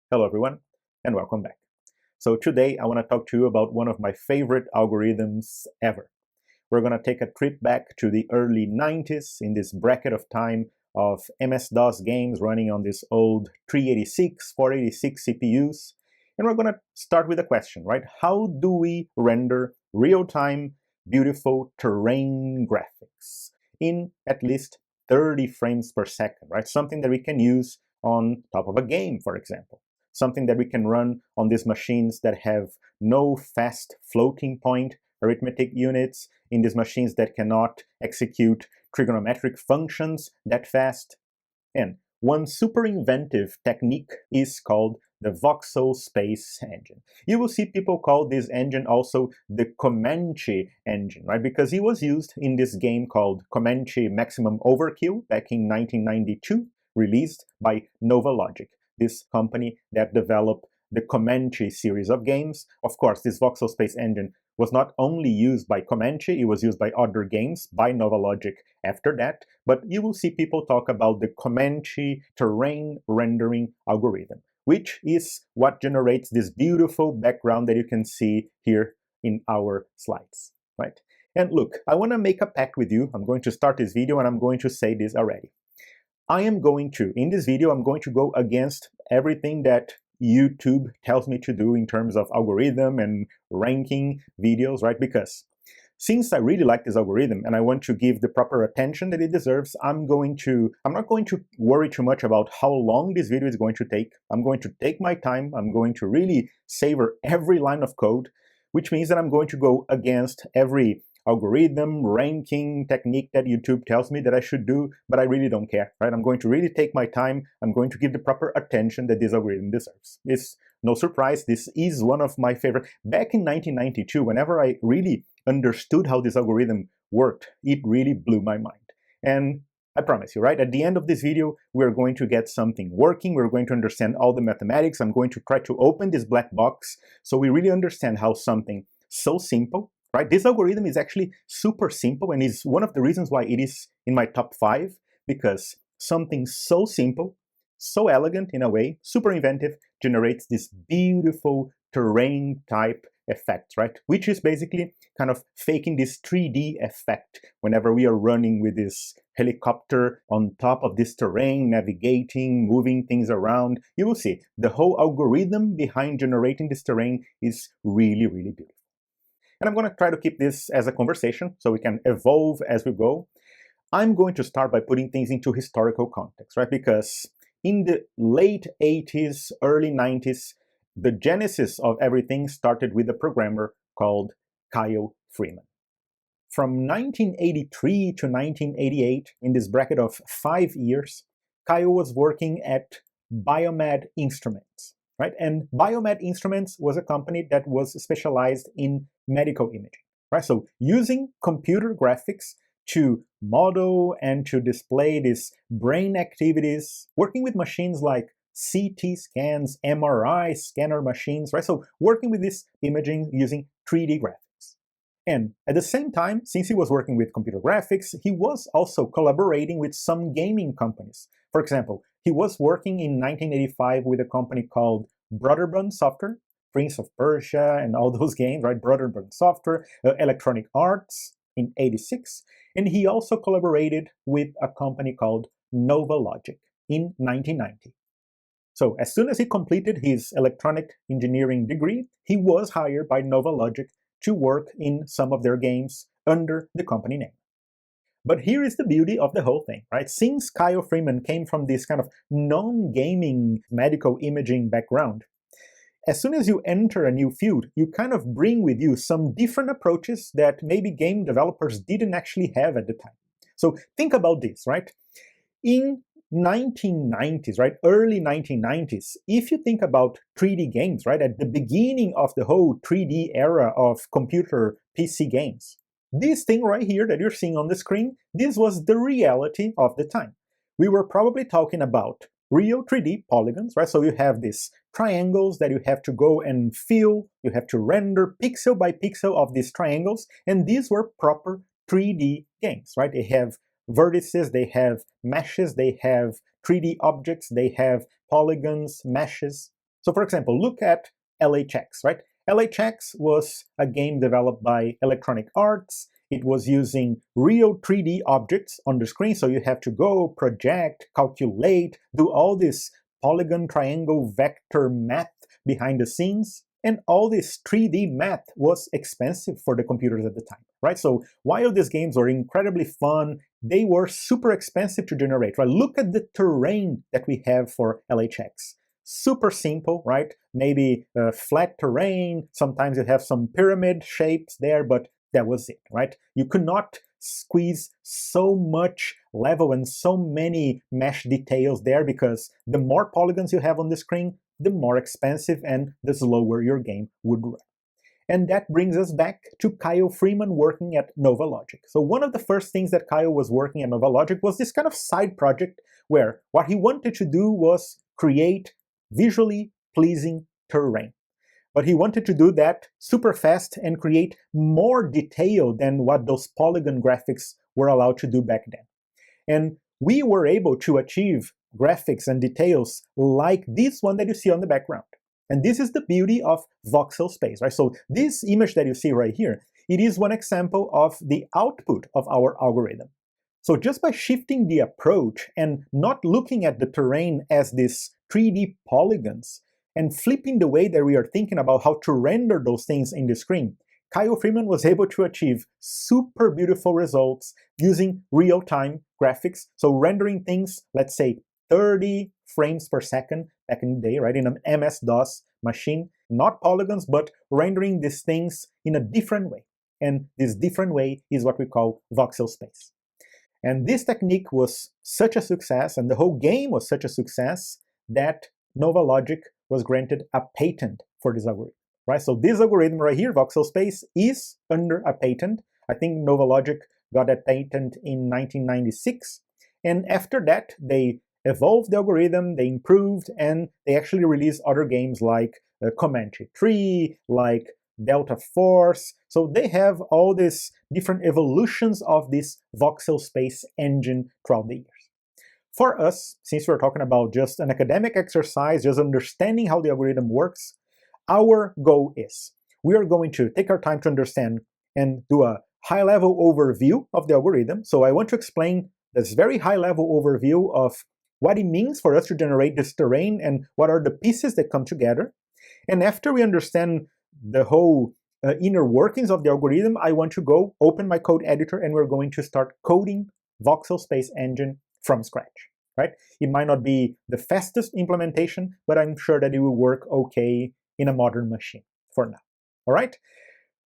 Hello everyone, and welcome back. So today I want to talk to you about one of my favorite algorithms ever. We're going to take a trip back to the early 90s in this bracket of time of MS-DOS games running on this old 386, 486 CPUs. And we're going to start with a question, right? How do we render real-time, beautiful terrain graphics in at least 30 frames per second, right? Something that we can use on top of a game, for example. Something that we can run on these machines that have no fast floating point arithmetic units, in these machines that cannot execute trigonometric functions that fast. And one super inventive technique is called the Voxel Space engine. You will see people call this engine also the Comanche engine, right? Because it was used in this game called Comanche Maximum Overkill back in 1992, released by Novalogic, this company that developed the Comanche series of games. Of course, this Voxel Space engine was not only used by Comanche, it was used by other games, by Novalogic after that, but you will see people talk about the Comanche terrain rendering algorithm, which is what generates this beautiful background that you can see here in our slides, right? And look, I want to make a pact with you. I'm going to start this video and I'm going to say this already. In this video, I'm going to go against everything that YouTube tells me to do in terms of algorithm and ranking videos, right? Because since I really like this algorithm and I want to give the proper attention that it deserves, I'm not going to worry too much about how long this video is going to take. I'm going to take my time. I'm going to really savor every line of code, which means that I'm going to go against every algorithm, ranking technique that YouTube tells me that I should do, but I really don't care, right? I'm going to really take my time. I'm going to give the proper attention that this algorithm deserves. It's no surprise, this is one of my favorite. Back in 1992, whenever I really understood how this algorithm worked, it really blew my mind. And I promise you, right, at the end of this video, we're going to get something working. We're going to understand all the mathematics. I'm going to try to open this black box so we really understand how something so simple, right? This algorithm is actually super simple and is one of the reasons why it is in my top 5, because something so simple, so elegant in a way, super inventive, generates this beautiful terrain type effect, right? Which is basically kind of faking this 3D effect whenever we are running with this helicopter on top of this terrain, navigating, moving things around. You will see the whole algorithm behind generating this terrain is really, really beautiful. And I'm going to try to keep this as a conversation so we can evolve as we go. I'm going to start by putting things into historical context, right? Because in the late 80s, early 90s, the genesis of everything started with a programmer called Kyle Freeman. From 1983 to 1988, in this bracket of 5 years, Kyle was working at Biomed Instruments, right? And Biomed Instruments was a company that was specialized in medical imaging, right? So using computer graphics to model and to display these brain activities, working with machines like CT scans, MRI scanner machines, right? So working with this imaging using 3D graphics. And at the same time, since he was working with computer graphics, he was also collaborating with some gaming companies. For example, he was working in 1985 with a company called Broderbund Software, Prince of Persia and all those games, right? Broderbund Software, Electronic Arts in 86. And he also collaborated with a company called Novalogic in 1990. So as soon as he completed his electronic engineering degree, he was hired by Novalogic to work in some of their games under the company name. But here is the beauty of the whole thing, right? Since Kyle Freeman came from this kind of non-gaming medical imaging background, as soon as you enter a new field, you kind of bring with you some different approaches that maybe game developers didn't actually have at the time. So think about this, right? In 1990s, right, early 1990s, if you think about 3D games, right, at the beginning of the whole 3D era of computer PC games, this thing right here that you're seeing on the screen, this was the reality of the time. We were probably talking about real 3D polygons, right? So you have these triangles that you have to go and fill, you have to render pixel by pixel of these triangles, and these were proper 3D games, right? They have vertices, they have meshes, they have 3D objects, they have polygons, meshes. So for example, look at LHX, right? LHX was a game developed by Electronic Arts. It was using real 3D objects on the screen, so you have to go, project, calculate, do all this polygon, triangle, vector math behind the scenes. And all this 3D math was expensive for the computers at the time, right? So while these games were incredibly fun, they were super expensive to generate, right? Look at the terrain that we have for LHX. Super simple, right? Maybe flat terrain, sometimes you have some pyramid shapes there, but that was it, right? You could not squeeze so much level and so many mesh details there, because the more polygons you have on the screen, the more expensive and the slower your game would run. And that brings us back to Kyle Freeman working at Novalogic. So one of the first things that Kyle was working at Novalogic was this kind of side project where what he wanted to do was create visually pleasing terrain. But he wanted to do that super fast and create more detail than what those polygon graphics were allowed to do back then. And we were able to achieve graphics and details like this one that you see on the background. And this is the beauty of Voxel Space, right? So this image that you see right here, it is one example of the output of our algorithm. So just by shifting the approach and not looking at the terrain as these 3D polygons and flipping the way that we are thinking about how to render those things in the screen, Kyle Freeman was able to achieve super beautiful results using real-time graphics. So rendering things, let's say 30 frames per second back in the day, right, in an MS-DOS machine, not polygons, but rendering these things in a different way. And this different way is what we call Voxel Space. And this technique was such a success, and the whole game was such a success, that Novalogic was granted a patent for this algorithm, right? So this algorithm right here, Voxel Space, is under a patent. I think Novalogic got that patent in 1996. And after that, they evolved the algorithm, they improved, and they actually released other games like Comanche 3, like Delta Force. So they have all these different evolutions of this Voxel Space engine throughout the years. For us, since we're talking about just an academic exercise, just understanding how the algorithm works, our goal is we are going to take our time to understand and do a high-level overview of the algorithm. So I want to explain this very high-level overview of what it means for us to generate this terrain and what are the pieces that come together. And after we understand the whole inner workings of the algorithm, I want to go open my code editor and we're going to start coding Voxel Space Engine from scratch, right? It might not be the fastest implementation, but I'm sure that it will work okay in a modern machine for now, all right?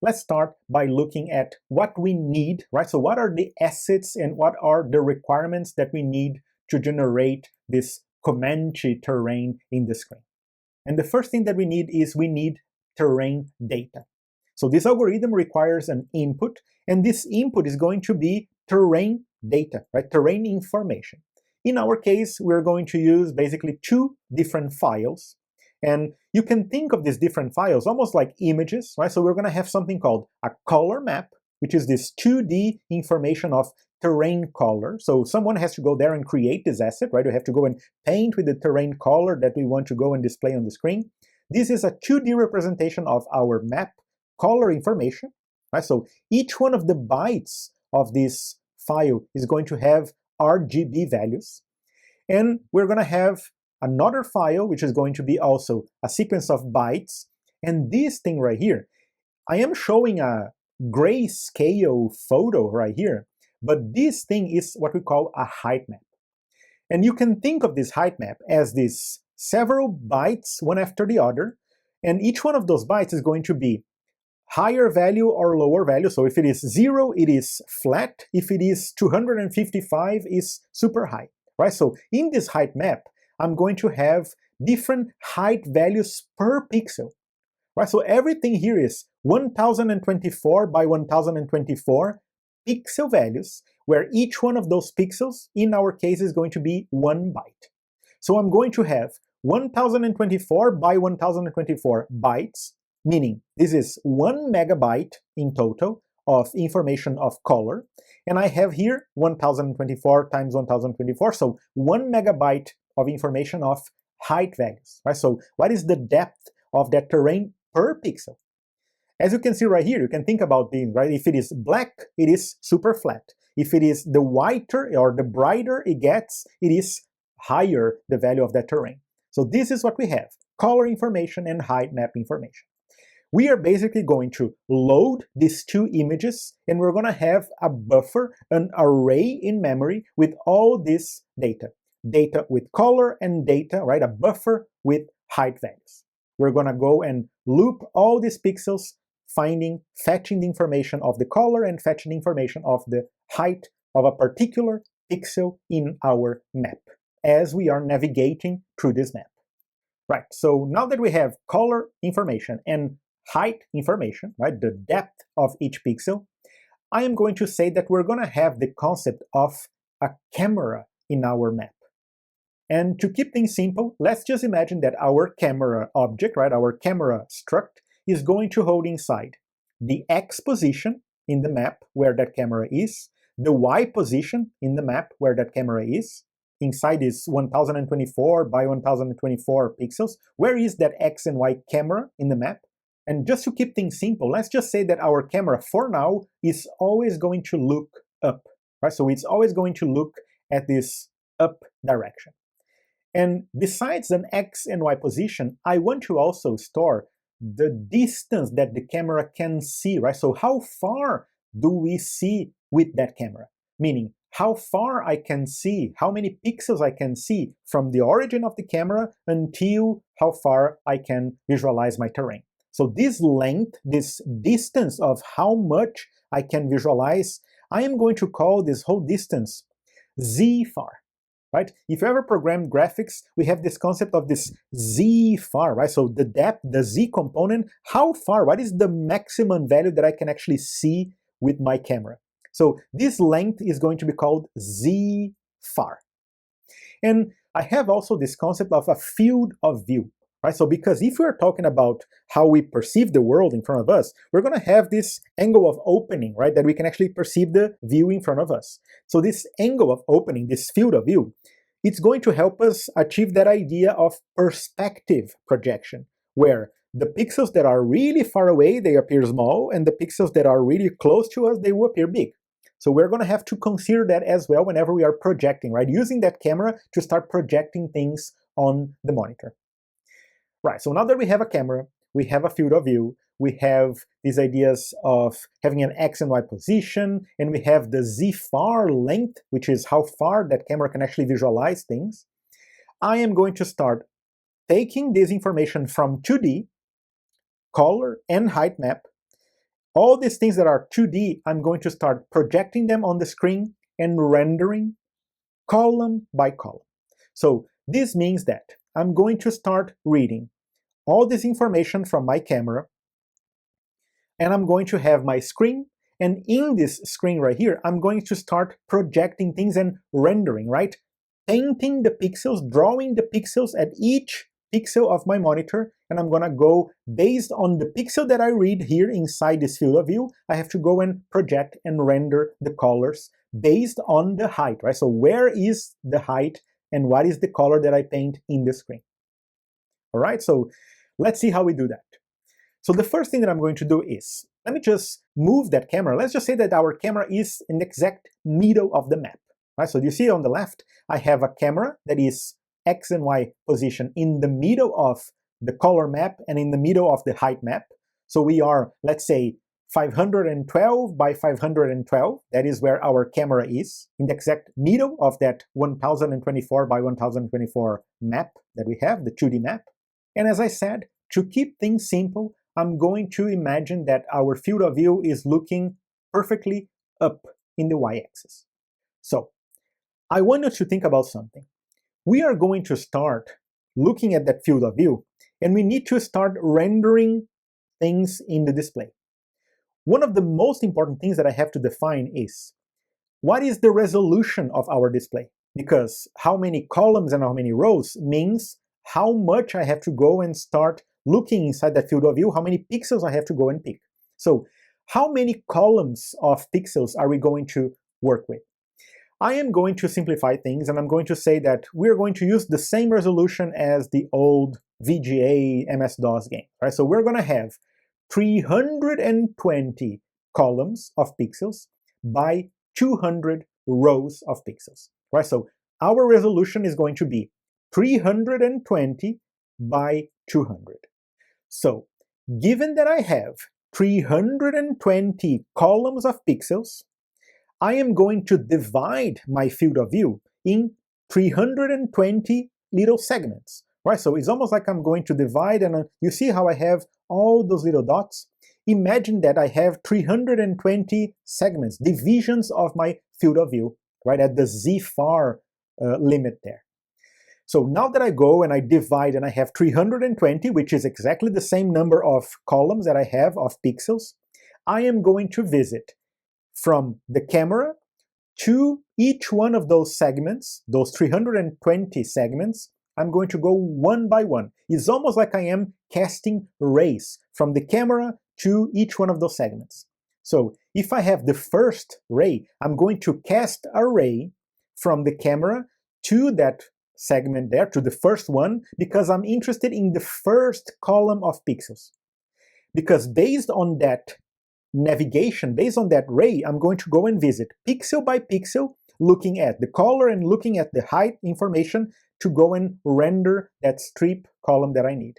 Let's start by looking at what we need, right? So what are the assets and what are the requirements that we need to generate this Comanche terrain in the screen? And the first thing that we need is we need terrain data. So this algorithm requires an input, and this input is going to be terrain data, right? Terrain information. In our case, we're going to use basically two different files. And you can think of these different files almost like images, right? So we're going to have something called a color map, which is this 2D information of terrain color. So someone has to go there and create this asset, right? We have to go and paint with the terrain color that we want to go and display on the screen. This is a 2D representation of our map color information, right? So each one of the bytes of this file is going to have RGB values. And we're going to have another file, which is going to be also a sequence of bytes. And this thing right here, I am showing a grayscale photo right here, but this thing is what we call a height map. And you can think of this height map as these several bytes, one after the other, and each one of those bytes is going to be higher value or lower value. So if it is 0, it is flat. If it is 255, it's super high, right? So in this height map, I'm going to have different height values per pixel, right? So everything here is 1024 by 1024 pixel values, where each one of those pixels, in our case, is going to be 1 byte. So I'm going to have 1024 by 1024 bytes, meaning this is 1 megabyte in total of information of color. And I have here 1024 times 1024, so 1 megabyte of information of height values, right? So what is the depth of that terrain per pixel? As you can see right here, you can think about these, right? If it is black, it is super flat. If it is the whiter or the brighter it gets, it is higher the value of that terrain. So this is what we have, color information and height map information. We are basically going to load these two images, and we're going to have a buffer, an array in memory with all this data. Data with color and data, right? A buffer with height values. We're going to go and loop all these pixels, fetching the information of the color and fetching the information of the height of a particular pixel in our map as we are navigating through this map. Right, so now that we have color information and height information, right, the depth of each pixel, I am going to say that we're going to have the concept of a camera in our map. And to keep things simple, let's just imagine that our camera object, right, our camera struct, is going to hold inside the X position in the map where that camera is, the Y position in the map where that camera is, inside is 1024 by 1024 pixels. Where is that X and Y camera in the map? And just to keep things simple, let's just say that our camera for now is always going to look up, right? So it's always going to look at this up direction. And besides an X and Y position, I want to also store the distance that the camera can see, right? So how far do we see with that camera? Meaning, how far I can see, how many pixels I can see from the origin of the camera until how far I can visualize my terrain. So this length, this distance of how much I can visualize, I am going to call this whole distance z far. Right? If you ever program graphics, we have this concept of this z far, right? So the depth, the z component, how far, what is the maximum value that I can actually see with my camera? So this length is going to be called z far. And I have also this concept of a field of view, right? So because if we're talking about how we perceive the world in front of us, we're going to have this angle of opening, right? That we can actually perceive the view in front of us. So this angle of opening, this field of view, it's going to help us achieve that idea of perspective projection, where the pixels that are really far away, they appear small, and the pixels that are really close to us, they will appear big. So we're going to have to consider that as well whenever we are projecting, right? Using that camera to start projecting things on the monitor. Right, so now that we have a camera, we have a field of view, we have these ideas of having an X and Y position, and we have the Z far length, which is how far that camera can actually visualize things. I am going to start taking this information from 2D, color and height map. All these things that are 2D, I'm going to start projecting them on the screen and rendering column by column. So this means that I'm going to start reading all this information from my camera, and I'm going to have my screen, and in this screen right here, I'm going to start projecting things and rendering, right? Painting the pixels, drawing the pixels at each pixel of my monitor, and I'm gonna go based on the pixel that I read here inside this field of view. I have to go and project and render the colors based on the height, right? So where is the height and what is the color that I paint in the screen? All right, so let's see how we do that. So the first thing that I'm going to do is, let me just move that camera. Let's just say that our camera is in the exact middle of the map, right? So you see on the left, I have a camera that is X and Y position in the middle of the color map and in the middle of the height map. So we are, let's say, 512 by 512. That is where our camera is, in the exact middle of that 1024 by 1024 map that we have, the 2D map. And as I said, to keep things simple, I'm going to imagine that our field of view is looking perfectly up in the y-axis. So I want you to think about something. We are going to start looking at that field of view, and we need to start rendering things in the display. One of the most important things that I have to define is, what is the resolution of our display? Because how many columns and how many rows means how much I have to go and start looking inside that field of view, how many pixels I have to go and pick. So how many columns of pixels are we going to work with? I am going to simplify things, and I'm going to say that we're going to use the same resolution as the old VGA MS-DOS game, right? So we're going to have 320 columns of pixels by 200 rows of pixels, right? So our resolution is going to be 320 by 200. So given that I have 320 columns of pixels, I am going to divide my field of view in 320 little segments, right? So it's almost like I'm going to divide, and you see how I have all those little dots? Imagine that I have 320 segments, divisions of my field of view, right, at the Z-far limit there. So now that I go and I divide and I have 320, which is exactly the same number of columns that I have of pixels, I am going to visit from the camera to each one of those segments, those 320 segments. I'm going to go one by one. It's almost like I am casting rays from the camera to each one of those segments. So if I have the first ray, I'm going to cast a ray from the camera to that segment there, to the first one, because I'm interested in the first column of pixels. Because based on that navigation, based on that ray, I'm going to go and visit pixel by pixel, looking at the color and looking at the height information to go and render that strip column that I need.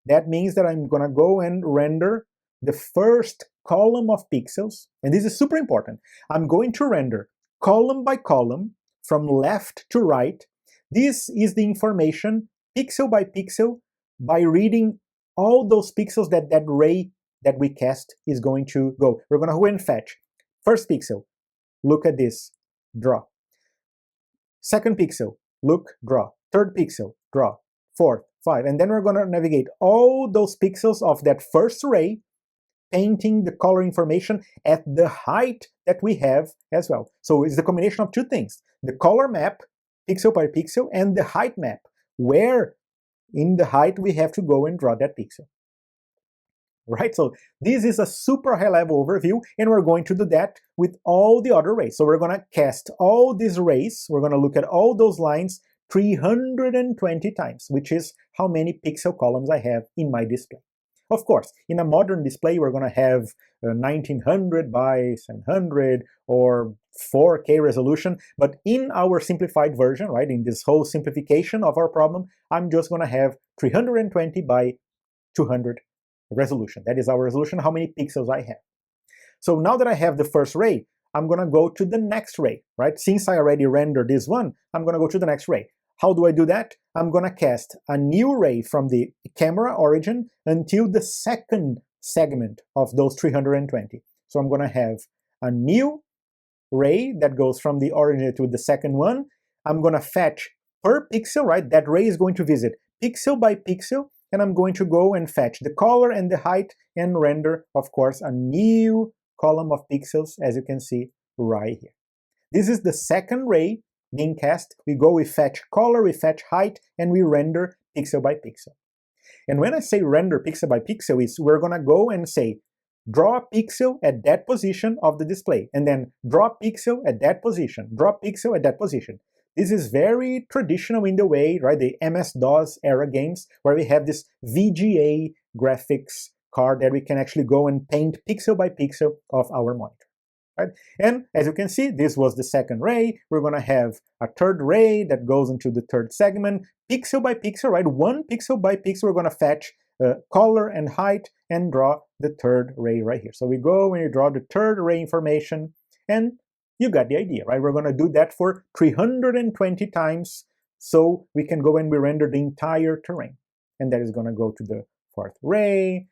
That means that I'm going to go and render the first column of pixels, and this is super important. I'm going to render column by column from left to right. This is the information pixel by pixel by reading all those pixels that that ray that we cast is going to go. We're going to go and fetch. First pixel, look at this, draw. Second pixel, look, draw. Third pixel, draw. Fourth, 5. And then we're going to navigate all those pixels of that first ray, painting the color information at the height that we have as well. So it's the combination of two things, the color map, pixel by pixel, and the height map, where in the height we have to go and draw that pixel. Right? So this is a super high-level overview, and we're going to do that with all the other rays. So we're going to cast all these rays, we're going to look at all those lines 320 times, which is how many pixel columns I have in my display. Of course, in a modern display, we're going to have 1900 by 700 or 4K resolution, but in our simplified version, right, in this whole simplification of our problem, I'm just going to have 320 by 200 resolution. That is our resolution, how many pixels I have. So now that I have the first ray, I'm going to go to the next ray, right? Since I already rendered this one, I'm going to go to the next ray. How do I do that? I'm going to cast a new ray from the camera origin until the second segment of those 320. So I'm going to have a new ray that goes from the origin to the second one. I'm going to fetch per pixel, right? That ray is going to visit pixel by pixel, and I'm going to go and fetch the color and the height and render, of course, a new column of pixels, as you can see right here. This is the second ray being cast. We go, we fetch color, we fetch height, and we render pixel by pixel. And when I say render pixel by pixel, is we're going to go and say, draw a pixel at that position of the display, and then draw a pixel at that position, draw a pixel at that position. This is very traditional in the way, right, the MS-DOS era games, where we have this VGA graphics card that we can actually go and paint pixel by pixel of our monitor. Right? And as you can see, this was the second ray. We're going to have a third ray that goes into the third segment, pixel by pixel, right? One pixel by pixel, we're going to fetch color and height and draw the third ray right here. So we go and you draw the third ray information, and you got the idea, right? We're going to do that for 320 times, so we can go and we render the entire terrain. And that is going to go to the fourth ray,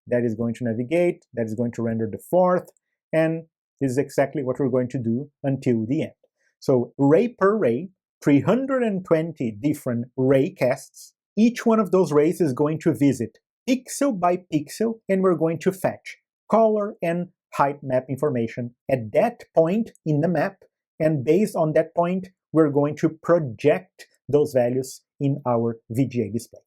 that is going to navigate, that is going to render the fourth, and this is exactly what we're going to do until the end. So ray per ray, 320 different ray casts. Each one of those rays is going to visit pixel by pixel, and we're going to fetch color and height map information at that point in the map, and based on that point, we're going to project those values in our VGA display.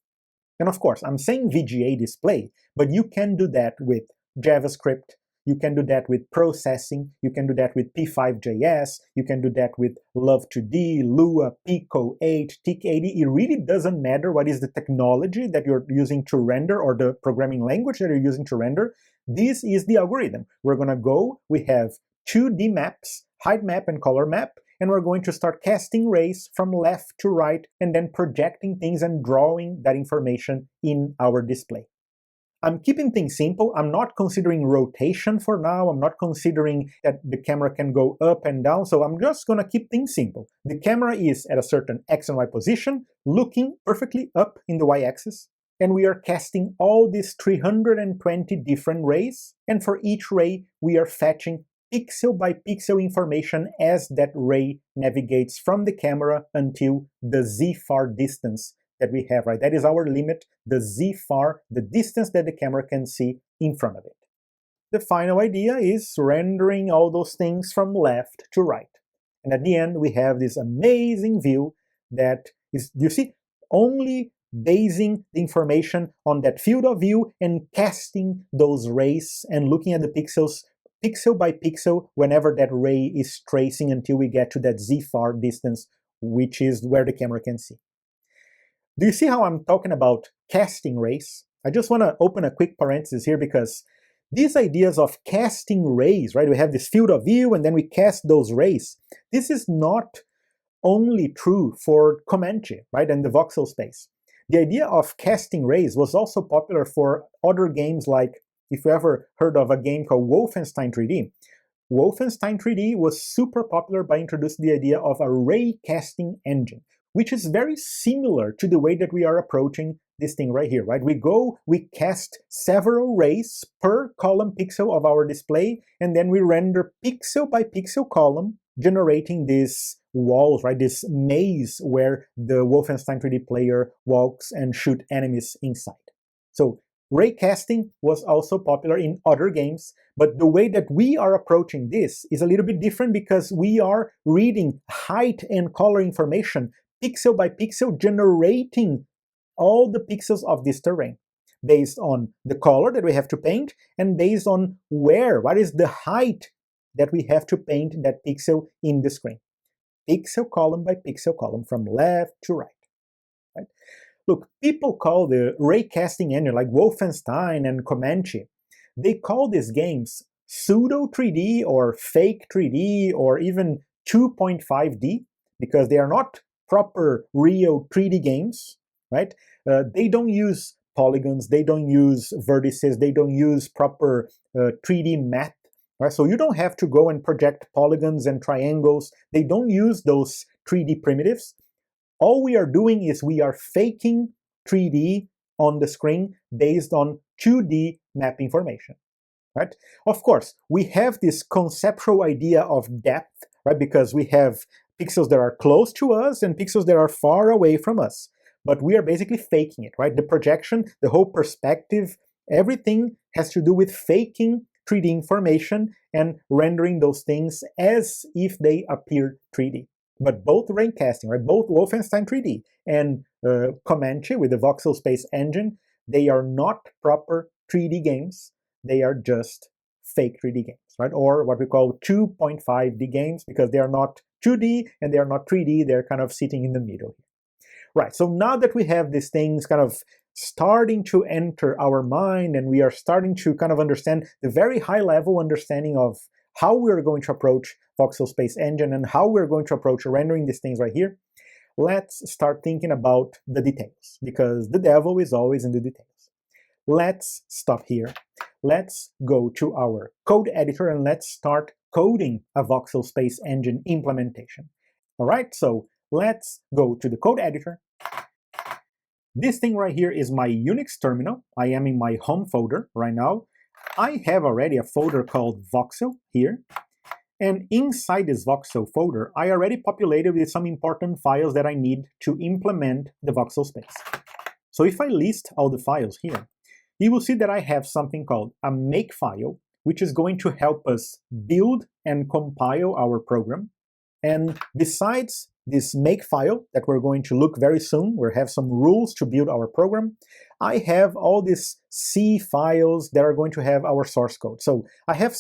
And of course, I'm saying VGA display, but you can do that with JavaScript, you can do that with processing, you can do that with P5.js, you can do that with Love2D, Lua, Pico 8, TIC80. It really doesn't matter what is the technology that you're using to render or the programming language that you're using to render. This is the algorithm. We're going to go, we have 2D maps, height map and color map, and we're going to start casting rays from left to right and then projecting things and drawing that information in our display. I'm keeping things simple. I'm not considering rotation for now. I'm not considering that the camera can go up and down, so I'm just going to keep things simple. The camera is at a certain X and Y position, looking perfectly up in the Y-axis, and we are casting all these 320 different rays, and for each ray we are fetching pixel by pixel information as that ray navigates from the camera until the z-far distance that we have, right? That is our limit, the z-far, the distance that the camera can see in front of it. The final idea is rendering all those things from left to right. And at the end, we have this amazing view that is, you see, only basing the information on that field of view and casting those rays and looking at the pixels pixel by pixel whenever that ray is tracing until we get to that z-far distance, which is where the camera can see. Do you see how I'm talking about casting rays? I just want to open a quick parenthesis here because these ideas of casting rays, right? We have this field of view and then we cast those rays. This is not only true for Comanche, right, and the Voxel Space. The idea of casting rays was also popular for other games like, if you ever heard of a game called Wolfenstein 3D. Wolfenstein 3D was super popular by introducing the idea of a ray casting engine, which is very similar to the way that we are approaching this thing right here, right? We cast several rays per column pixel of our display, and then we render pixel by pixel column, generating these walls, right? This maze where the Wolfenstein 3D player walks and shoot enemies inside. So ray casting was also popular in other games, but the way that we are approaching this is a little bit different because we are reading height and color information pixel by pixel, generating all the pixels of this terrain based on the color that we have to paint and based on what is the height that we have to paint that pixel in the screen. Pixel column by pixel column from left to right. Right? Look, people call the ray casting engine like Wolfenstein and Comanche, they call these games pseudo 3D or fake 3D or even 2.5D because they are not proper real 3D games, right? They don't use polygons, they don't use vertices, they don't use proper 3D math, right? So you don't have to go and project polygons and triangles. They don't use those 3D primitives. All we are doing is we are faking 3D on the screen based on 2D map information, right? Of course, we have this conceptual idea of depth, right? Because we have pixels that are close to us and pixels that are far away from us. But we are basically faking it, right? The projection, the whole perspective, everything has to do with faking 3D information and rendering those things as if they appear 3D. But both ray casting, right, both Wolfenstein 3D and Comanche with the Voxel Space engine, they are not proper 3D games. They are just fake 3D games, right? Or what we call 2.5D games because they are not 2D and they are not 3D. They're kind of sitting in the middle here. Right, so now that we have these things kind of starting to enter our mind and we are starting to kind of understand the very high level understanding of how we're going to approach Voxel Space Engine and how we're going to approach rendering these things right here, let's start thinking about the details, because the devil is always in the details. Let's stop here. Let's go to our code editor and let's start coding a Voxel Space Engine implementation. All right, so let's go to the code editor. This thing right here is my Unix terminal. I am in my home folder right now. I have already a folder called Voxel here. And inside this Voxel folder, I already populated with some important files that I need to implement the Voxel Space. So if I list all the files here, you will see that I have something called a make file, which is going to help us build and compile our program. And besides this make file that we're going to look very soon. We have some rules to build our program. I have all these C files that are going to have our source code. So I have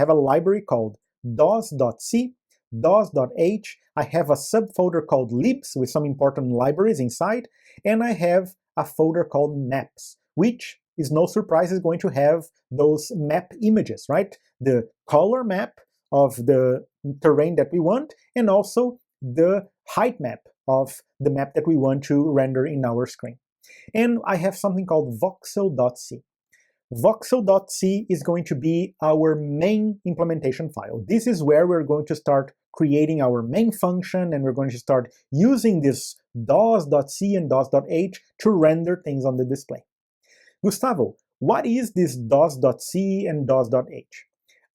a library called dos.c, dos.h. I have a subfolder called libs with some important libraries inside, and I have a folder called maps, which is no surprise is going to have those map images, right? The color map of the terrain that we want, and also the height map of the map that we want to render in our screen. And I have something called voxel.c. Voxel.c is going to be our main implementation file. This is where we're going to start creating our main function, and we're going to start using this dos.c and dos.h to render things on the display. Gustavo, what is this dos.c and dos.h?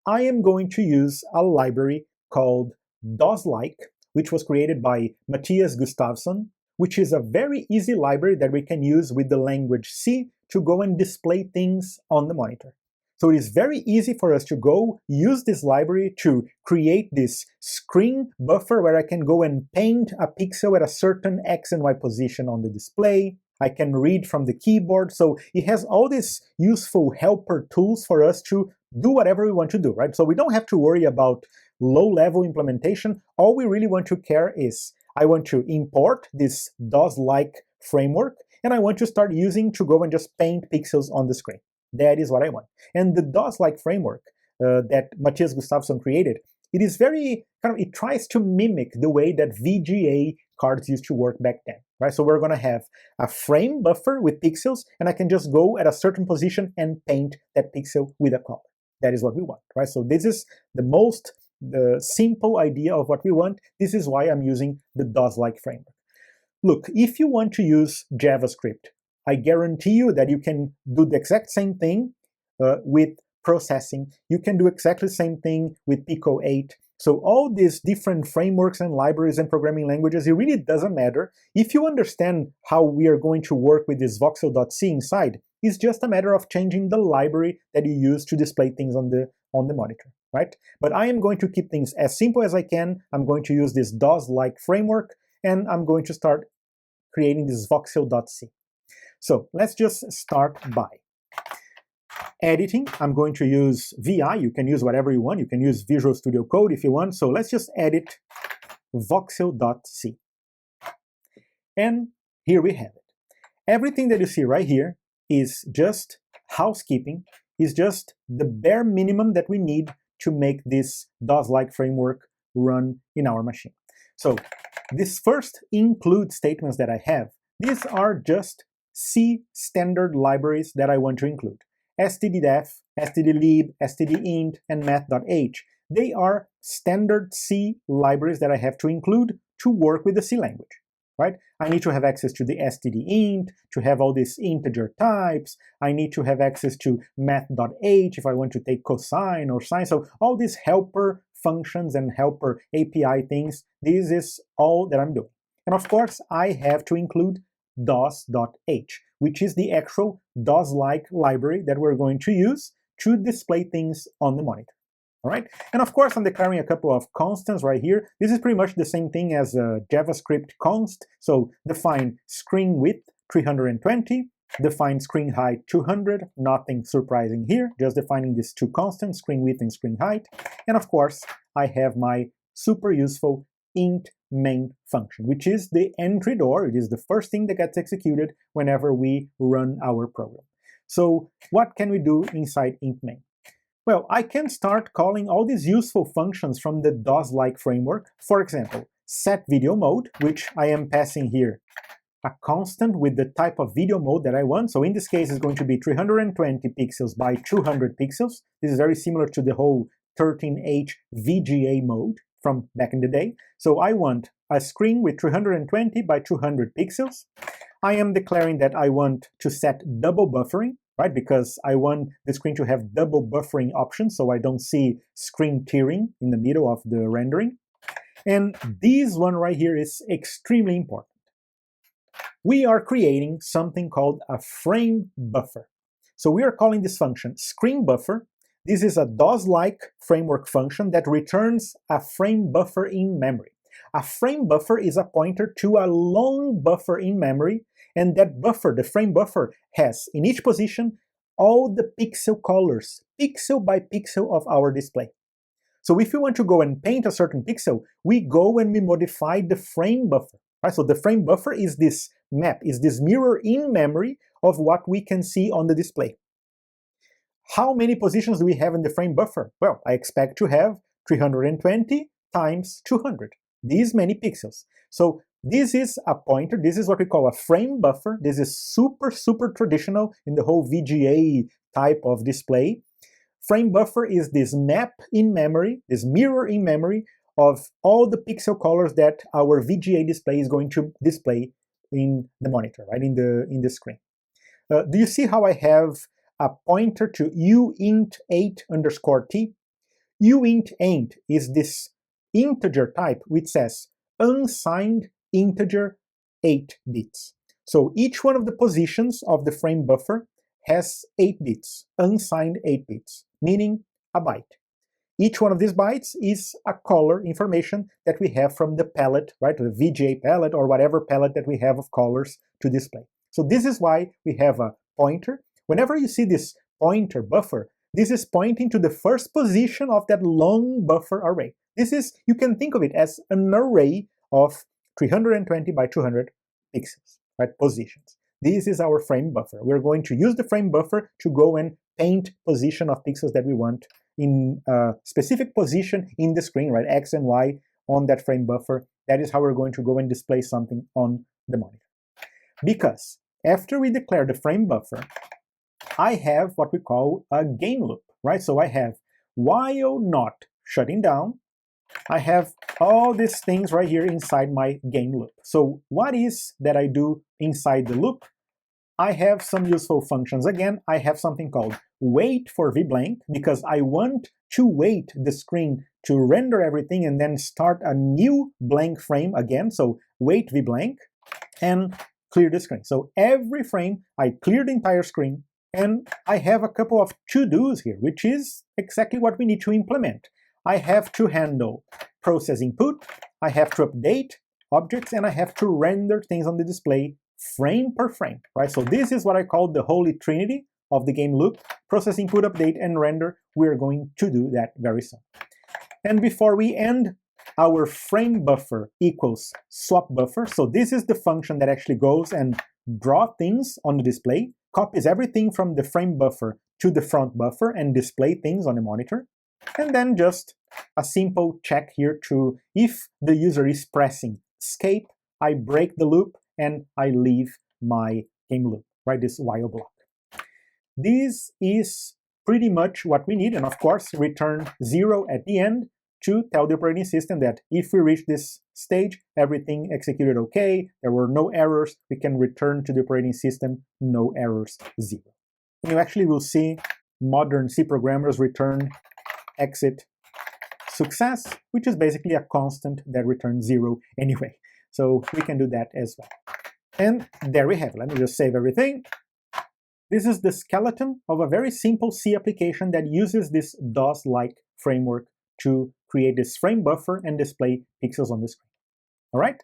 I am going to use a library called doslike, which was created by Matthias Gustafsson, which is a very easy library that we can use with the language C to go and display things on the monitor. So it is very easy for us to go use this library to create this screen buffer where I can go and paint a pixel at a certain X and Y position on the display. I can read from the keyboard. So it has all these useful helper tools for us to do whatever we want to do, right? So we don't have to worry about low-level implementation. All we really want to care is I want to import this DOS-like framework, and I want to start using to go and just paint pixels on the screen. That is what I want. And the DOS-like framework that Matthias Gustafsson created, it is very it tries to mimic the way that VGA cards used to work back then, right? So we're going to have a frame buffer with pixels, and I can just go at a certain position and paint that pixel with a color. That is what we want, right? So this is the simple idea of what we want. This is why I'm using the DOS-like framework. Look, if you want to use JavaScript, I guarantee you that you can do the exact same thing with processing. You can do exactly the same thing with Pico 8. So all these different frameworks and libraries and programming languages, it really doesn't matter. If you understand how we are going to work with this voxel.c inside, it's just a matter of changing the library that you use to display things on the monitor, right? But I am going to keep things as simple as I can. I'm going to use this DOS-like framework, and I'm going to start creating this voxel.c. So let's just start by editing. I'm going to use VI. You can use whatever you want. You can use Visual Studio Code if you want. So let's just edit voxel.c. And here we have it. Everything that you see right here is just housekeeping, is just the bare minimum that we need to make this DOS-like framework run in our machine. So this first include statements that I have, these are just C standard libraries that I want to include. stddef, stdlib, stdint, and math.h. They are standard C libraries that I have to include to work with the C language, right? I need to have access to the stdint, to have all these integer types. I need to have access to math.h if I want to take cosine or sine. So all these helper functions and helper API things, this is all that I'm doing. And of course, I have to include dos.h, which is the actual DOS-like library that we're going to use to display things on the monitor. All right, and of course I'm declaring a couple of constants right here. This is pretty much the same thing as a JavaScript const. So define screen width 320, define screen height 200, nothing surprising here, just defining these two constants, screen width and screen height. And of course I have my super useful int main function, which is the entry door. It is the first thing that gets executed whenever we run our program. So what can we do inside int main? Well, I can start calling all these useful functions from the DOS-like framework. For example, set video mode, which I am passing here a constant with the type of video mode that I want. So in this case, it's going to be 320 pixels by 200 pixels. This is very similar to the whole 13H VGA mode from back in the day. So I want a screen with 320 by 200 pixels. I am declaring that I want to set double buffering, right? Because I want the screen to have double buffering options, so I don't see screen tearing in the middle of the rendering. And this one right here is extremely important. We are creating something called a frame buffer. So we are calling this function screen buffer. This is a DOS-like framework function that returns a frame buffer in memory. A frame buffer is a pointer to a long buffer in memory, and that buffer, the frame buffer, has in each position all the pixel colors, pixel by pixel of our display. So if we want to go and paint a certain pixel, we go and we modify the frame buffer. Right? So the frame buffer is this map, is this mirror in memory of what we can see on the display. How many positions do we have in the frame buffer? Well, I expect to have 320 times 200, these many pixels. So this is a pointer, this is what we call a frame buffer. This is super, super traditional in the whole VGA type of display. Frame buffer is this map in memory, this mirror in memory of all the pixel colors that our VGA display is going to display in the monitor, right, in the screen. Do you see how I have a pointer to uint8_t? uint8 is this integer type which says unsigned integer 8 bits. So each one of the positions of the frame buffer has 8 bits, unsigned 8 bits, meaning a byte. Each one of these bytes is a color information that we have from the palette, right, the VGA palette or whatever palette that we have of colors to display. So this is why we have a pointer. Whenever you see this pointer buffer, this is pointing to the first position of that long buffer array. This is, you can think of it as an array of 320 by 200 pixels, right, positions. This is our frame buffer. We're going to use the frame buffer to go and paint position of pixels that we want in a specific position in the screen, right, X and Y on that frame buffer. That is how we're going to go and display something on the monitor. Because after we declare the frame buffer, I have what we call a game loop, right? So I have while not shutting down, I have all these things right here inside my game loop. So what is that I do inside the loop? I have some useful functions. Again, I have something called wait for vblank, because I want to wait the screen to render everything and then start a new blank frame again. So wait vblank and clear the screen. So every frame, I clear the entire screen, and I have a couple of to-dos here, which is exactly what we need to implement. I have to handle process input, I have to update objects, and I have to render things on the display frame per frame, right? So this is what I call the holy trinity of the game loop: process input, update, and render. We're going to do that very soon. And before we end, our frame buffer equals swap buffer. So this is the function that actually goes and draw things on the display, copies everything from the frame buffer to the front buffer and display things on the monitor. And then just a simple check here to if the user is pressing escape, I break the loop and I leave my game loop, right, this while block. This is pretty much what we need, and of course return 0 at the end to tell the operating system that if we reach this stage, everything executed okay, there were no errors, we can return to the operating system no errors, 0. And you actually will see modern C programmers return exit success, which is basically a constant that returns 0 anyway. So we can do that as well. And there we have it. Let me just save everything. This is the skeleton of a very simple C application that uses this DOS-like framework to create this frame buffer and display pixels on the screen. All right?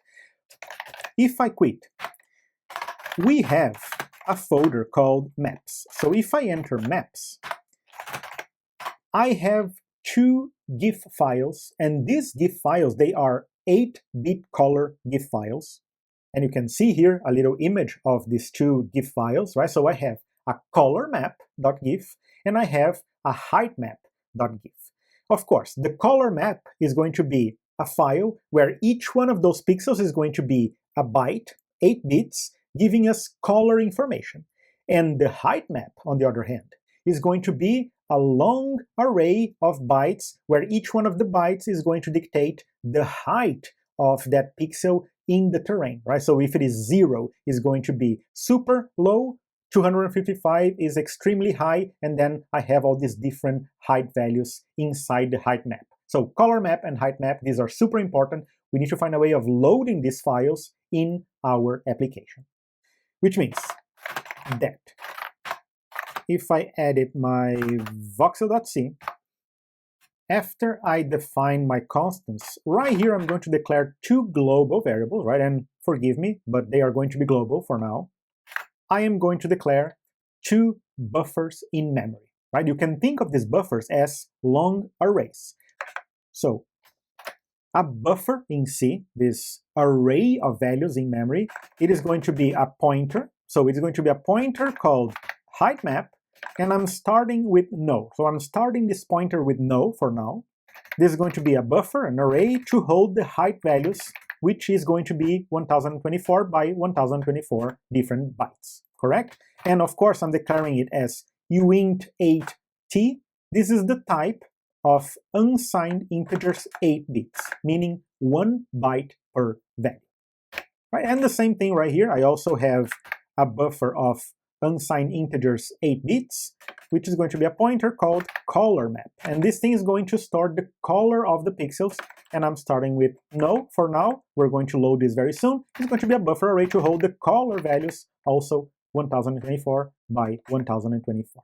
If I quit, we have a folder called maps. So if I enter maps, I have 2 GIF files, and these GIF files, they are 8-bit color GIF files. And you can see here a little image of these 2 GIF files, right? So I have a color map.gif and I have a height map.gif. Of course, the color map is going to be a file where each one of those pixels is going to be a byte, 8 bits, giving us color information. And the height map, on the other hand, is going to be a long array of bytes where each one of the bytes is going to dictate the height of that pixel in the terrain, right? So if it is 0, it's going to be super low, 255 is extremely high, and then I have all these different height values inside the height map. So color map and height map, these are super important. We need to find a way of loading these files in our application, which means that if I edit my voxel.c after I define my constants, right here I'm going to declare two global variables, right? And forgive me, but they are going to be global for now. I am going to declare two buffers in memory, right? You can think of these buffers as long arrays. So a buffer in C, this array of values in memory, it is going to be a pointer. So it's going to be a pointer called height map, and I'm starting with no. So I'm starting this pointer with no for now. This is going to be a buffer, an array to hold the height values, which is going to be 1024 by 1024 different bytes, correct? And of course, I'm declaring it as uint8t. This is the type of unsigned integers 8 bits, meaning 1 byte per value. Right? And the same thing right here, I also have a buffer of unsigned integers 8 bits, which is going to be a pointer called color map. And this thing is going to store the color of the pixels, and I'm starting with no for now. We're going to load this very soon. It's going to be a buffer array to hold the color values, also 1024 by 1024.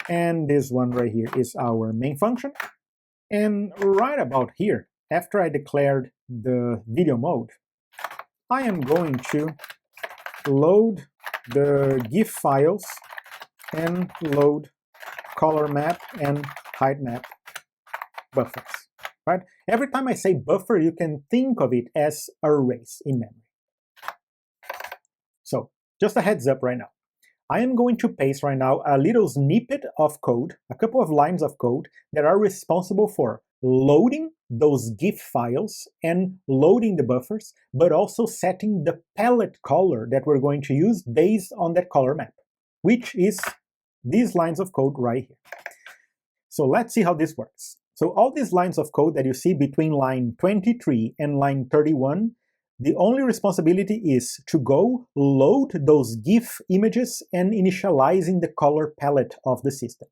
And this one right here is our main function. And right about here, after I declared the video mode, I am going to load the GIF files and load color map and height map buffers, right? Every time I say buffer, you can think of it as arrays in memory. So just a heads up right now. I am going to paste right now a little snippet of code, a couple of lines of code that are responsible for loading those GIF files and loading the buffers, but also setting the palette color that we're going to use based on that color map, which is these lines of code right here. So let's see how this works. So all these lines of code that you see between line 23 and line 31, the only responsibility is to go load those GIF images and initializing the color palette of the system.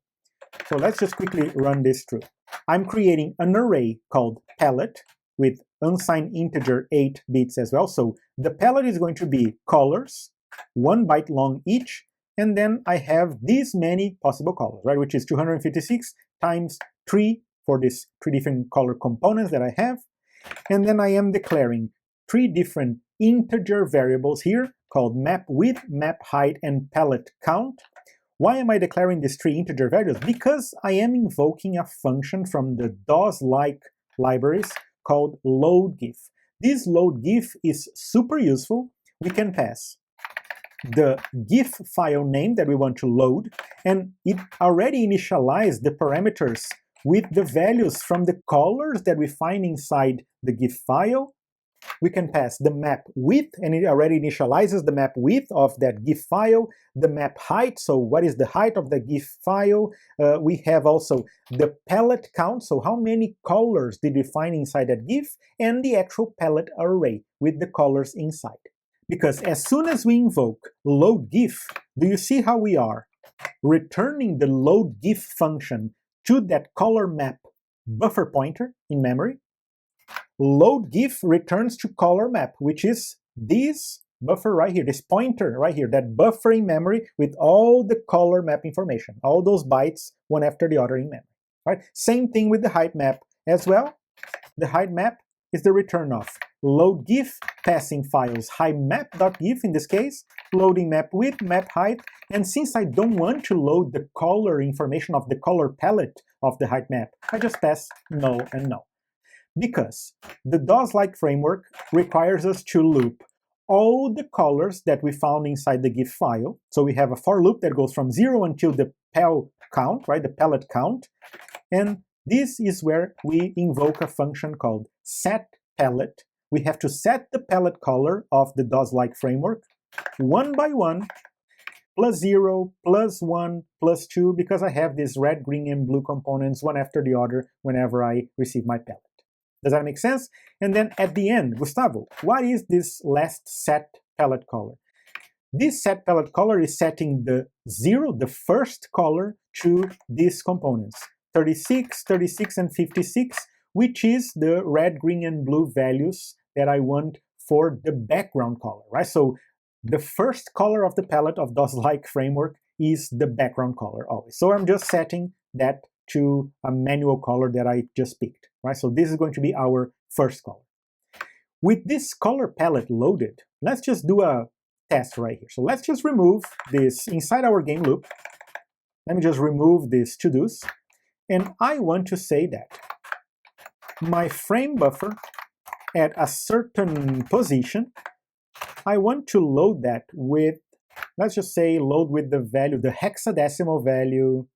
So let's just quickly run this through. I'm creating an array called palette with unsigned integer 8 bits as well. So the palette is going to be colors, 1 byte long each, and then I have these many possible colors, right? Which is 256 times 3 for these 3 different color components that I have. And then I am declaring 3 different integer variables here called map width, map height, and palette count. Why am I declaring these 3 integer values? Because I am invoking a function from the DOS-like libraries called loadGIF. This loadGIF is super useful. We can pass the GIF file name that we want to load, and it already initialized the parameters with the values from the colors that we find inside the GIF file. We can pass the map width, and it already initializes the map width of that GIF file, the map height, so what is the height of the GIF file. We have also the palette count, so how many colors did we find inside that GIF, and the actual palette array with the colors inside. Because as soon as we invoke loadGIF, do you see how we are returning the loadGIF function to that color map buffer pointer in memory? LoadGIF returns to color map, which is this buffer right here, this pointer right here, that buffer in memory with all the color map information, all those bytes one after the other in memory. Right? Same thing with the height map as well. The height map is the return of loadGIF passing files heightmap.gif in this case, loading map width, map height, and since I don't want to load the color information of the color palette of the height map, I just pass no and no. Because the DOS-like framework requires us to loop all the colors that we found inside the GIF file. So we have a for loop that goes from 0 until the pal count, right, the palette count. And this is where we invoke a function called setPalette. We have to set the palette color of the DOS-like framework one by one, plus 0, plus 1, plus 2, because I have these red, green, and blue components one after the other whenever I receive my palette. Does that make sense? And then at the end, Gustavo, what is this last set palette color? This set palette color is setting the 0, the first color, to these components, 36, 36, and 56, which is the red, green, and blue values that I want for the background color, right? So the first color of the palette of DOS-like framework is the background color always. So I'm just setting that to a manual color that I just picked, right? So this is going to be our first color. With this color palette loaded, let's just do a test right here. So let's just remove this inside our game loop. Let me just remove these to-dos. And I want to say that my frame buffer at a certain position, I want to load that with, let's just say load with the value, the hexadecimal value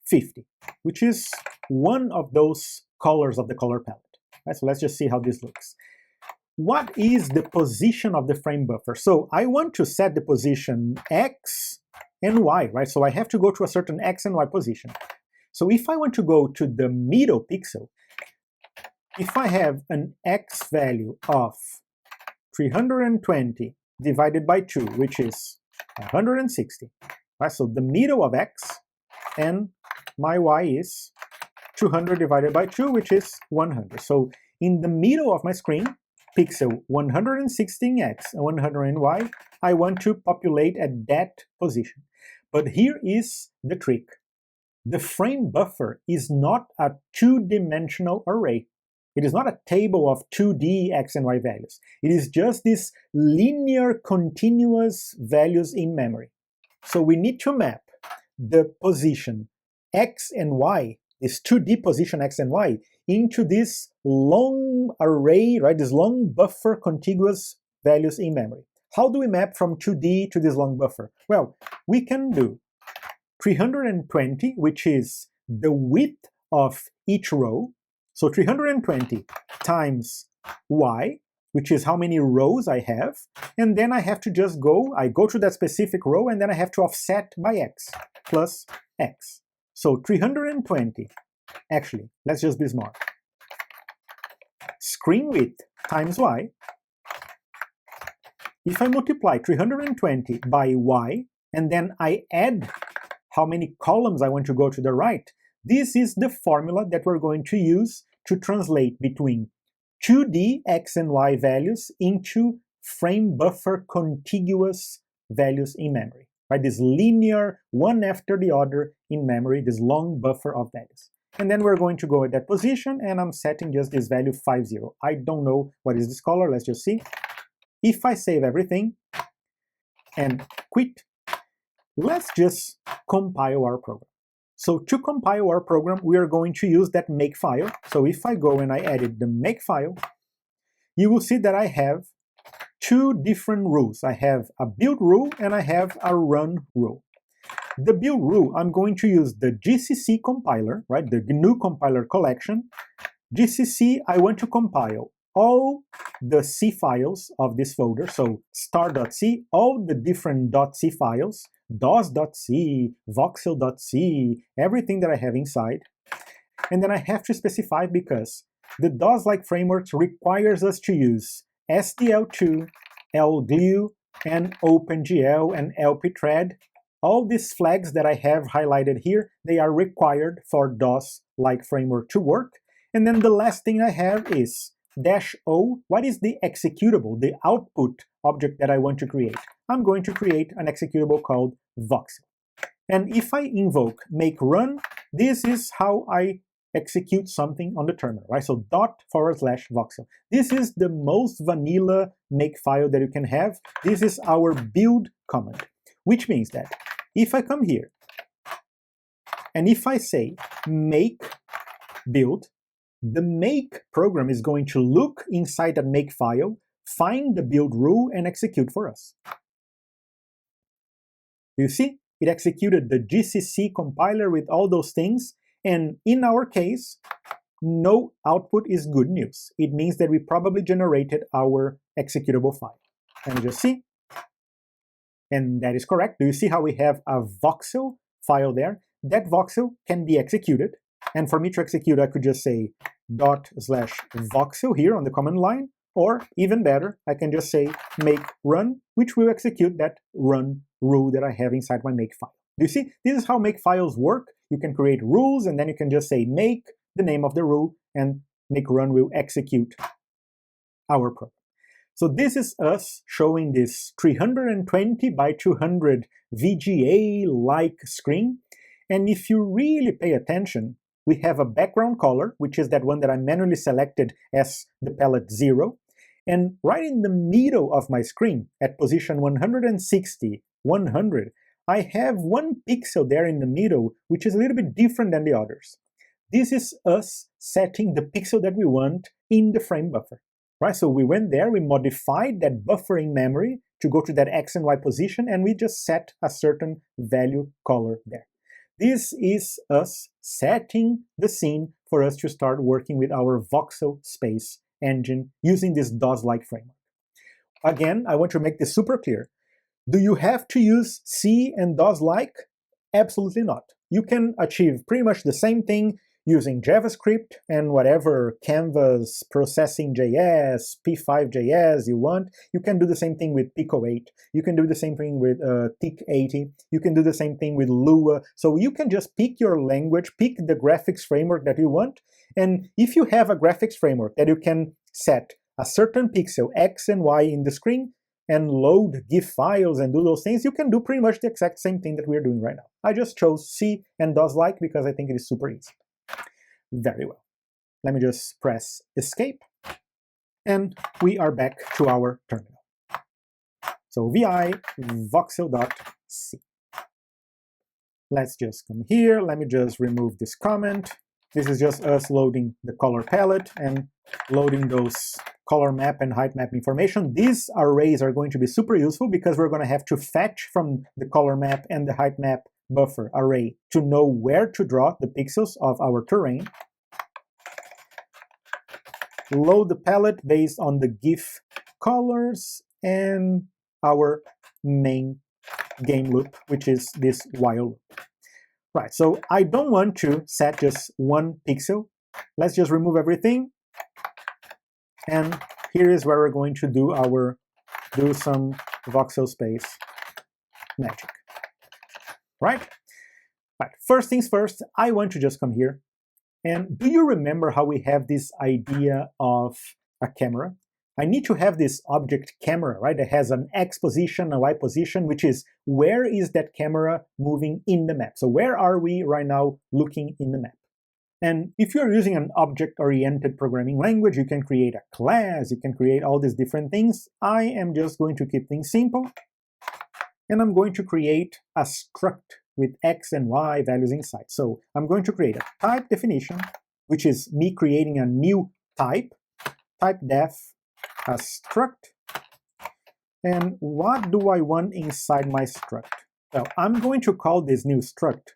50, which is one of those colors of the color palette. Right, so let's just see how this looks. What is the position of the frame buffer? So I want to set the position X and Y, right? So I have to go to a certain X and Y position. So if I want to go to the middle pixel, if I have an X value of 320 divided by 2, which is 160, right? So the middle of X, and my Y is 200 divided by 2, which is 100. So in the middle of my screen, pixel 116X and 100Y, I want to populate at that position. But here is the trick. The frame buffer is not a two-dimensional array. It is not a table of 2D X and Y values. It is just these linear continuous values in memory. So we need to map the position X and Y, this 2D position X and Y, into this long array, right? This long buffer contiguous values in memory. How do we map from 2D to this long buffer? Well, we can do 320, which is the width of each row. So 320 times Y, which is how many rows I have, and then I have to just I go to that specific row, and then I have to offset by X, plus X. So 320, actually, let's just be smart. Screen width times Y. If I multiply 320 by Y, and then I add how many columns I want to go to the right, this is the formula that we're going to use to translate between 2D X and Y values into frame buffer contiguous values in memory, right? This linear, one after the other in memory, this long buffer of values. And then we're going to go at that position, and I'm setting just this value 50. I don't know what is this color, let's just see. If I save everything and quit, let's just compile our program. So to compile our program, we are going to use that makefile. So if I go and I edit the makefile, you will see that I have two different rules. I have a build rule and I have a run rule. The build rule, I'm going to use the GCC compiler, right? The GNU compiler collection. GCC, I want to compile all the C files of this folder, so star.c, all the different .c files, dos.c, voxel.c, everything that I have inside. And then I have to specify, because the DOS-like frameworks requires us to use SDL2, LGLUE, and OpenGL, and LPthread. All these flags that I have highlighted here, they are required for DOS-like framework to work. And then the last thing I have is -O. What is the executable, the output object that I want to create? I'm going to create an executable called Voxel. And if I invoke make run, this is how I execute something on the terminal, right? So /voxel. This is the most vanilla makefile that you can have. This is our build command, which means that if I come here and if I say make build, the make program is going to look inside that makefile, find the build rule, and execute for us. You see, it executed the GCC compiler with all those things, and in our case, no output is good news. It means that we probably generated our executable file. Let me just see. And that is correct. Do you see how we have a voxel file there? That voxel can be executed. And for me to execute, I could just say /voxel here on the command line, or even better, I can just say make run, which will execute that run rule that I have inside my makefile. Do you see? This is how makefiles work. You can create rules, and then you can just say make the name of the rule, and make run will execute our program. So this is us showing this 320 by 200 VGA-like screen. And if you really pay attention, we have a background color, which is that one that I manually selected as the palette 0. And right in the middle of my screen, at position 160, 100, I have one pixel there in the middle, which is a little bit different than the others. This is us setting the pixel that we want in the frame buffer, right? So we went there, we modified that buffering memory to go to that X and Y position, and we just set a certain value color there. This is us setting the scene for us to start working with our Voxel Space engine using this DOS-like framework. Again, I want to make this super clear. Do you have to use C and DOS-like? Absolutely not. You can achieve pretty much the same thing using JavaScript and whatever Canvas, Processing.js, P5.js you want. You can do the same thing with Pico 8. You can do the same thing with TIC80. You can do the same thing with Lua. So you can just pick your language, pick the graphics framework that you want. And if you have a graphics framework that you can set a certain pixel X and Y in the screen and load GIF files and do those things, you can do pretty much the exact same thing that we're doing right now. I just chose C and DOS-like because I think it is super easy. Very well. Let me just press escape, and we are back to our terminal. So vi voxel.c. Let's just come here. Let me just remove this comment. This is just us loading the color palette and loading those color map and height map information. These arrays are going to be super useful because we're going to have to fetch from the color map and the height map buffer array to know where to draw the pixels of our terrain. Load the palette based on the GIF colors and our main game loop, which is this while loop. Right, so I don't want to set just one pixel. Let's just remove everything. And here is where we're going to do some Voxel Space magic. Right? Right. First things first, I want to just come here. And do you remember how we have this idea of a camera? I need to have this object camera, right? That has an X position, a Y position, which is where is that camera moving in the map? So where are we right now looking in the map? And if you're using an object-oriented programming language, you can create a class, you can create all these different things. I am just going to keep things simple. And I'm going to create a struct with X and Y values inside. So I'm going to create a type definition, which is me creating a new type def, a struct. And what do I want inside my struct? Well, I'm going to call this new struct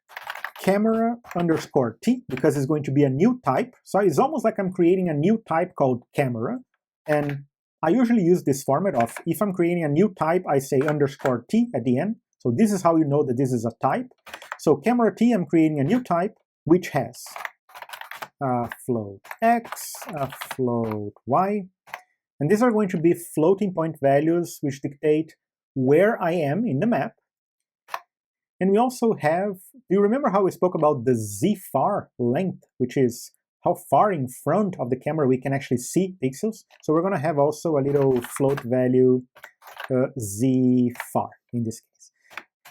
camera underscore t, because it's going to be a new type. So it's almost like I'm creating a new type called camera. And I usually use this format of, if I'm creating a new type, I say underscore t at the end. So this is how you know that this is a type. So camera t, I'm creating a new type, which has a float x, a float y. And these are going to be floating point values which dictate where I am in the map. And we also have, do you remember how we spoke about the z-far length, which is how far in front of the camera we can actually see pixels? So we're going to have also a little float value z-far in this case.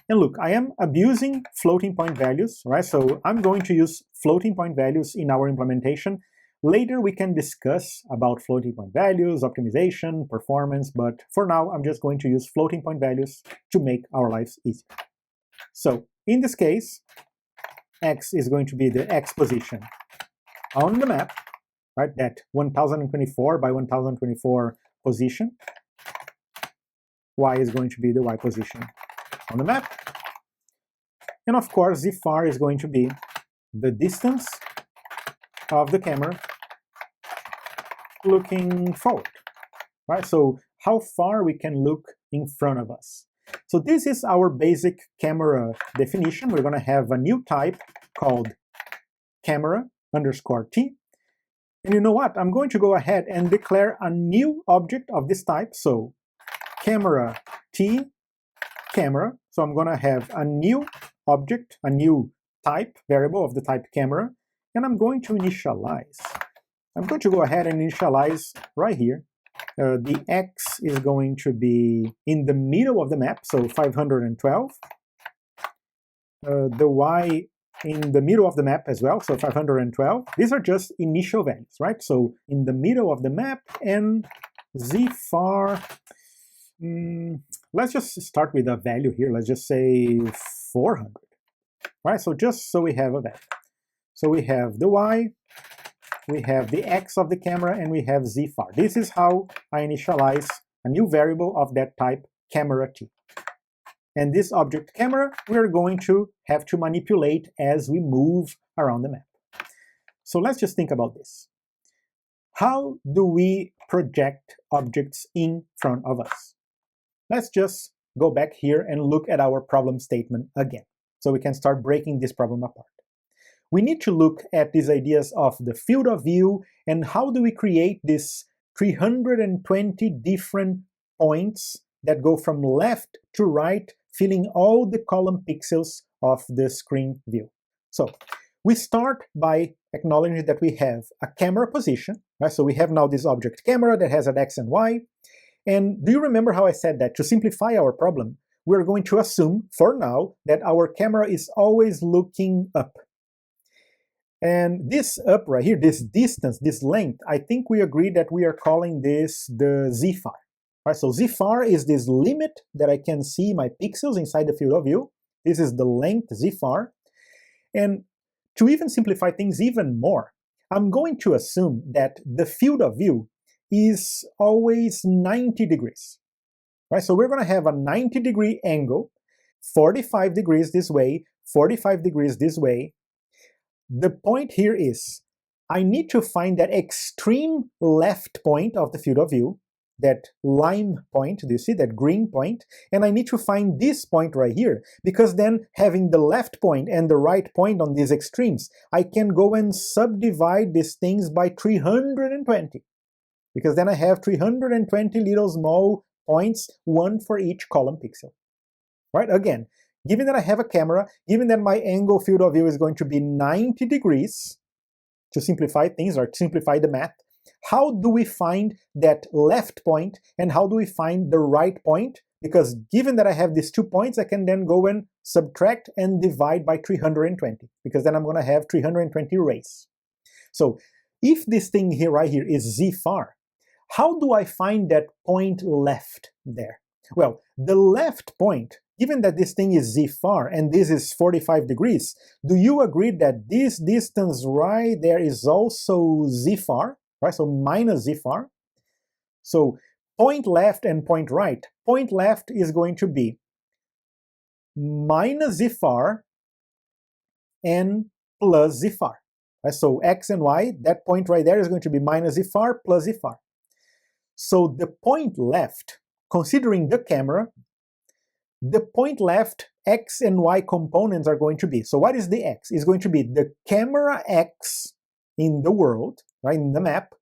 And look, I am abusing floating point values, right? So I'm going to use floating point values in our implementation. Later we can discuss about floating point values, optimization, performance, but for now I'm just going to use floating point values to make our lives easier. So in this case, x is going to be the x position on the map, right? That 1024 by 1024 position. Y is going to be the y position on the map. And of course, z-far is going to be the distance of the camera looking forward, right? So how far we can look in front of us. So this is our basic camera definition. We're going to have a new type called camera underscore t. And you know what? I'm going to go ahead and declare a new object of this type. So camera t camera. So I'm going to have a new object, a new type variable of the type camera, and I'm going to initialize. I'm going to go ahead and initialize right here. The x is going to be in the middle of the map, so 512. The y in the middle of the map as well, so 512. These are just initial values, right? So in the middle of the map, and z far, let's just start with a value here. Let's just say 400, right? So just so we have a value. So we have the y, we have the x of the camera, and we have z far. This is how I initialize a new variable of that type, camera t. And this object camera, we're going to have to manipulate as we move around the map. So let's just think about this. How do we project objects in front of us? Let's just go back here and look at our problem statement again, so we can start breaking this problem apart. We need to look at these ideas of the field of view and how do we create these 320 different points that go from left to right, filling all the column pixels of the screen view. So we start by acknowledging that we have a camera position, right? So we have now this object camera that has an x and y. And do you remember how I said that to simplify our problem, we're going to assume for now that our camera is always looking up. And this up right here, this distance, this length, I think we agree that we are calling this the z far. Right, so z far is this limit that I can see my pixels inside the field of view. This is the length z far. And to even simplify things even more, I'm going to assume that the field of view is always 90 degrees. Right, so we're going to have a 90-degree angle, 45 degrees this way, 45 degrees this way. The point here is, I need to find that extreme left point of the field of view, that lime point, do you see that green point? And I need to find this point right here, because then having the left point and the right point on these extremes, I can go and subdivide these things by 320, because then I have 320 little small points, one for each column pixel. Right? Again, given that I have a camera, given that my angle field of view is going to be 90 degrees, to simplify things or to simplify the math, how do we find that left point and how do we find the right point? Because given that I have these 2 points, I can then go and subtract and divide by 320, because then I'm going to have 320 rays. So if this thing here right here is z far, how do I find that point left there? Well, the left point, given that this thing is z far and this is 45 degrees, do you agree that this distance right there is also z far? Right, so minus z far. So point left and point right. Point left is going to be minus z far and plus z far. Right, so x and y, that point right there is going to be minus z far plus z far. So the point left, considering the camera, the point left x and y components are going to be, so what is the x? It's going to be the camera x in the world, right, in the map,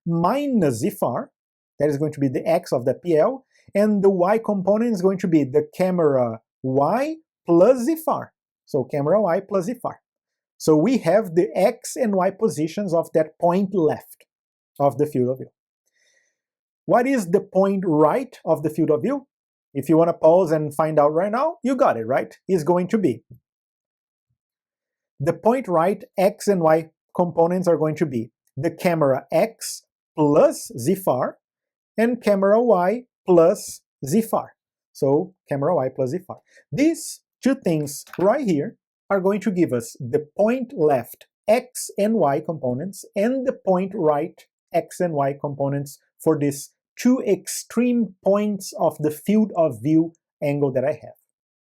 minus z far, that is going to be the x of the PL, and the y component is going to be the camera y plus z far. So camera y plus z far. So we have the x and y positions of that point left of the field of view. What is the point right of the field of view? If you want to pause and find out right now, you got it, right? It's going to be the point right x and y components are going to be the camera x plus z far and camera y plus z far. So camera y plus z far. These two things right here are going to give us the point left x and y components and the point right x and y components for these two extreme points of the field of view angle that I have.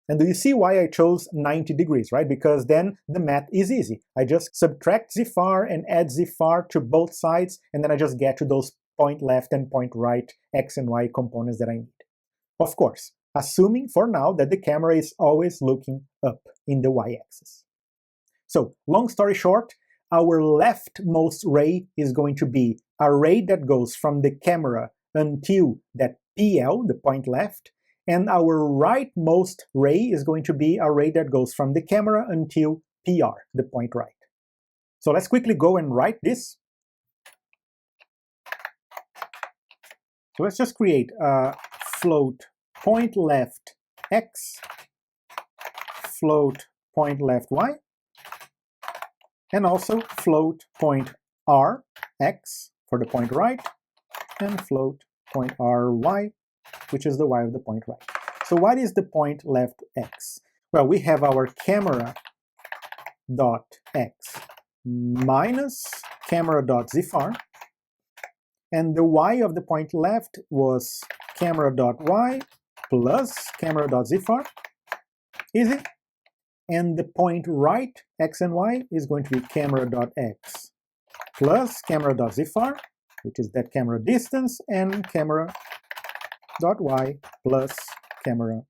And do you see why I chose 90 degrees, right? Because then the math is easy. I just subtract z far and add z far to both sides, and then I just get to those point left and point right x and y components that I need. Of course, assuming for now that the camera is always looking up in the y-axis. So, long story short, our leftmost ray is going to be a ray that goes from the camera until that PL, the point left, and our rightmost ray is going to be a ray that goes from the camera until PR, the point right. So let's quickly go and write this. So let's just create a float point left x, float point left y, and also float point r x for the point right, and float point r y, which is the y of the point right. So what is the point left x? Well, we have our camera dot x minus camera dot zfar, and the y of the point left was camera dot y plus camera dot zfar. Easy. And the point right, x and y, is going to be camera dot x plus camera dot zfar, which is that camera distance, and camera dot y plus camera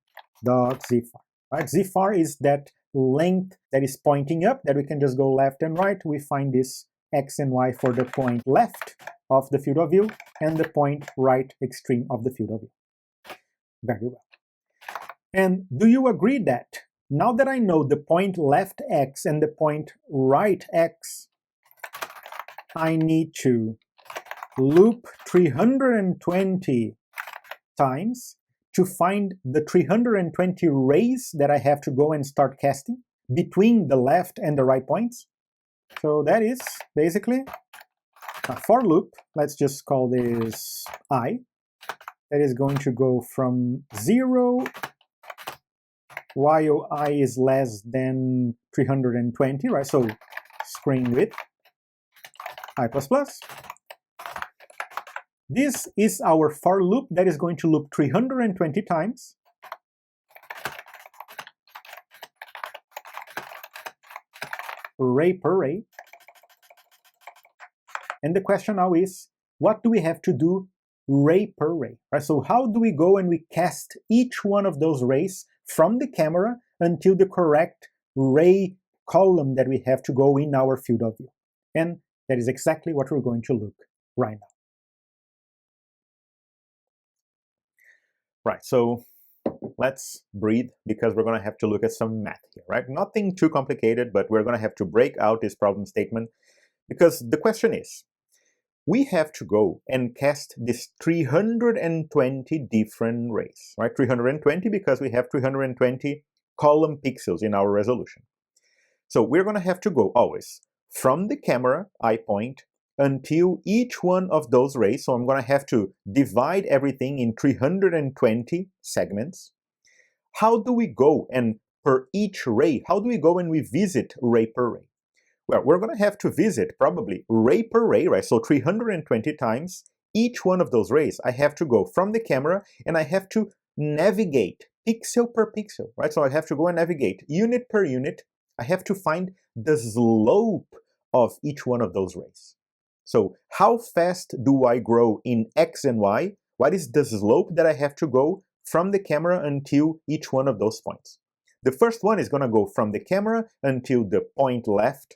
dot zfar. Right? Zfar is that length that is pointing up, that we can just go left and right. We find this x and y for the point left of the field of view and the point right extreme of the field of view. Very well. And do you agree that now that I know the point left x and the point right x, I need to loop 320 times to find the 320 rays that I have to go and start casting between the left and the right points? So that is basically a for loop. Let's just call this I. That is going to go from 0 while I is less than 320, right? So screen width I++. This is our for loop that is going to loop 320 times. Ray per ray. And the question now is, what do we have to do ray per ray? Right? So how do we go and we cast each one of those rays from the camera until the correct ray column that we have to go in our field of view? And that is exactly what we're going to look right now. Right, so let's breathe, because we're going to have to look at some math here, right? Nothing too complicated, but we're going to have to break out this problem statement, because the question is, we have to go and cast this 320 different rays, right? 320 because we have 320 column pixels in our resolution. So we're going to have to go always from the camera eye point until each one of those rays. So I'm going to have to divide everything in 320 segments. How do we go and per each ray, how do we go and we visit ray per ray? Well, we're going to have to visit probably ray per ray, right? So 320 times each one of those rays. I have to go from the camera and I have to navigate pixel per pixel, right? So I have to go and navigate unit per unit. I have to find the slope of each one of those rays. So how fast do I grow in x and y? What is the slope that I have to go from the camera until each one of those points? The first one is going to go from the camera until the point left.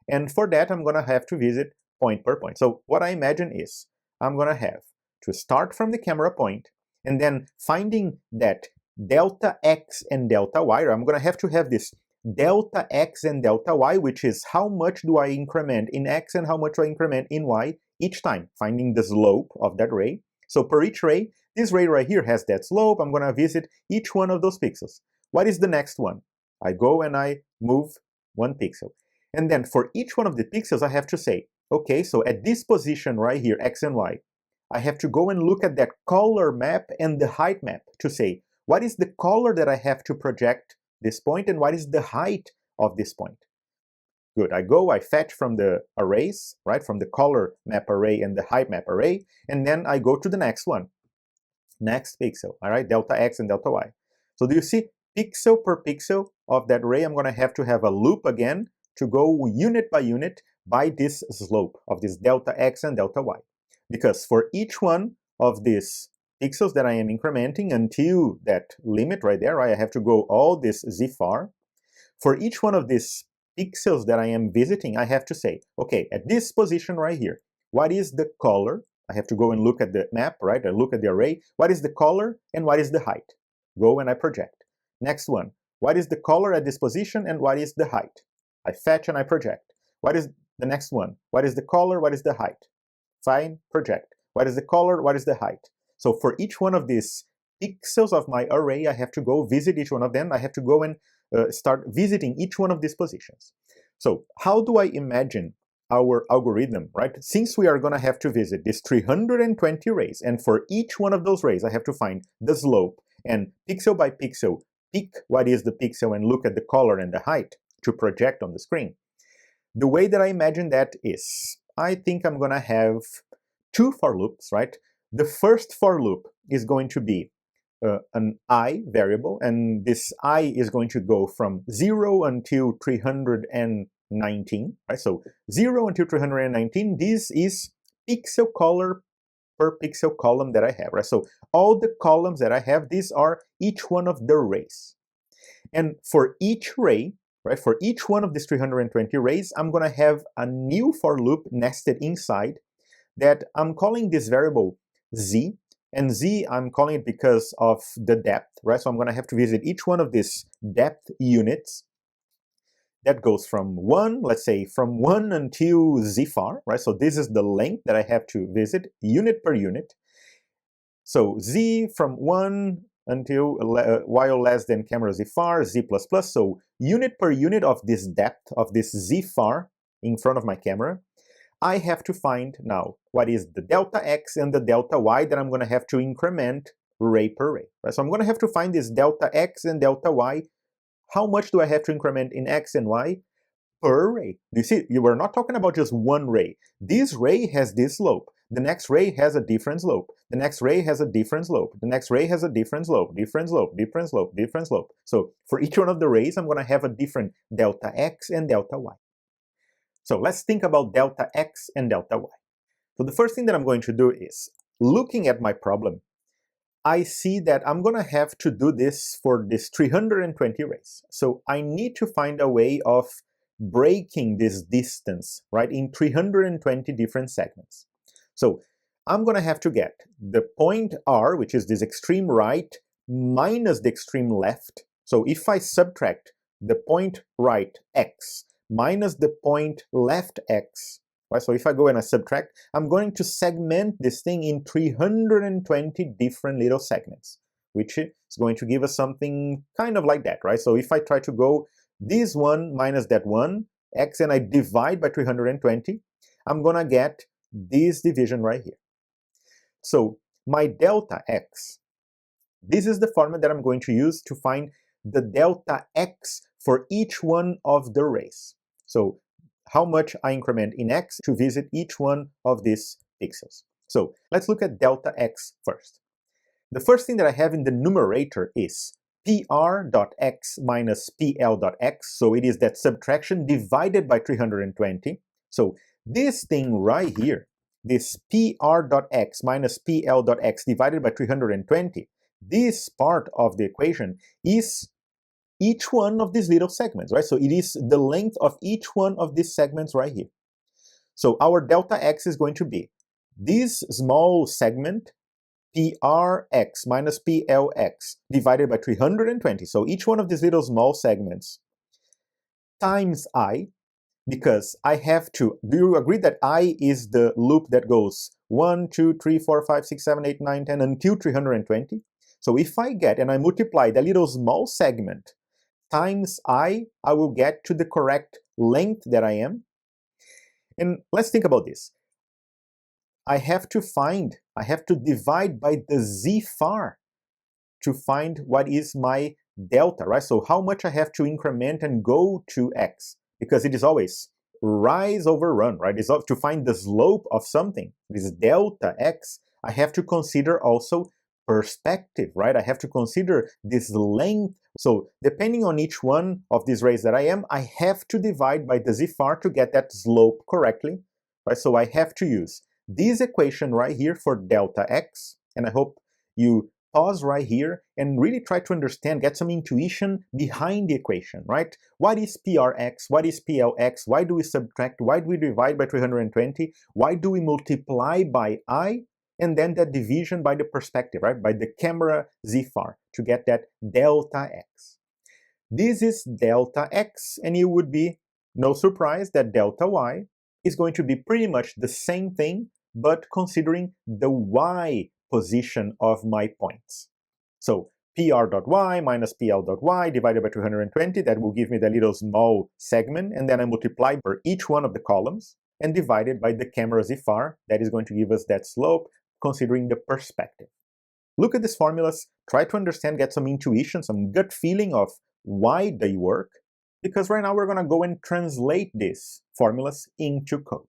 And for that, I'm going to have to visit point per point. So what I imagine is I'm going to have to start from the camera point and then finding that delta x and delta y. I'm going to have this delta x and delta y, which is how much do I increment in x and how much do I increment in y each time, finding the slope of that ray. So per each ray, this ray right here has that slope. I'm going to visit each one of those pixels. What is the next one? I go and I move one pixel. And then for each one of the pixels, I have to say, okay, so at this position right here, x and y, I have to go and look at that color map and the height map to say, what is the color that I have to project this point and what is the height of this point? Good, I fetch from the arrays, right, from the color map array and the height map array, and then I go to the next one, next pixel, all right, delta x and delta y. So do you see, pixel per pixel of that array, I'm going to have a loop again to go unit by this slope of this delta x and delta y. Because for each one of these pixels that I am incrementing until that limit right there, right, I have to go all this zfar. For each one of these pixels that I am visiting, I have to say, okay, at this position right here, what is the color? I have to go and look at the map, right? I look at the array. What is the color and what is the height? Go and I project. Next one, what is the color at this position and what is the height? I fetch and I project. What is the next one? What is the color? What is the height? Fine, project. What is the color? What is the height? So for each one of these pixels of my array, I have to go visit each one of them. I have to go and start visiting each one of these positions. So how do I imagine our algorithm, right? Since we are going to have to visit these 320 rays, and for each one of those rays I have to find the slope, and pixel by pixel pick what is the pixel and look at the color and the height to project on the screen. The way that I imagine that is, I think I'm going to have two for loops, right? The first for loop is going to be an I variable, and this I is going to go from 0 until 319, right? So 0 until 319, this is pixel color per pixel column that I have, right? So all the columns that I have, these are each one of the rays. And for each ray, right, for each one of these 320 rays, I'm going to have a new for loop nested inside that I'm calling this variable z. And z, I'm calling it because of the depth, right? So I'm going to have to visit each one of these depth units that goes from 1, let's say from 1 until z far, right? So this is the length that I have to visit, unit per unit. So z from 1 until while less than camera z far, z++. So unit per unit of this depth, of this z far in front of my camera, I have to find now what is the delta x and the delta y that I'm going to have to increment ray per ray. Right? So I'm going to have to find this delta x and delta y. How much do I have to increment in x and y per ray? You see, you were not talking about just one ray. This ray has this slope. The next ray has a different slope. The next ray has a different slope. The next ray has a different slope, different slope, different slope, different slope. So for each one of the rays, I'm going to have a different delta x and delta y. So let's think about delta x and delta y. So the first thing that I'm going to do is, looking at my problem, I see that I'm going to have to do this for this 320 rays. So I need to find a way of breaking this distance, right, in 320 different segments. So I'm going to have to get the point r, which is this extreme right, minus the extreme left. So if I subtract the point right x minus the point left x, right? So if I go and I subtract, I'm going to segment this thing in 320 different little segments, which is going to give us something kind of like that, right? So if I try to go this one minus that one, x, and I divide by 320, I'm going to get this division right here. So my delta x, this is the formula that I'm going to use to find the delta x for each one of the rays. So how much I increment in x to visit each one of these pixels. So let's look at delta x first. The first thing that I have in the numerator is pr.x minus pl.x. So it is that subtraction divided by 320. So this thing right here, this pr.x minus pl.x divided by 320, this part of the equation is each one of these little segments, right? So it is the length of each one of these segments right here. So our delta x is going to be this small segment, prx minus plx, divided by 320. So each one of these little small segments times I, because I have to, do you agree that I is the loop that goes 1, 2, 3, 4, 5, 6, 7, 8, 9, 10 until 320? So if I get and I multiply the little small segment times I will get to the correct length that I am. And let's think about this. I have to divide by the z far to find what is my delta, right? So how much I have to increment and go to x, because it is always rise over run, right? It's to find the slope of something, this delta x, I have to consider also perspective, right? I have to consider this length. So depending on each one of these rays that I am, I have to divide by the z far to get that slope correctly, right? So I have to use this equation right here for delta x, and I hope you pause right here and really try to understand, get some intuition behind the equation, right? What is prx? What is plx? Why do we subtract? Why do we divide by 320? Why do we multiply by I? And then that division by the perspective, right? By the camera z far to get that delta x. This is delta x, and it would be no surprise that delta y is going to be pretty much the same thing, but considering the y position of my points. So pr.y minus pl.y divided by 220. That will give me the little small segment, and then I multiply for each one of the columns and divide it by the camera z-far. That is going to give us that slope considering the perspective. Look at these formulas, try to understand, get some intuition, some gut feeling of why they work, because right now we're going to go and translate these formulas into code.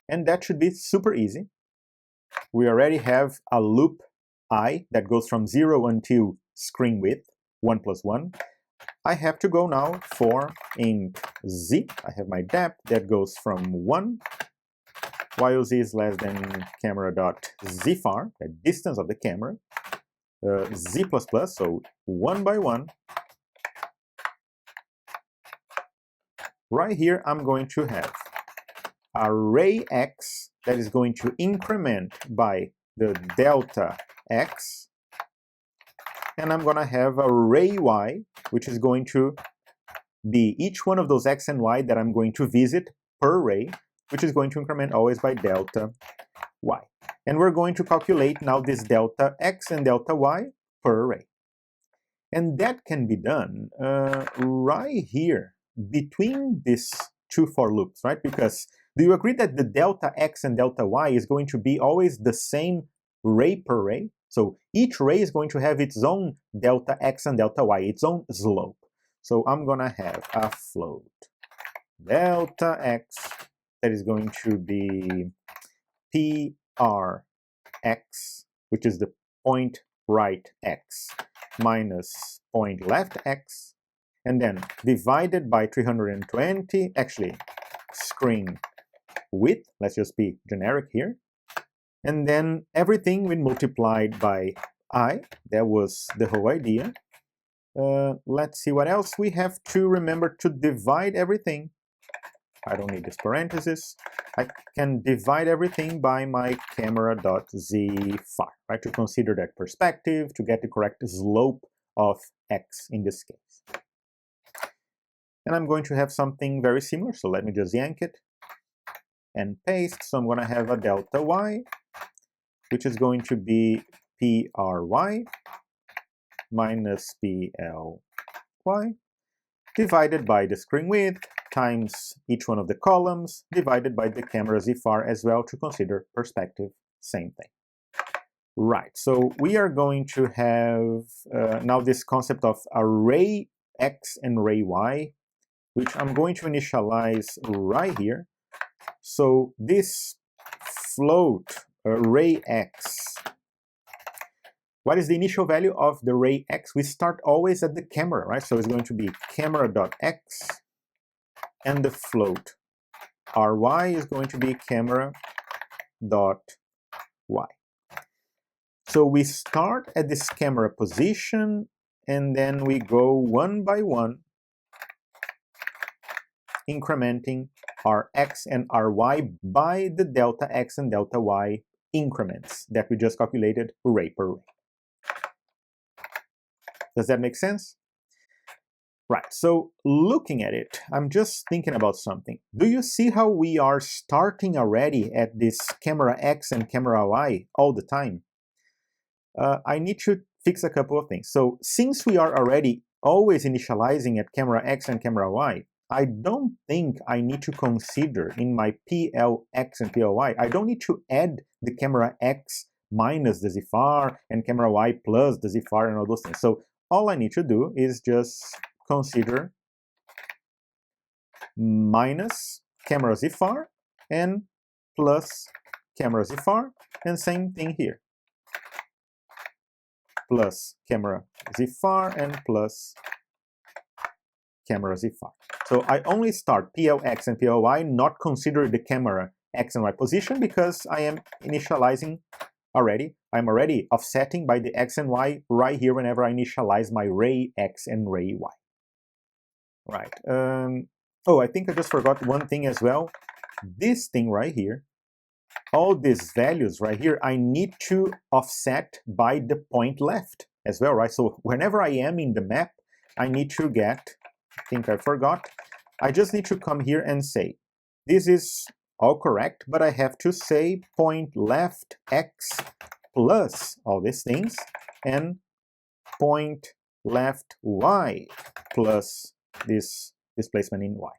And that should be super easy. We already have a loop I that goes from 0 until string width, 1 plus 1. I have to go now for int z. I have my depth that goes from 1, while z is less than camera.zfar, the distance of the camera, z++, so 1 by 1. Right here, I'm going to have array x that is going to increment by the delta x, and I'm going to have array y, which is going to be each one of those x and y that I'm going to visit per array, which is going to increment always by delta y. And we're going to calculate now this delta x and delta y per array. And that can be done right here between these two for loops, right? Because do you agree that the delta x and delta y is going to be always the same ray per ray? So each ray is going to have its own delta x and delta y, its own slope. So I'm going to have a float delta x that is going to be prx, which is the point right x, minus point left x, and then divided by 320, actually string width, let's just be generic here, and then everything we multiplied by I. That was the whole idea. Let's see what else. We have to remember to divide everything. I don't need this parenthesis. I can divide everything by my camera.z-far, right? To consider that perspective, to get the correct slope of x in this case. And I'm going to have something very similar, so let me just yank it and paste. So I'm going to have a delta y, which is going to be pry minus ply divided by the string width times each one of the columns divided by the camera z-far as well to consider perspective, same thing. Right, so we are going to have now this concept of array x and array y, which I'm going to initialize right here. So this float array x, what is the initial value of the array x? We start always at the camera, right? So it's going to be camera.x, and the float ry is going to be camera.y. So we start at this camera position, and then we go one by one, incrementing our x and our y by the delta x and delta y increments that we just calculated array per array. Does that make sense? Right, so looking at it, I'm just thinking about something. Do you see how we are starting already at this camera x and camera y all the time? I need to fix a couple of things. So since we are already always initializing at camera x and camera y, I don't think I need to consider in my plx and ply, I don't need to add the camera x minus the z-far and camera y plus the z-far and all those things. So all I need to do is just consider minus camera z-far and plus camera z-far, and same thing here. Plus camera z-far and plus camera z-far. So I only start plx and ply, not consider the camera x and y position, because I am initializing already. I'm already offsetting by the x and y right here whenever I initialize my ray x and ray y. Right. Oh, I think I just forgot one thing as well. This thing right here, all these values right here, I need to offset by the point left as well, right? So whenever I am in the map, I need to get, I think I forgot, I just need to come here and say, this is all correct, but I have to say point left x plus all these things, and point left y plus this displacement in y.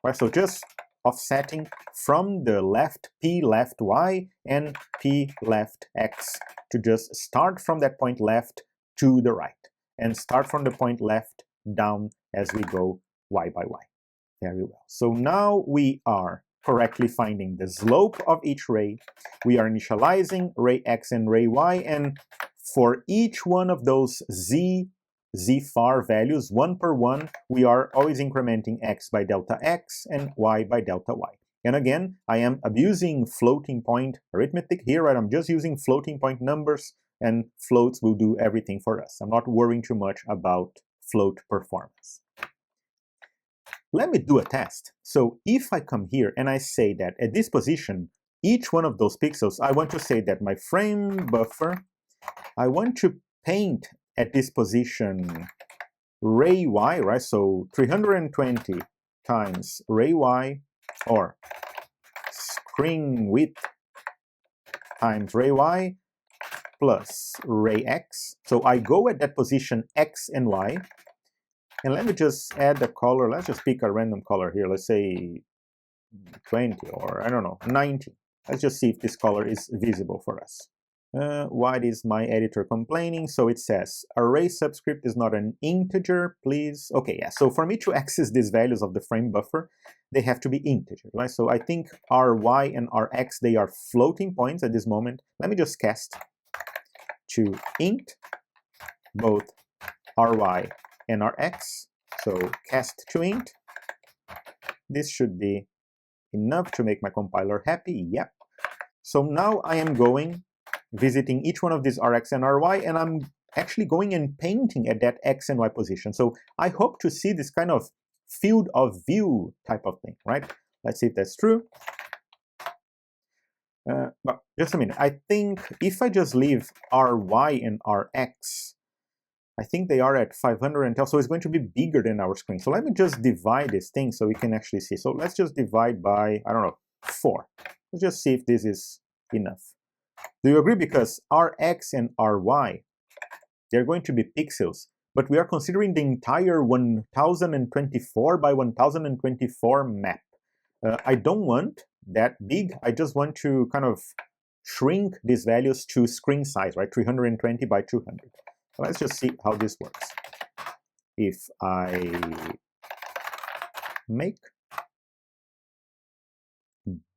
Right, so just offsetting from the left p left y and p left x to just start from that point left to the right and start from the point left down as we go y by y. Very well. So now we are correctly finding the slope of each ray. We are initializing ray x and ray y, and for each one of those z far values, one per one, we are always incrementing x by delta x and y by delta y. And again, I am abusing floating point arithmetic here, right? I'm just using floating point numbers, and floats will do everything for us. I'm not worrying too much about float performance. Let me do a test. So if I come here and I say that at this position, each one of those pixels, I want to say that my frame buffer, I want to paint at this position ray y, right? So 320 times ray y, or screen width times ray y plus ray x. So I go at that position x and y, and let me just add the color. Let's just pick a random color here. Let's say 20 or I don't know, 90. Let's just see if this color is visible for us. Why is my editor complaining? So it says array subscript is not an integer, please. Okay, yeah, so for me to access these values of the frame buffer, they have to be integer, right? So I think ry and rx, they are floating points at this moment. Let me just cast to int both ry and rx. So cast to int. This should be enough to make my compiler happy. Yep. So now I am going, visiting each one of these rx and ry, and I'm actually going and painting at that x and y position. So I hope to see this kind of field of view type of thing, right? Let's see if that's true. But just a minute. I think if I just leave ry and rx, I think they are at 512, so it's going to be bigger than our screen. So let me just divide this thing so we can actually see. So let's just divide by, I don't know, 4. Let's just see if this is enough. Do you agree? Because rx and ry, they're going to be pixels, but we are considering the entire 1024 by 1024 map. I don't want that big. I just want to kind of shrink these values to screen size, right? 320 by 200. So let's just see how this works. If I make,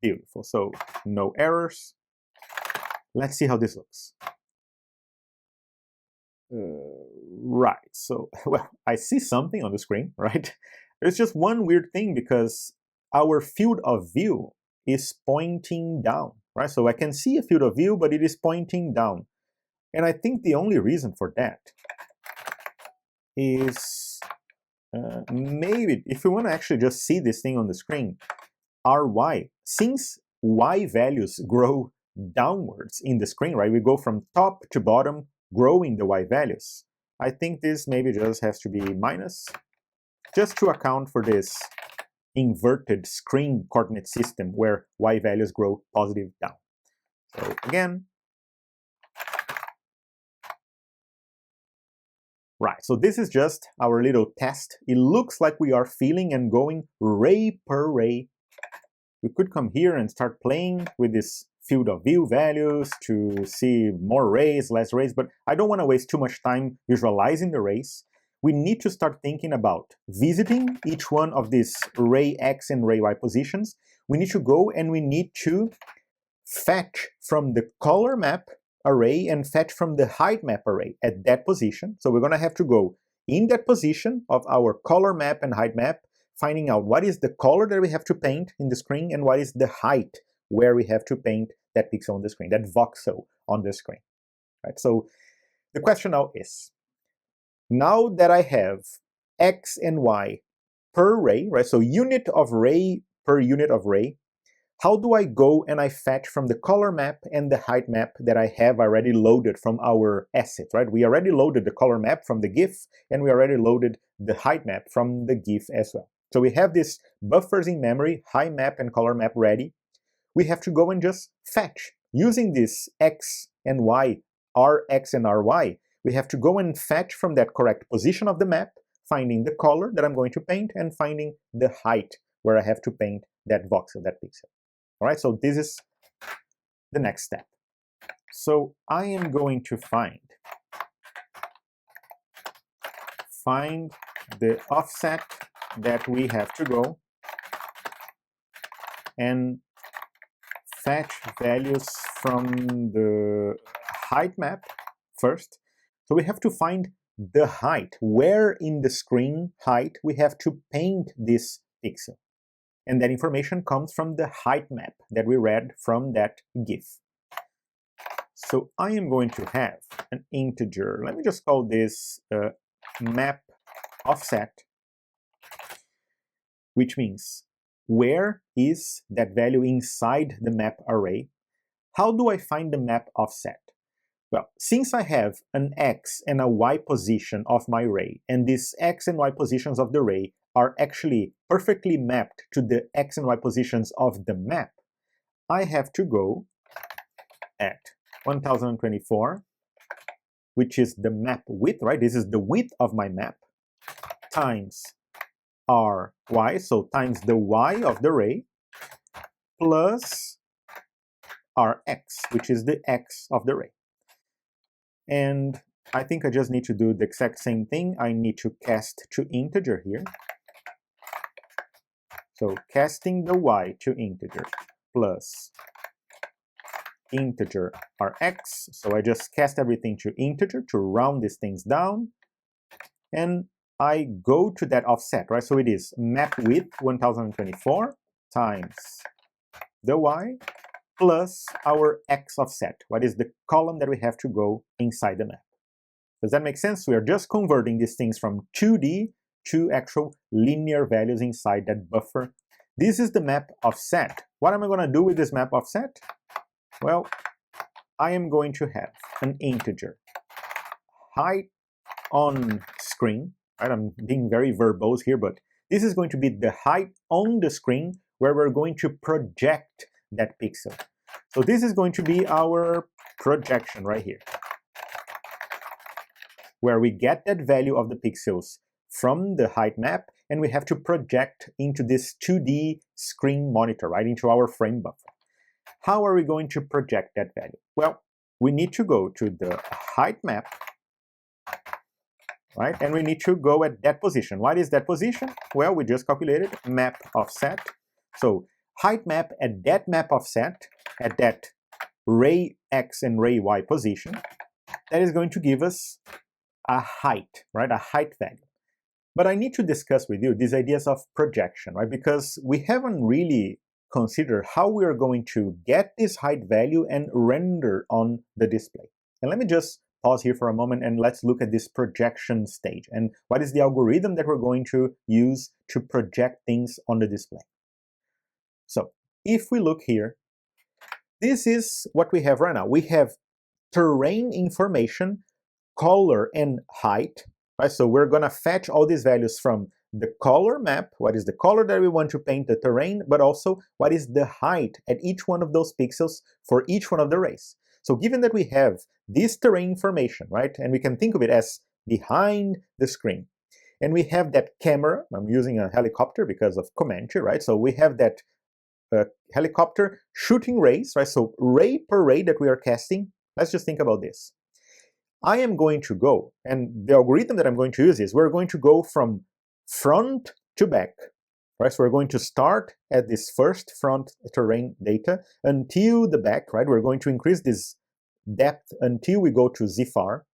beautiful, so no errors. Let's see how this looks. Right, so, well, I see something on the screen, right? There's just one weird thing because our field of view is pointing down, right? So I can see a field of view, but it is pointing down. And I think the only reason for that is maybe if we want to actually just see this thing on the screen, ry, since y values grow downwards in the screen, right? We go from top to bottom, growing the y values. I think this maybe just has to be minus, just to account for this inverted screen coordinate system where y values grow positive down. So again, right, so this is just our little test. It looks like we are feeling and going ray per ray. We could come here and start playing with this field of view values to see more rays, less rays, but I don't want to waste too much time visualizing the rays. We need to start thinking about visiting each one of these ray x and ray y positions. We need to go and we need to fetch from the color map array and fetch from the height map array at that position. So we're going to have to go in that position of our color map and height map, finding out what is the color that we have to paint in the screen and what is the height where we have to paint that pixel on the screen, that voxel on the screen. Right? So the question now is, now that I have x and y per ray, right? So unit of ray per unit of ray, how do I go and I fetch from the color map and the height map that I have already loaded from our asset, right? We already loaded the color map from the GIF, and we already loaded the height map from the GIF as well. So we have these buffers in memory, height map and color map ready. We have to go and just fetch. Using this x and y, rx and ry, we have to go and fetch from that correct position of the map, finding the color that I'm going to paint, and finding the height where I have to paint that voxel, that pixel. All right, so this is the next step. So I am going to find the offset that we have to go and fetch values from the height map first. So we have to find the height, where in the screen height we have to paint this pixel. And that information comes from the height map that we read from that GIF. So I am going to have an integer. Let me just call this map offset, which means where is that value inside the map array? How do I find the map offset? Well, since I have an x and a y position of my array, and these x and y positions of the array are actually perfectly mapped to the x and y positions of the map, I have to go at 1024, which is the map width, right? This is the width of my map, times ry, so times the y of the array, plus rx, which is the x of the array. And I think I just need to do the exact same thing. I need to cast to integer here. So casting the y to integer plus integer rx. So I just cast everything to integer to round these things down. And I go to that offset, right? So it is map width 1024 times the y plus our x offset. What is the column that we have to go inside the map? Does that make sense? We are just converting these things from 2D to actual linear values inside that buffer. This is the map offset. What am I going to do with this map offset? Well, I am going to have an integer height on screen, right? I'm being very verbose here, but this is going to be the height on the screen where we're going to project that pixel. So this is going to be our projection right here, where we get that value of the pixels from the height map, and we have to project into this 2D screen monitor, right, into our frame buffer. How are we going to project that value? Well, we need to go to the height map, right, and we need to go at that position. What is that position? Well, we just calculated map offset. So height map at that map offset, at that ray x and ray y position, that is going to give us a height, right, a height value. But I need to discuss with you these ideas of projection, right, because we haven't really considered how we are going to get this height value and render on the display. And let me just pause here for a moment and let's look at this projection stage and what is the algorithm that we're going to use to project things on the display. So if we look here, this is what we have right now. We have terrain information, color, and height. Right? So we're going to fetch all these values from the color map, what is the color that we want to paint the terrain, but also what is the height at each one of those pixels for each one of the rays. So given that we have this terrain information, right, and we can think of it as behind the screen, and we have that camera, I'm using a helicopter because of Comanche, right, so we have that helicopter shooting rays, right, so ray per ray that we are casting. Let's just think about this. I am going to go, and the algorithm that I'm going to use is we're going to go from front to back, right? So we're going to start at this first front terrain data until the back, right? We're going to increase this depth until we go to Z far.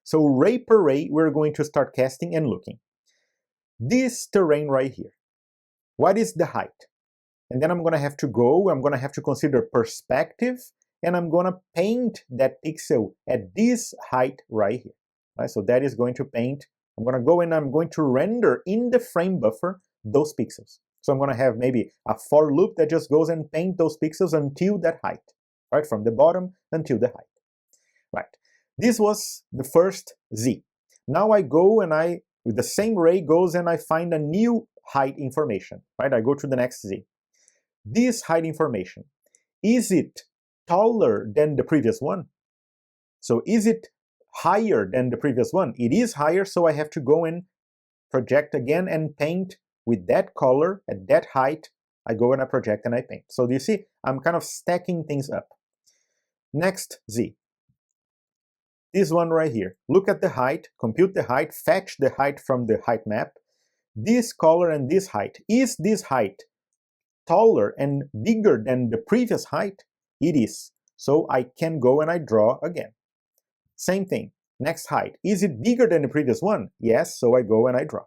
So ray per ray, we're going to start casting and looking. This terrain right here, what is the height? And then I'm going to have to consider perspective, and I'm going to paint that pixel at this height right here. Right? So that is going to paint. I'm going to go and I'm going to render in the frame buffer those pixels. So I'm going to have maybe a for loop that just goes and paint those pixels until that height, right? From the bottom until the height, right? This was the first Z. Now I go and with the same ray goes and I find a new height information, right? I go to the next Z. This height information, is it taller than the previous one? So is it higher than the previous one? It is higher, so I have to go and project again and paint with that color at that height. I go and I project and I paint. So do you see? I'm kind of stacking things up. Next, Z. This one right here. Look at the height, compute the height, fetch the height from the height map. This color and this height. Is this height taller and bigger than the previous height? It is. So I can go and I draw again. Same thing. Next height. Is it bigger than the previous one? Yes, so I go and I draw.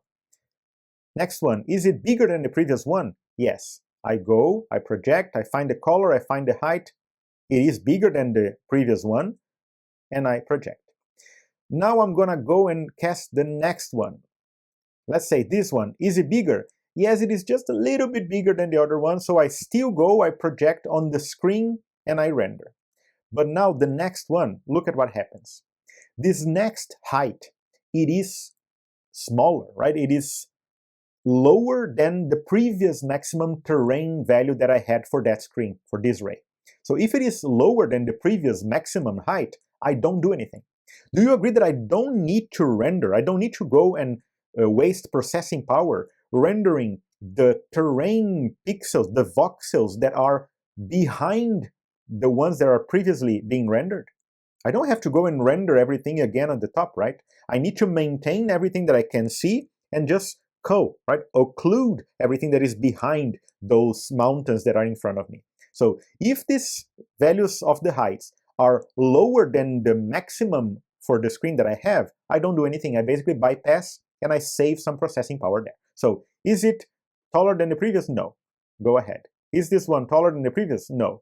Next one. Is it bigger than the previous one? Yes. I go, I project, I find the color, I find the height. It is bigger than the previous one, and I project. Now I'm gonna go and cast the next one. Let's say this one. Is it bigger? Yes, it is just a little bit bigger than the other one, so I still go, I project on the screen, and I render. But now the next one, look at what happens. This next height, it is smaller, right? It is lower than the previous maximum terrain value that I had for that screen, for this ray. So if it is lower than the previous maximum height, I don't do anything. Do you agree that I don't need to render? I don't need to go and waste processing power rendering the terrain pixels, the voxels that are behind the ones that are previously being rendered. I don't have to go and render everything again on the top, right? I need to maintain everything that I can see and just occlude everything that is behind those mountains that are in front of me. So if these values of the heights are lower than the maximum for the screen that I have, I don't do anything. I basically bypass and I save some processing power there. So is it taller than the previous? No. Go ahead. Is this one taller than the previous? No.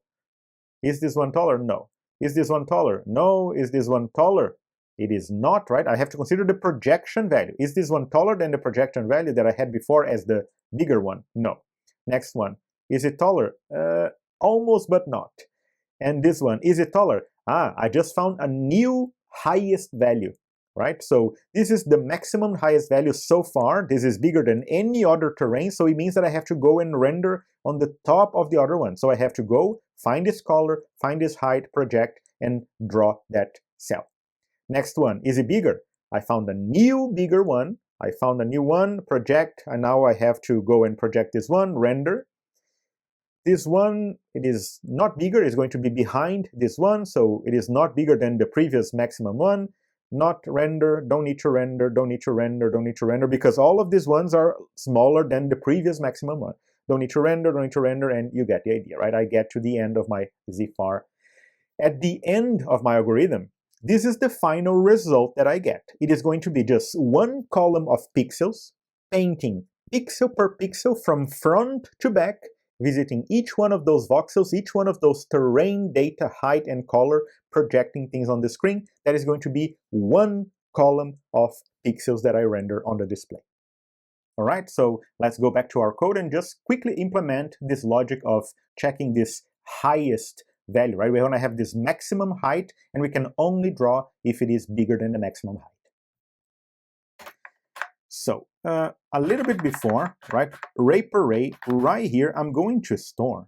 Is this one taller? No. Is this one taller? No. Is this one taller? It is not, right? I have to consider the projection value. Is this one taller than the projection value that I had before as the bigger one? No. Next one. Is it taller? Almost, but not. And this one, is it taller? I just found a new highest value, right? So this is the maximum highest value so far. This is bigger than any other terrain, so it means that I have to go and render on the top of the other one. So I have to go, find this color, find this height, project, and draw that cell. Next one, is it bigger? I found a new bigger one. I found a new one, project, and now I have to go and project this one, render. This one, it is not bigger, it's going to be behind this one, so it is not bigger than the previous maximum one. Not render, don't need to render, don't need to render, don't need to render, because all of these ones are smaller than the previous maximum one. Don't need to render, don't need to render, and you get the idea, right? I get to the end of my ZFAR. At the end of my algorithm, this is the final result that I get. It is going to be just one column of pixels, painting pixel per pixel from front to back, visiting each one of those voxels, each one of those terrain data, height and color, projecting things on the screen. That is going to be one column of pixels that I render on the display. All right, so let's go back to our code and just quickly implement this logic of checking this highest value, right? We want to have this maximum height, and we can only draw if it is bigger than the maximum height. So a little bit before, right, ray per ray, right here, I'm going to store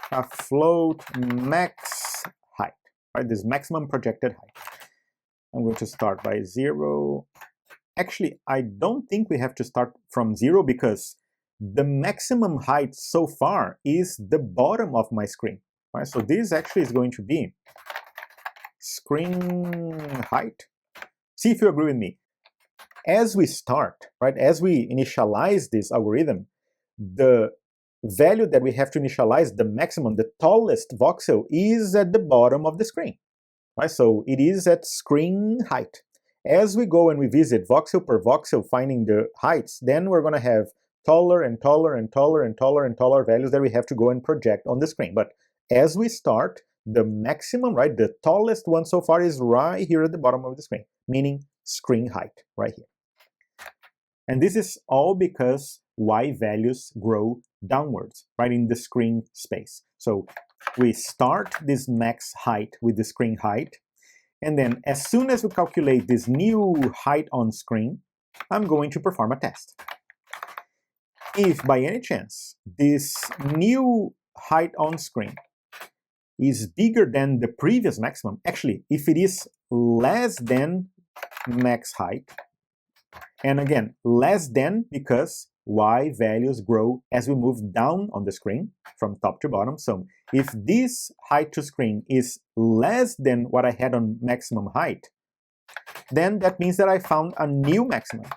a float max height, right, this maximum projected height. I'm going to start by 0. Actually, I don't think we have to start from 0 because the maximum height so far is the bottom of my screen. Right, so this actually is going to be screen height. See if you agree with me. As we start, right, as we initialize this algorithm, the value that we have to initialize, the maximum, the tallest voxel, is at the bottom of the screen. Right, so it is at screen height. As we go and we visit voxel per voxel, finding the heights, then we're going to have taller and taller and taller and taller and taller values that we have to go and project on the screen. But as we start, the maximum, right, the tallest one so far is right here at the bottom of the screen, meaning screen height, right here. And this is all because Y values grow downwards, right, in the screen space. So we start this max height with the screen height, and then as soon as we calculate this new height on screen, I'm going to perform a test. If by any chance this new height on screen is bigger than the previous maximum, actually, if it is less than max height. And again, less than because y values grow as we move down on the screen from top to bottom. So if this height to screen is less than what I had on maximum height, then that means that I found a new maximum,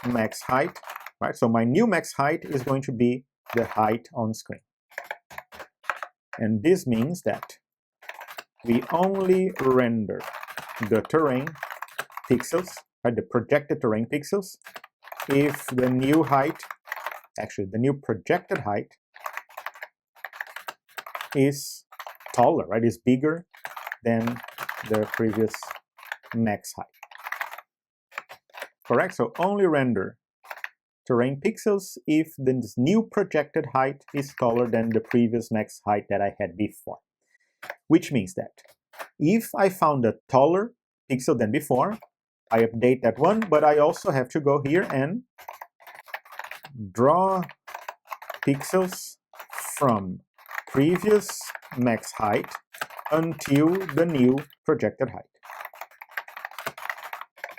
max height, right? So my new max height is going to be the height on screen. And this means that we only render the terrain pixels, right, the projected terrain pixels, if the new height, actually the new projected height, is taller, right, is bigger than the previous max height. Correct? So only render terrain pixels if this new projected height is taller than the previous max height that I had before. Which means that if I found a taller pixel than before, I update that one, but I also have to go here and draw pixels from previous max height until the new projected height.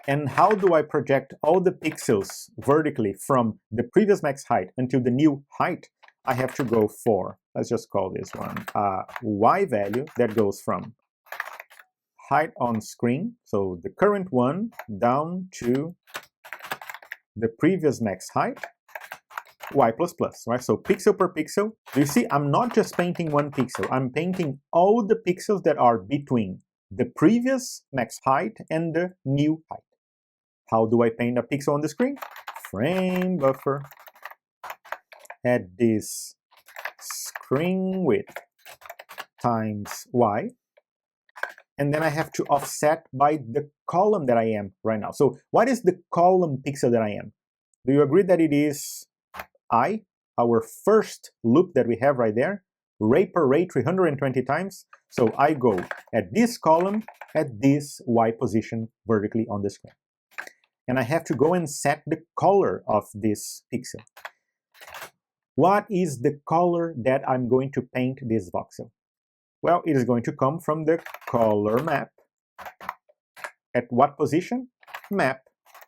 And how do I project all the pixels vertically from the previous max height until the new height? I have to go for, let's just call this one, y value that goes from height on screen, so the current one, down to the previous max height, y++, right? So pixel per pixel. Do you see, I'm not just painting one pixel, I'm painting all the pixels that are between the previous max height and the new height. How do I paint a pixel on the screen? Frame buffer, add this screen width times y, and then I have to offset by the column that I am right now. So what is the column pixel that I am? Do you agree that it is I, our first loop that we have right there, ray per ray 320 times? So I go at this column at this y position vertically on the screen. And I have to go and set the color of this pixel. What is the color that I'm going to paint this voxel? Well, it is going to come from the color map. At what position? Map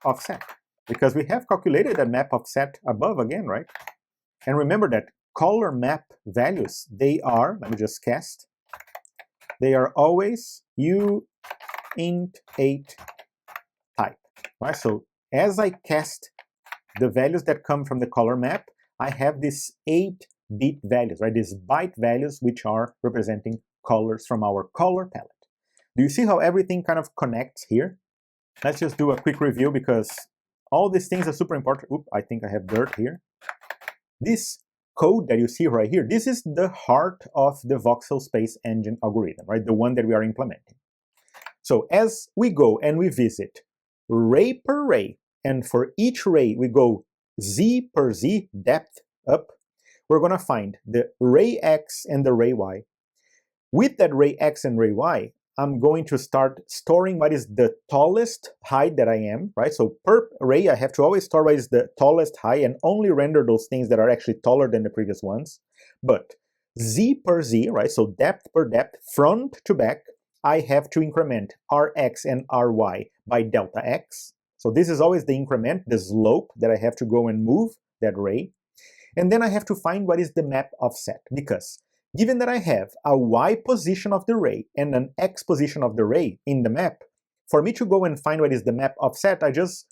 offset. Because we have calculated that map offset above again, right? And remember that color map values, they are, let me just cast, they are always uint8 type, right? So as I cast the values that come from the color map, I have these 8-bit values, right? These byte values which are representing colors from our color palette. Do you see how everything kind of connects here? Let's just do a quick review because all these things are super important. Oop, I think I have dirt here. This code that you see right here, this is the heart of the Voxel Space engine algorithm, right? The one that we are implementing. So as we go and we visit ray per ray, and for each ray we go z per z, depth up, we're going to find the ray x and the ray y. With that ray x and ray y, I'm going to start storing what is the tallest height that I am, right? So per ray, I have to always store what is the tallest height and only render those things that are actually taller than the previous ones. But z per z, right? So depth per depth, front to back, I have to increment rx and ry by delta x. So this is always the increment, the slope that I have to go and move that ray. And then I have to find what is the map offset, because given that I have a y position of the ray and an x position of the ray in the map, for me to go and find what is the map offset, I just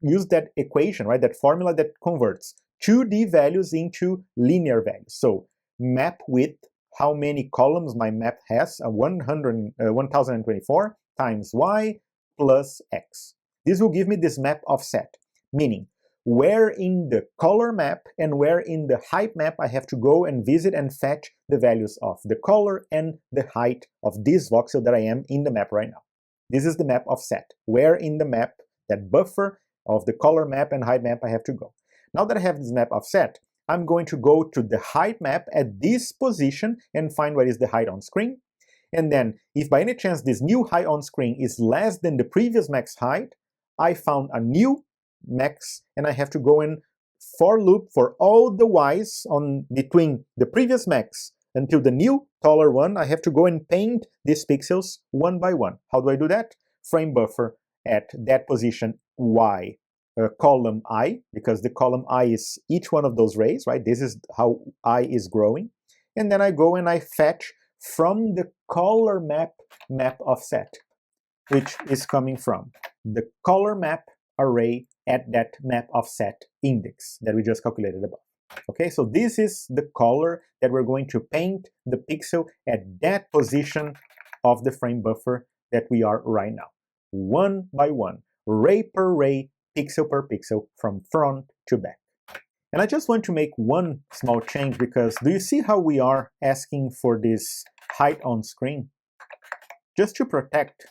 use that equation, right? That formula that converts 2D values into linear values. So map width, how many columns my map has, 1024 times y plus x. This will give me this map offset, meaning where in the color map and where in the height map I have to go and visit and fetch the values of the color and the height of this voxel that I am in the map right now. This is the map offset, where in the map, that buffer of the color map and height map I have to go. Now that I have this map offset, I'm going to go to the height map at this position and find what is the height on screen. And then, if by any chance this new height on screen is less than the previous max height, I found a new max, and I have to go in for loop for all the y's on between the previous max until the new taller one. I have to go and paint these pixels one by one. How do I do that? frame buffer at that position y, column I, because the column I is each one of those rays, right? This is how I is growing. And then I go and I fetch from the color map offset, which is coming from the color map array at that map offset index that we just calculated above. Okay, so this is the color that we're going to paint the pixel at that position of the frame buffer that we are right now. One by one, ray per ray, pixel per pixel, from front to back. And I just want to make one small change, because do you see how we are asking for this height on screen? Just to protect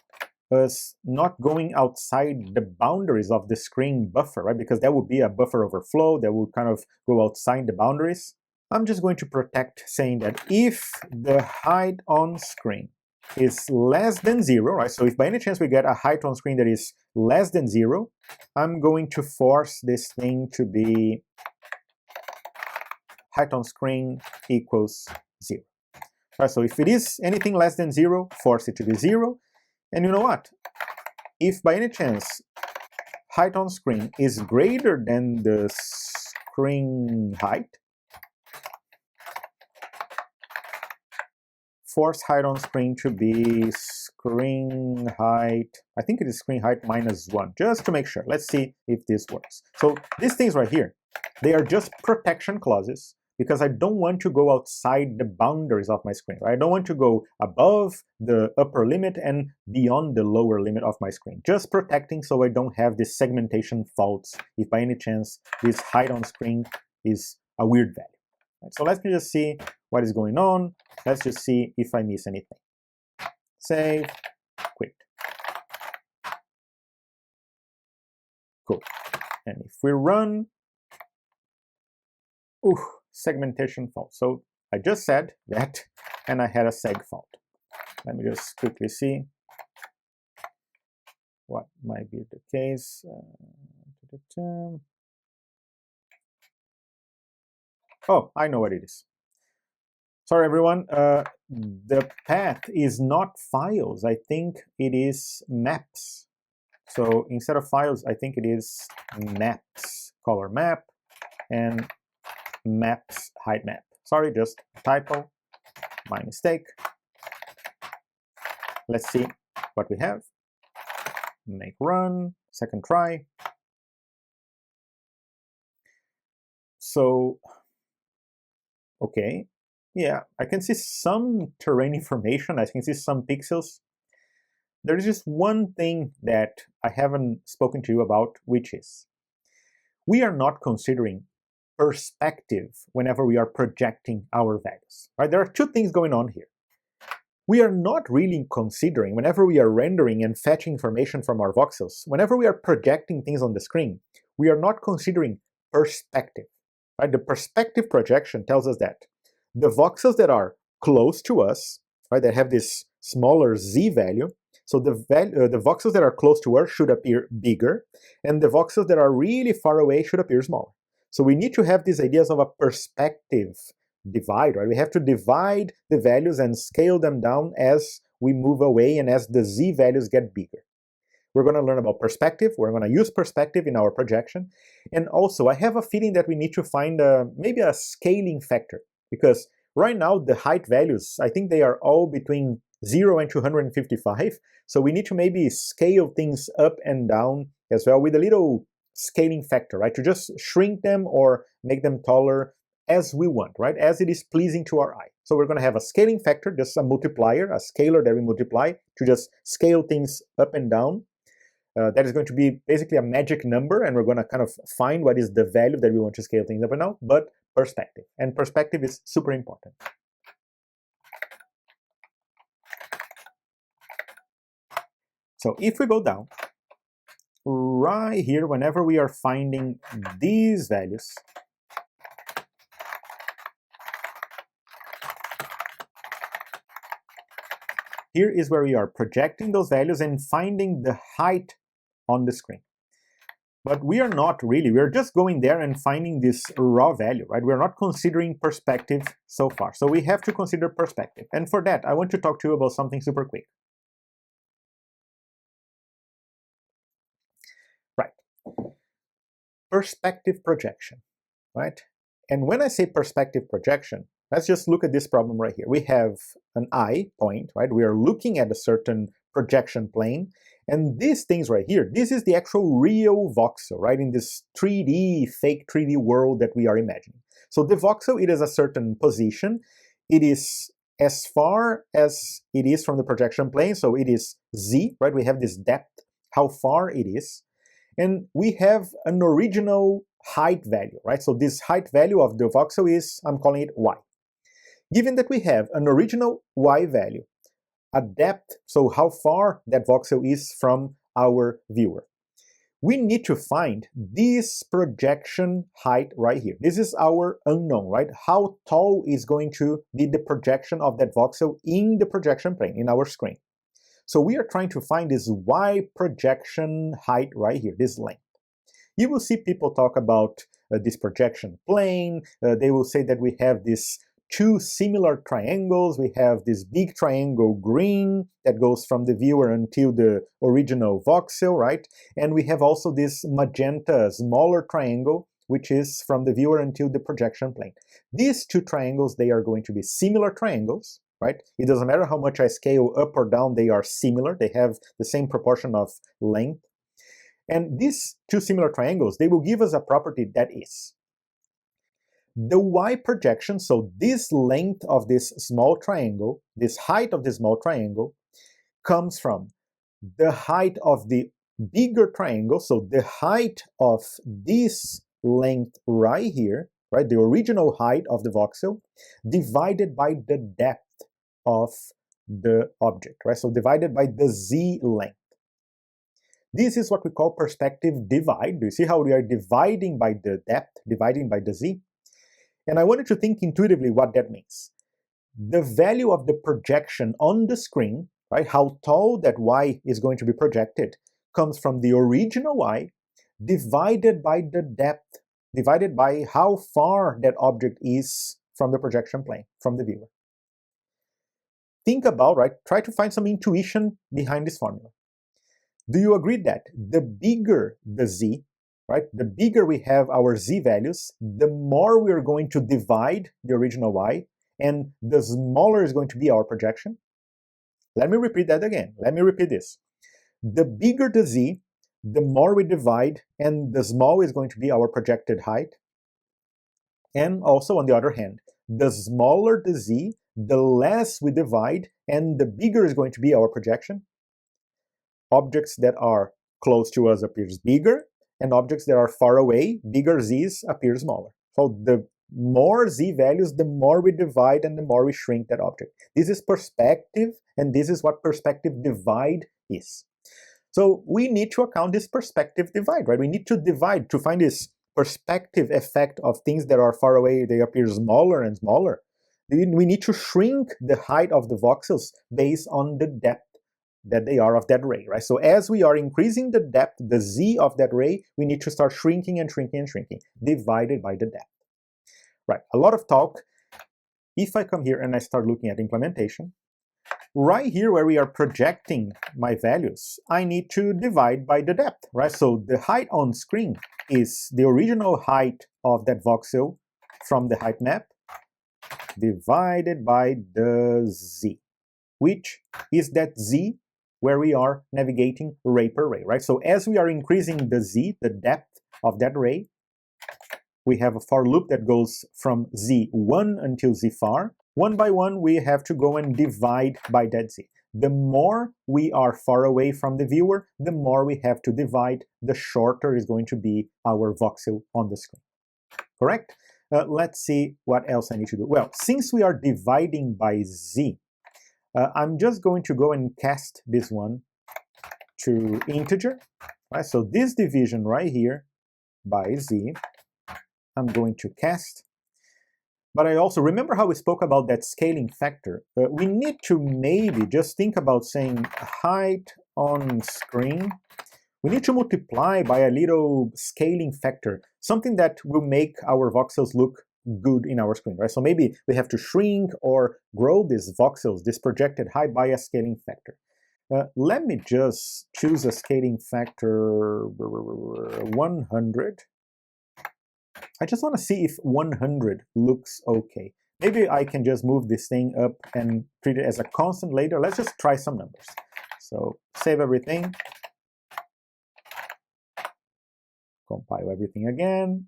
us not going outside the boundaries of the screen buffer, right? Because that would be a buffer overflow that would kind of go outside the boundaries. I'm just going to protect saying that if the height on screen is less than 0, right? So if by any chance we get a height on screen that is less than 0, I'm going to force this thing to be height on screen equals 0. Right, so if it is anything less than 0, force it to be 0. And you know what? If by any chance height on screen is greater than the screen height, force height on screen to be screen height, I think it is screen height minus 1, just to make sure. Let's see if this works. So these things right here, they are just protection clauses, because I don't want to go outside the boundaries of my screen, right? I don't want to go above the upper limit and beyond the lower limit of my screen. Just protecting so I don't have this segmentation faults if by any chance this height on screen is a weird value. Right, so let's just see what is going on. Let's just see if I miss anything. Save, quit. Cool. And if we run, segmentation fault. So I just said that, and I had a seg fault. Let me just quickly see what might be the case. Oh, I know what it is. Sorry, everyone. The path is not files. I think it is maps. So instead of files, I think it is maps, color map, and maps height map. Sorry, just typo, my mistake. Let's see what we have. Make run, second try. So, okay, yeah, I can see some terrain information. I can see some pixels. There is just one thing that I haven't spoken to you about, which is we are not considering perspective whenever we are projecting our values. Right? There are two things going on here. We are not really considering, whenever we are rendering and fetching information from our voxels, whenever we are projecting things on the screen, we are not considering perspective. Right? The perspective projection tells us that the voxels that are close to us, right, that have this smaller z value, so the voxels that are close to us should appear bigger, and the voxels that are really far away should appear smaller. So we need to have these ideas of a perspective divide, right? We have to divide the values and scale them down as we move away and as the z values get bigger. We're going to learn about perspective. We're going to use perspective in our projection. And also, I have a feeling that we need to find maybe a scaling factor, because right now the height values, I think they are all between 0 and 255. So we need to maybe scale things up and down as well with a little scaling factor, right? To just shrink them or make them taller as we want, right? As it is pleasing to our eye. So we're going to have a scaling factor, just a multiplier, a scalar that we multiply to just scale things up and down. That is going to be basically a magic number, and we're going to kind of find what is the value that we want to scale things up and down, but perspective. And perspective is super important. So if we go down, right here, whenever we are finding these values, here is where we are projecting those values and finding the height on the screen. But we are not really, we're just going there and finding this raw value, right? We're not considering perspective so far. So we have to consider perspective. And for that, I want to talk to you about something super quick. perspective projection, right? And when I say perspective projection, let's just look at this problem right here. We have an eye point, right? We are looking at a certain projection plane, and these things right here, this is the actual real voxel, right? In this 3D, fake 3D world that we are imagining. So the voxel, it is a certain position. It is as far as it is from the projection plane, so it is z, right? We have this depth, how far it is. And we have an original height value, right? So this height value of the voxel is, I'm calling it y. Given that we have an original y value, a depth, so how far that voxel is from our viewer, we need to find this projection height right here. This is our unknown, right? How tall is going to be the projection of that voxel in the projection plane, in our screen. So we are trying to find this y projection height right here, this length. You will see people talk about this projection plane. They will say that we have these two similar triangles. We have this big triangle green that goes from the viewer until the original voxel, right? And we have also this magenta smaller triangle, which is from the viewer until the projection plane. These two triangles, they are going to be similar triangles, right? It doesn't matter how much I scale up or down, they are similar. They have the same proportion of length. And these two similar triangles, they will give us a property that is the y projection, so this length of this small triangle, this height of this small triangle, comes from the height of the bigger triangle, so the height of this length right here, right, the original height of the voxel, divided by the depth of the object, right? So divided by the z length. This is what we call perspective divide. Do you see how we are dividing by the depth, dividing by the z? And I wanted to think intuitively what that means. The value of the projection on the screen, right, how tall that y is going to be projected, comes from the original y divided by the depth, divided by how far that object is from the projection plane, from the viewer. Think about, right, try to find some intuition behind this formula. Do you agree that the bigger the z, right, the bigger we have our z values, the more we're going to divide the original y, and the smaller is going to be our projection? Let me repeat that again. Let me repeat this. The bigger the z, the more we divide, and the small is going to be our projected height. And also, on the other hand, the smaller the z, the less we divide, and the bigger is going to be our projection. Objects that are close to us appears bigger, and objects that are far away, bigger z's appear smaller. So the more z values, the more we divide and the more we shrink that object. This is perspective, and this is what perspective divide is. So we need to account this perspective divide, right? We need to divide to find this perspective effect of things that are far away, they appear smaller and smaller. We need to shrink the height of the voxels based on the depth that they are of that ray, right? So as we are increasing the depth, the z of that ray, we need to start shrinking and shrinking and shrinking, divided by the depth. Right, a lot of talk. If I come here and I start looking at implementation, right here where we are projecting my values, I need to divide by the depth, right? So the height on screen is the original height of that voxel from the height map, divided by the z, which is that z where we are navigating ray per ray, right? So as we are increasing the z, the depth of that ray, we have a for loop that goes from z1 until z far. One by one, we have to go and divide by that z. The more we are far away from the viewer, the more we have to divide, the shorter is going to be our voxel on the screen. Correct? Let's see what else I need to do. Well, since we are dividing by z, I'm just going to go and cast this one to integer, right? So this division right here by z, I'm going to cast. But I also, remember how we spoke about that scaling factor? We need to maybe just think about saying height on screen. We need to multiply by a little scaling factor, something that will make our voxels look good in our screen, right? So maybe we have to shrink or grow these voxels, this projected height, by a scaling factor. Let me just choose a scaling factor 100. I just want to see if 100 looks okay. Maybe I can just move this thing up and treat it as a constant later. Let's just try some numbers. So save everything, compile everything again.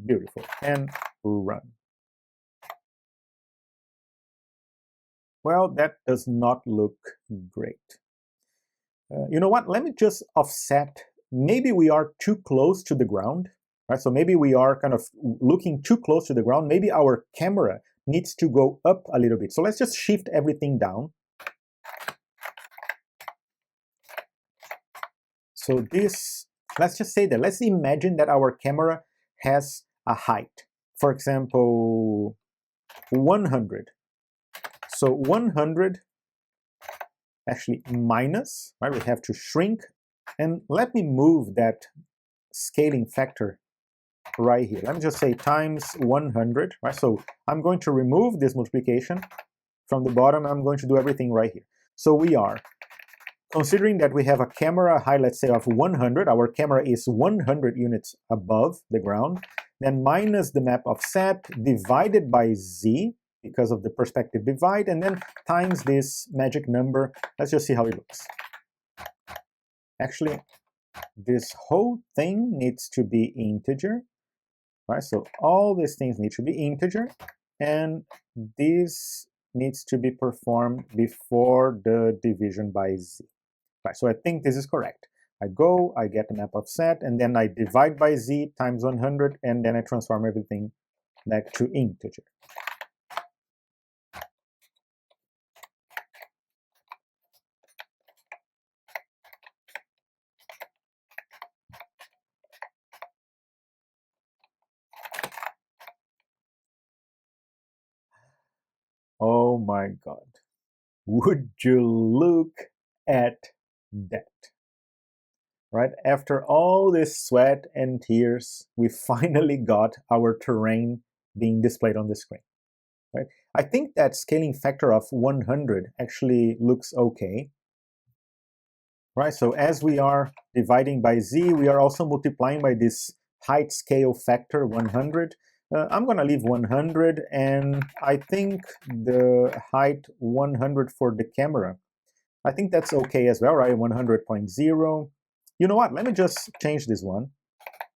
Beautiful, and run. Well, that does not look great. You know what? Let me just offset. Maybe we are too close to the ground, right? So maybe we are kind of looking too close to the ground. Maybe our camera needs to go up a little bit. So let's just shift everything down. So this, let's just say that, let's imagine that our camera has a height. For example, 100. So 100, actually minus, right? We have to shrink. And let me move that scaling factor right here. Let me just say times 100, right? So I'm going to remove this multiplication from the bottom. I'm going to do everything right here. So we are, considering that we have a camera height, let's say, of 100, our camera is 100 units above the ground, then minus the map offset divided by z, because of the perspective divide, and then times this magic number. Let's just see how it looks. Actually, this whole thing needs to be integer, right? So all these things need to be integer, and this needs to be performed before the division by z. Right, so I think this is correct. I go, I get the map offset, and then I divide by z times 100, and then I transform everything back to integer. Oh my God. Would you look at that? Right? After all this sweat and tears, we finally got our terrain being displayed on the screen. Right? I think that scaling factor of 100 actually looks okay. Right? So as we are dividing by z, we are also multiplying by this height scale factor 100. I'm going to leave 100, and I think the height 100 for the camera, I think that's okay as well, right? 100.0. You know what? Let me just change this one,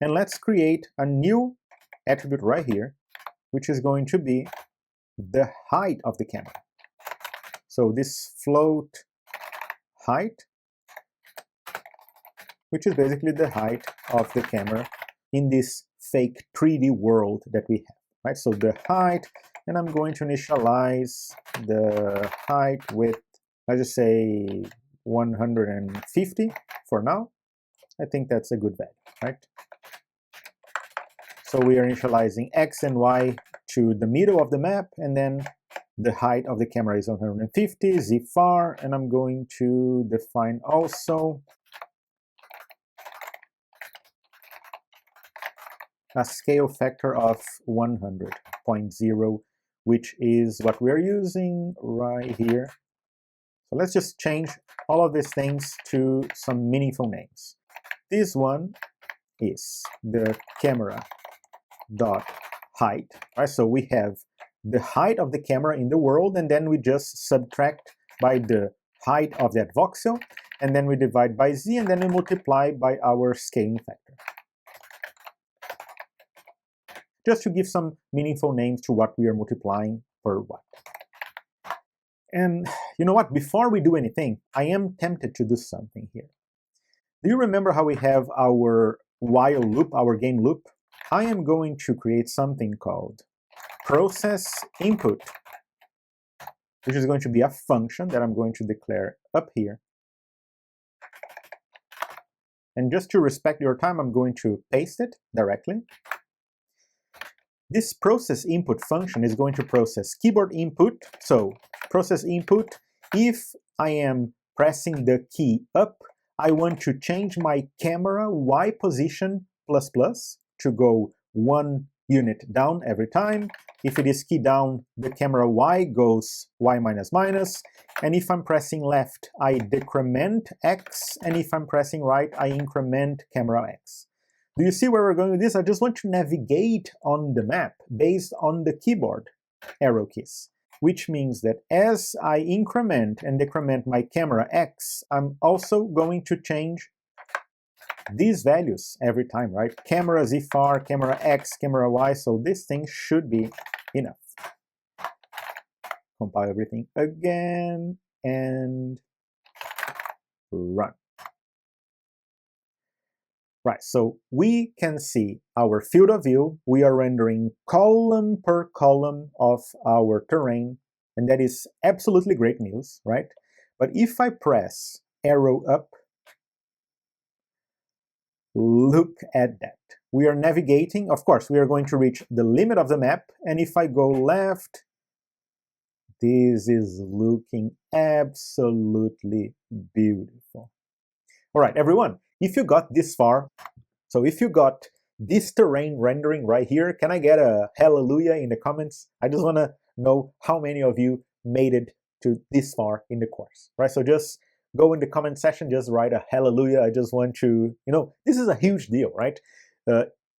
and let's create a new attribute right here, which is going to be the height of the camera. So this float height, which is basically the height of the camera in this fake 3D world that we have, right? So the height, and I'm going to initialize the height with, let's just say 150 for now. I think that's a good value, right? So we are initializing x and y to the middle of the map, and then the height of the camera is 150, z far, and I'm going to define also a scale factor of 100.0, which is what we're using right here. So let's just change all of these things to some meaningful names. This one is the camera dot height, right? So we have the height of the camera in the world, and then we just subtract by the height of that voxel, and then we divide by z, and then we multiply by our scaling factor. Just to give some meaningful names to what we are multiplying per what. And you know what? Before we do anything, I am tempted to do something here. Do you remember how we have our while loop, our game loop? I am going to create something called process input, which is going to be a function that I'm going to declare up here. And just to respect your time, I'm going to paste it directly. This process input function is going to process keyboard input. So process input, if I am pressing the key up, I want to change my camera Y position plus plus to go 1 unit down every time. If it is key down, the camera Y goes Y minus minus. And if I'm pressing left, I decrement X. And if I'm pressing right, I increment camera X. Do you see where we're going with this? I just want to navigate on the map based on the keyboard arrow keys, which means that as I increment and decrement my camera X, I'm also going to change these values every time, right? Camera Z far, camera X, camera Y, so this thing should be enough. Compile everything again and run. Right, so we can see our field of view. We are rendering column per column of our terrain, and that is absolutely great news, right? But if I press arrow up, look at that. We are navigating. Of course, we are going to reach the limit of the map, and if I go left, this is looking absolutely beautiful. All right, everyone, if you got this far, so if you got this terrain rendering right here, can I get a hallelujah in the comments? I just want to know how many of you made it to this far in the course, right? So just go in the comment section, just write a hallelujah. I just want to, this is a huge deal, right?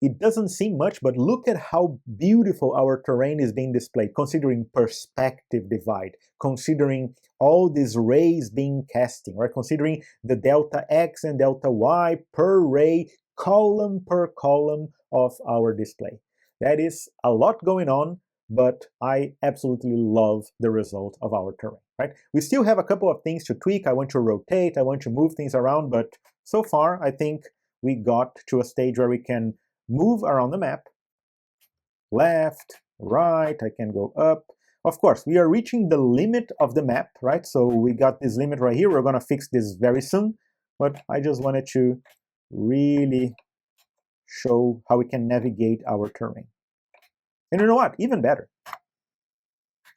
It doesn't seem much, but look at how beautiful our terrain is being displayed, considering perspective divide, considering all these rays being casting, right? Considering the delta X and delta Y per ray, column per column of our display. That is a lot going on, but I absolutely love the result of our terrain, right? We still have a couple of things to tweak. I want to rotate, I want to move things around, but so far I think we got to a stage where we can move around the map, left, right, I can go up. Of course, we are reaching the limit of the map, right? So we got this limit right here. We're going to fix this very soon, but I just wanted to really show how we can navigate our terrain. And you know what? Even better.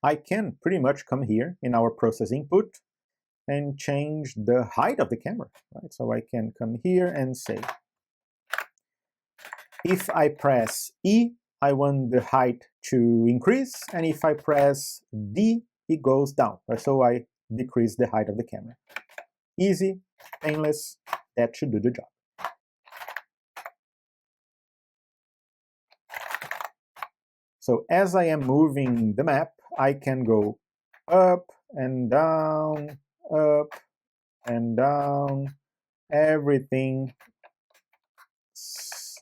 I can pretty much come here in our process input and change the height of the camera, right? So I can come here and say, if I press E, I want the height to increase, and if I press D, it goes down, right? So I decrease the height of the camera. Easy, painless, that should do the job. So as I am moving the map, I can go up and down, everything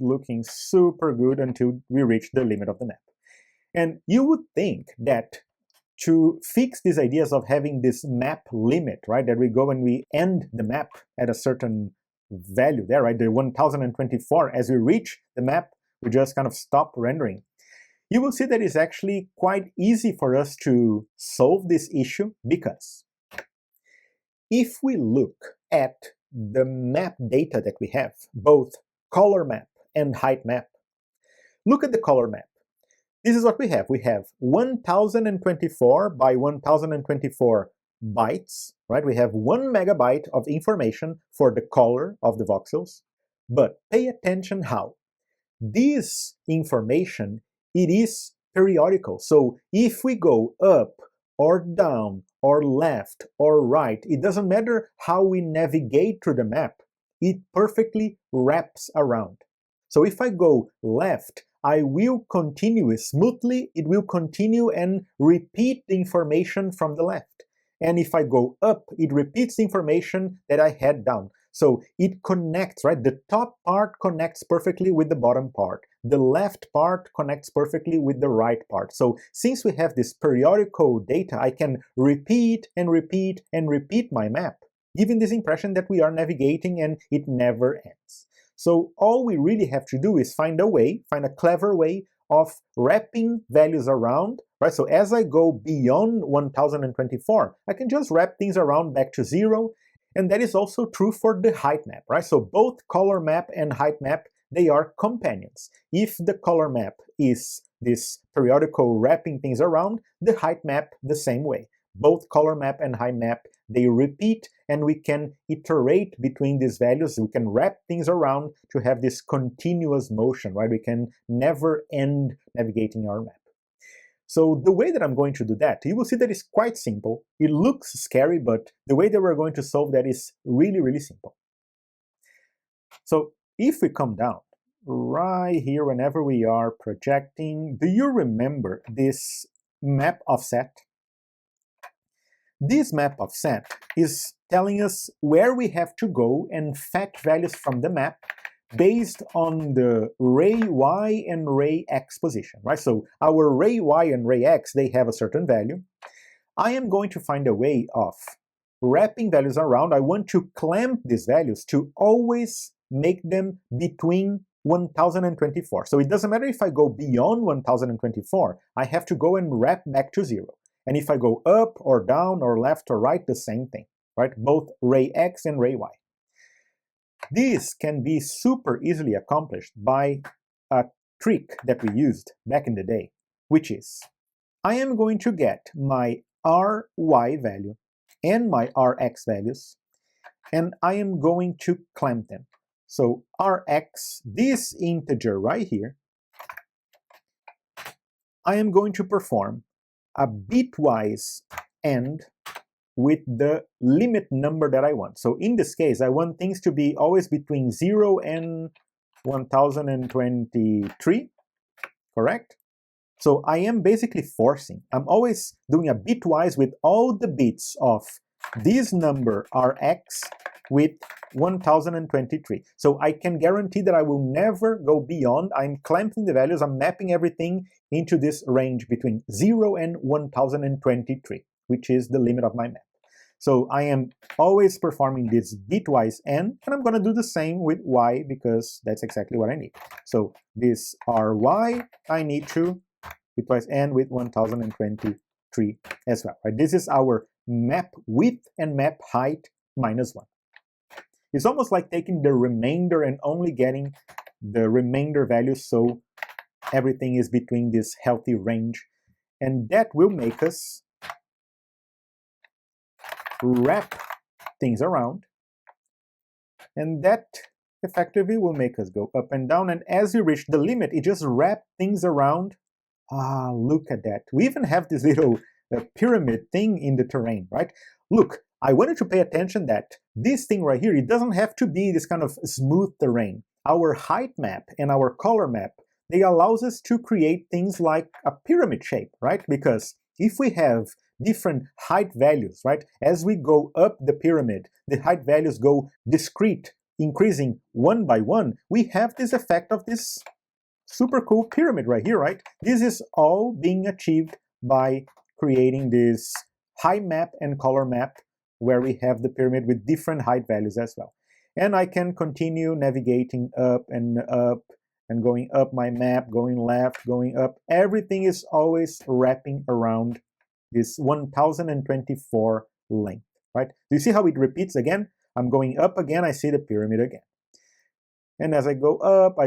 looking super good until we reach the limit of the map. And you would think that to fix these ideas of having this map limit, right, that we go and we end the map at a certain value there, right, the 1024, as we reach the map, we just kind of stop rendering. You will see that it's actually quite easy for us to solve this issue, because if we look at the map data that we have, both color map and height map, look at the color map. This is what we have. We have 1024 by 1024 bytes, right? We have 1 megabyte of information for the color of the voxels. But pay attention how this information, it is periodical. So if we go up or down or left or right, it doesn't matter how we navigate through the map, it perfectly wraps around. So if I go left, I will continue smoothly, it will continue and repeat the information from the left. And if I go up, it repeats the information that I had down. So it connects, right? The top part connects perfectly with the bottom part. The left part connects perfectly with the right part. So since we have this periodical data, I can repeat and repeat and repeat my map, giving this impression that we are navigating and it never ends. So all we really have to do is find a clever way of wrapping values around, right? So as I go beyond 1024, I can just wrap things around back to 0. And that is also true for the height map, right? So both color map and height map, they are companions. If the color map is this periodical wrapping things around, the height map the same way. Both color map and height map, they repeat, and we can iterate between these values. We can wrap things around to have this continuous motion, right? We can never end navigating our map. So the way that I'm going to do that, you will see that it's quite simple. It looks scary, but the way that we're going to solve that is really, really simple. So if we come down, right here whenever we are projecting. Do you remember this map offset? This map offset is telling us where we have to go and fetch values from the map based on the ray y and ray x position, right? So our ray y and ray x, they have a certain value. I am going to find a way of wrapping values around. I want to clamp these values to always make them between 1024. So it doesn't matter if I go beyond 1024, I have to go and wrap back to 0. And if I go up or down or left or right, the same thing, right? Both ray x and ray y. This can be super easily accomplished by a trick that we used back in the day, which is I am going to get my ry value and my rx values, and I am going to clamp them. So rx, this integer right here, I am going to perform a bitwise AND with the limit number that I want. So in this case, I want things to be always between 0 and 1023, correct? So I am basically forcing. I'm always doing a bitwise with all the bits of this number Rx with 1023. So I can guarantee that I will never go beyond. I'm clamping the values, I'm mapping everything into this range between 0 and 1023, which is the limit of my map. So I am always performing this bitwise AND, and I'm going to do the same with y because that's exactly what I need. So this ry, I need to bitwise AND with 1023 as well. Right? This is our map width and map height minus 1. It's almost like taking the remainder and only getting the remainder values, so everything is between this healthy range. And that will make us wrap things around, and that effectively will make us go up and down, and as you reach the limit, it just wraps things around. Ah, look at that. We even have this little pyramid thing in the terrain, right? Look, I wanted to pay attention that this thing right here, it doesn't have to be this kind of smooth terrain. Our height map and our color map, they allows us to create things like a pyramid shape, right? Because if we have different height values, right? As we go up the pyramid, the height values go discrete, increasing one by one. We have this effect of this super cool pyramid right here, right? This is all being achieved by creating this height map and color map where we have the pyramid with different height values as well. And I can continue navigating up and going up my map, going left, going up. Everything is always wrapping around this 1024 length, right? Do you see how it repeats again? I'm going up again, I see the pyramid again. And as I go up,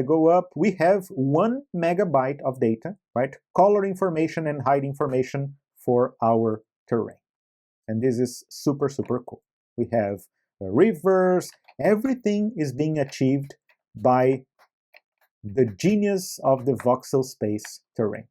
we have 1 megabyte of data, right? Color information and height information for our terrain. And this is super, super cool. We have the reverse, everything is being achieved by the genius of the voxel space terrain.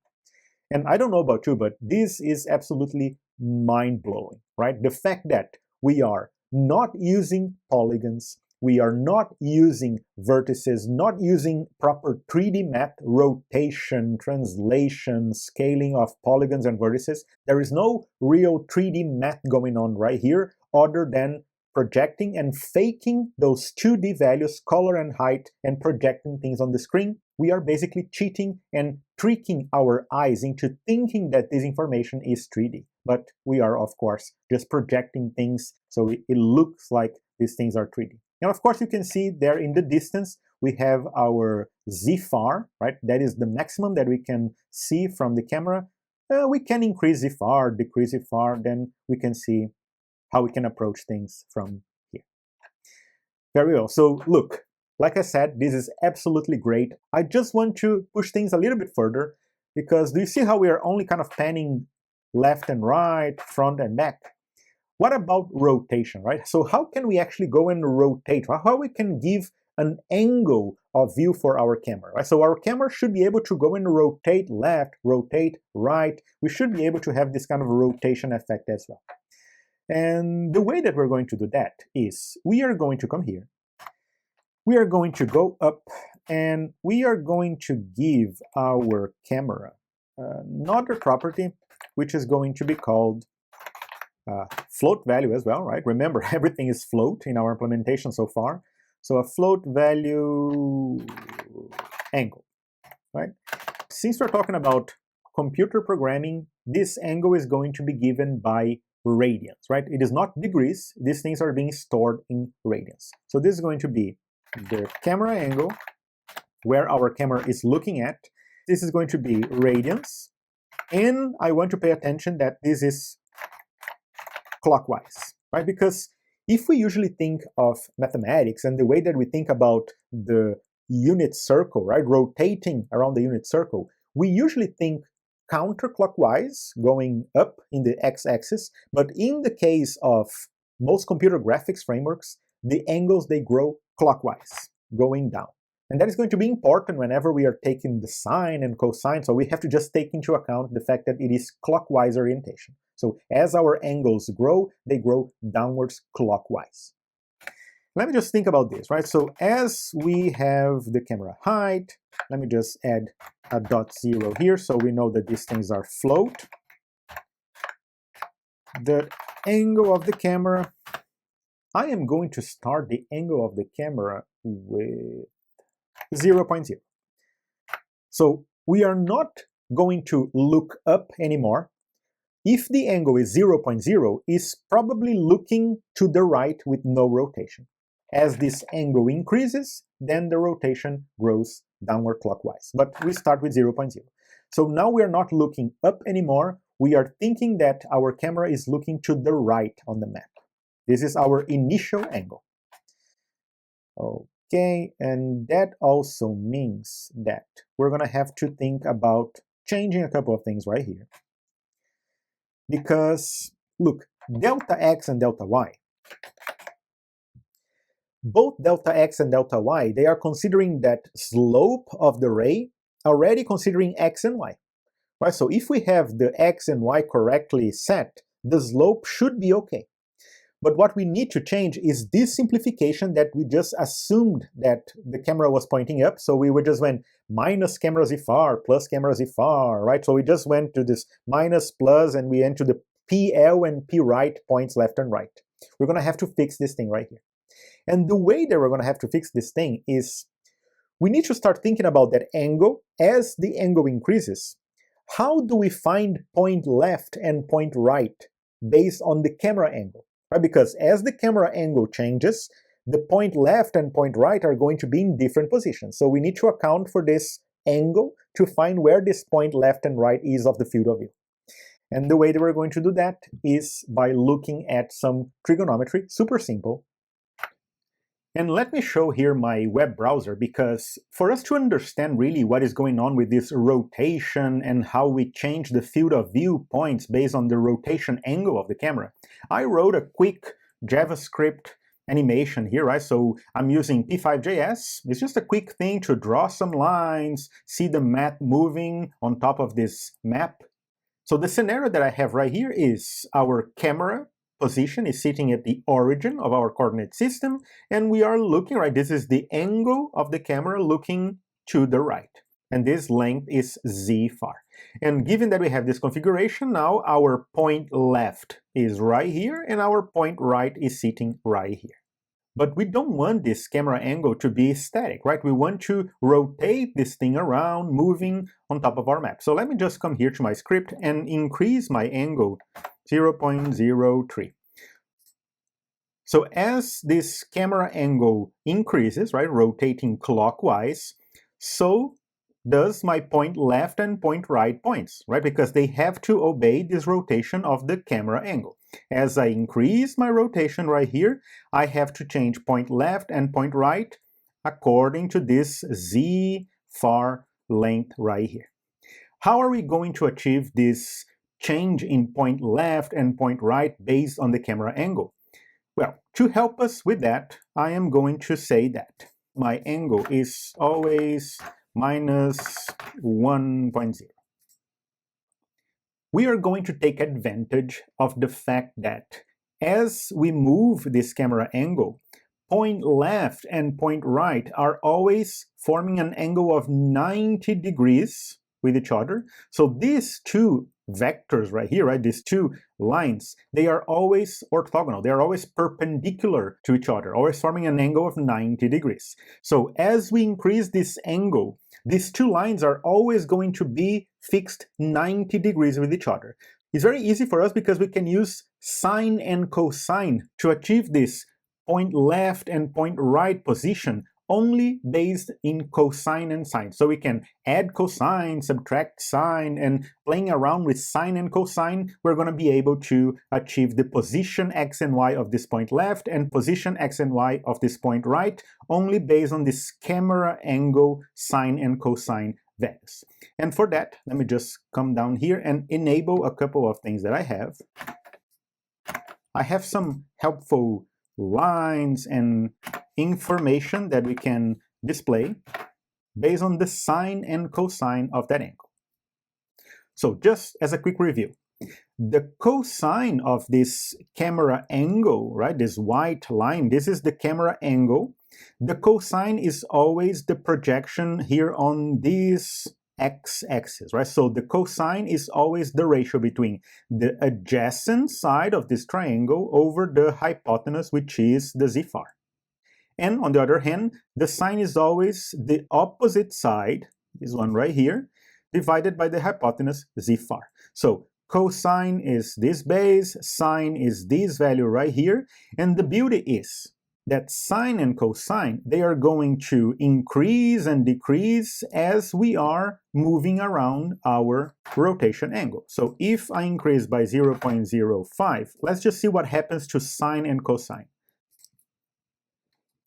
And I don't know about you, but this is absolutely mind-blowing, right? The fact that we are not using polygons, we are not using vertices, not using proper 3D map rotation, translation, scaling of polygons and vertices. There is no real 3D math going on right here other than projecting and faking those 2D values, color and height, and projecting things on the screen. We are basically cheating and tricking our eyes into thinking that this information is 3D. But we are, of course, just projecting things so it looks like these things are 3D. And of course, you can see there in the distance, we have our Z-far, right? That is the maximum that we can see from the camera. We can increase Z-far, decrease Z-far, then we can see how we can approach things from here. Very well. So look, like I said, this is absolutely great. I just want to push things a little bit further because do you see how we are only kind of panning left and right, front and back? What about rotation, right? So how can we actually go and rotate? How we can give an angle of view for our camera, right? So our camera should be able to go and rotate left, rotate right. We should be able to have this kind of rotation effect as well. And the way that we're going to do that is we are going to come here. We are going to go up and we are going to give our camera another property, which is going to be called float value as well, right? Remember, everything is float in our implementation so far. So a float value angle, right? Since we're talking about computer programming, this angle is going to be given by radians, right? It is not degrees. These things are being stored in radians. So this is going to be the camera angle where our camera is looking at. This is going to be radians, and I want to pay attention that this is clockwise, right? Because if we usually think of mathematics and the way that we think about the unit circle, right, rotating around the unit circle, we usually think counterclockwise, going up in the x-axis, but in the case of most computer graphics frameworks, the angles, they grow clockwise, going down. And that is going to be important whenever we are taking the sine and cosine, so we have to just take into account the fact that it is clockwise orientation. So as our angles grow, they grow downwards clockwise. Let me just think about this, right? So as we have the camera height, let me just add a dot zero here so we know that these things are float. The angle of the camera, I am going to start the angle of the camera with 0.0. So we are not going to look up anymore. If the angle is 0.0, it's probably looking to the right with no rotation. As this angle increases, then the rotation grows downward clockwise. But we start with 0.0. So now we are not looking up anymore. We are thinking that our camera is looking to the right on the map. This is our initial angle. Okay, and that also means that we're going to have to think about changing a couple of things right here. Because, look, delta x and delta y, both delta x and delta y, they are considering that slope of the ray, already considering x and y. Right? So if we have the x and y correctly set, the slope should be okay. But what we need to change is this simplification that we just assumed that the camera was pointing up. So we just went minus camera z far, plus camera z far, right? So we just went to this minus plus and we went to the PL and P right points left and right. We're going to have to fix this thing right here. And the way that we're going to have to fix this thing is we need to start thinking about that angle. As the angle increases, how do we find point left and point right based on the camera angle? Right? Because as the camera angle changes, the point left and point right are going to be in different positions. So we need to account for this angle to find where this point left and right is of the field of view. And the way that we're going to do that is by looking at some trigonometry, super simple. And let me show here my web browser, because for us to understand really what is going on with this rotation and how we change the field of view points based on the rotation angle of the camera, I wrote a quick JavaScript animation here, right? So I'm using P5.js. It's just a quick thing to draw some lines, see the map moving on top of this map. So the scenario that I have right here is our camera position is sitting at the origin of our coordinate system, and we are looking, right, this is the angle of the camera looking to the right, and this length is z far. And given that we have this configuration, now our point left is right here, and our point right is sitting right here. But we don't want this camera angle to be static, right? We want to rotate this thing around, moving on top of our map. So let me just come here to my script and increase my angle 0.03. So as this camera angle increases, right, rotating clockwise, so does my point left and point right points, right? Because they have to obey this rotation of the camera angle. As I increase my rotation right here, I have to change point left and point right according to this z far length right here. How are we going to achieve this change in point left and point right based on the camera angle? Well, to help us with that, I am going to say that my angle is always minus 1.0. We are going to take advantage of the fact that as we move this camera angle, point left and point right are always forming an angle of 90 degrees with each other. So these two vectors right here, right, these two lines, they are always orthogonal. They are always perpendicular to each other, always forming an angle of 90 degrees. So as we increase this angle, these two lines are always going to be fixed 90 degrees with each other. It's very easy for us because we can use sine and cosine to achieve this point left and point right position only based in cosine and sine. So we can add cosine, subtract sine, and playing around with sine and cosine, we're going to be able to achieve the position x and y of this point left and position x and y of this point right, only based on this camera angle sine and cosine values. And for that, let me just come down here and enable a couple of things that I have. I have some helpful lines and information that we can display based on the sine and cosine of that angle. So just as a quick review, the cosine of this camera angle, right, this white line, this is the camera angle. The cosine is always the projection here on this x-axis, right? So the cosine is always the ratio between the adjacent side of this triangle over the hypotenuse, which is the z-far. And on the other hand, the sine is always the opposite side, this one right here, divided by the hypotenuse z-far. So cosine is this base, sine is this value right here, and the beauty is that sine and cosine, they are going to increase and decrease as we are moving around our rotation angle. So if I increase by 0.05, let's just see what happens to sine and cosine.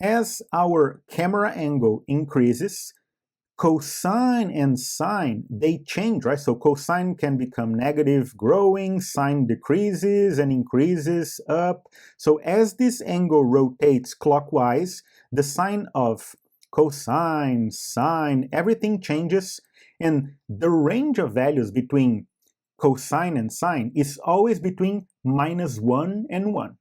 As our camera angle increases, cosine and sine, they change, right? So cosine can become negative growing, sine decreases and increases up. So as this angle rotates clockwise, the sign of cosine, sine, everything changes, and the range of values between cosine and sine is always between -1 and 1.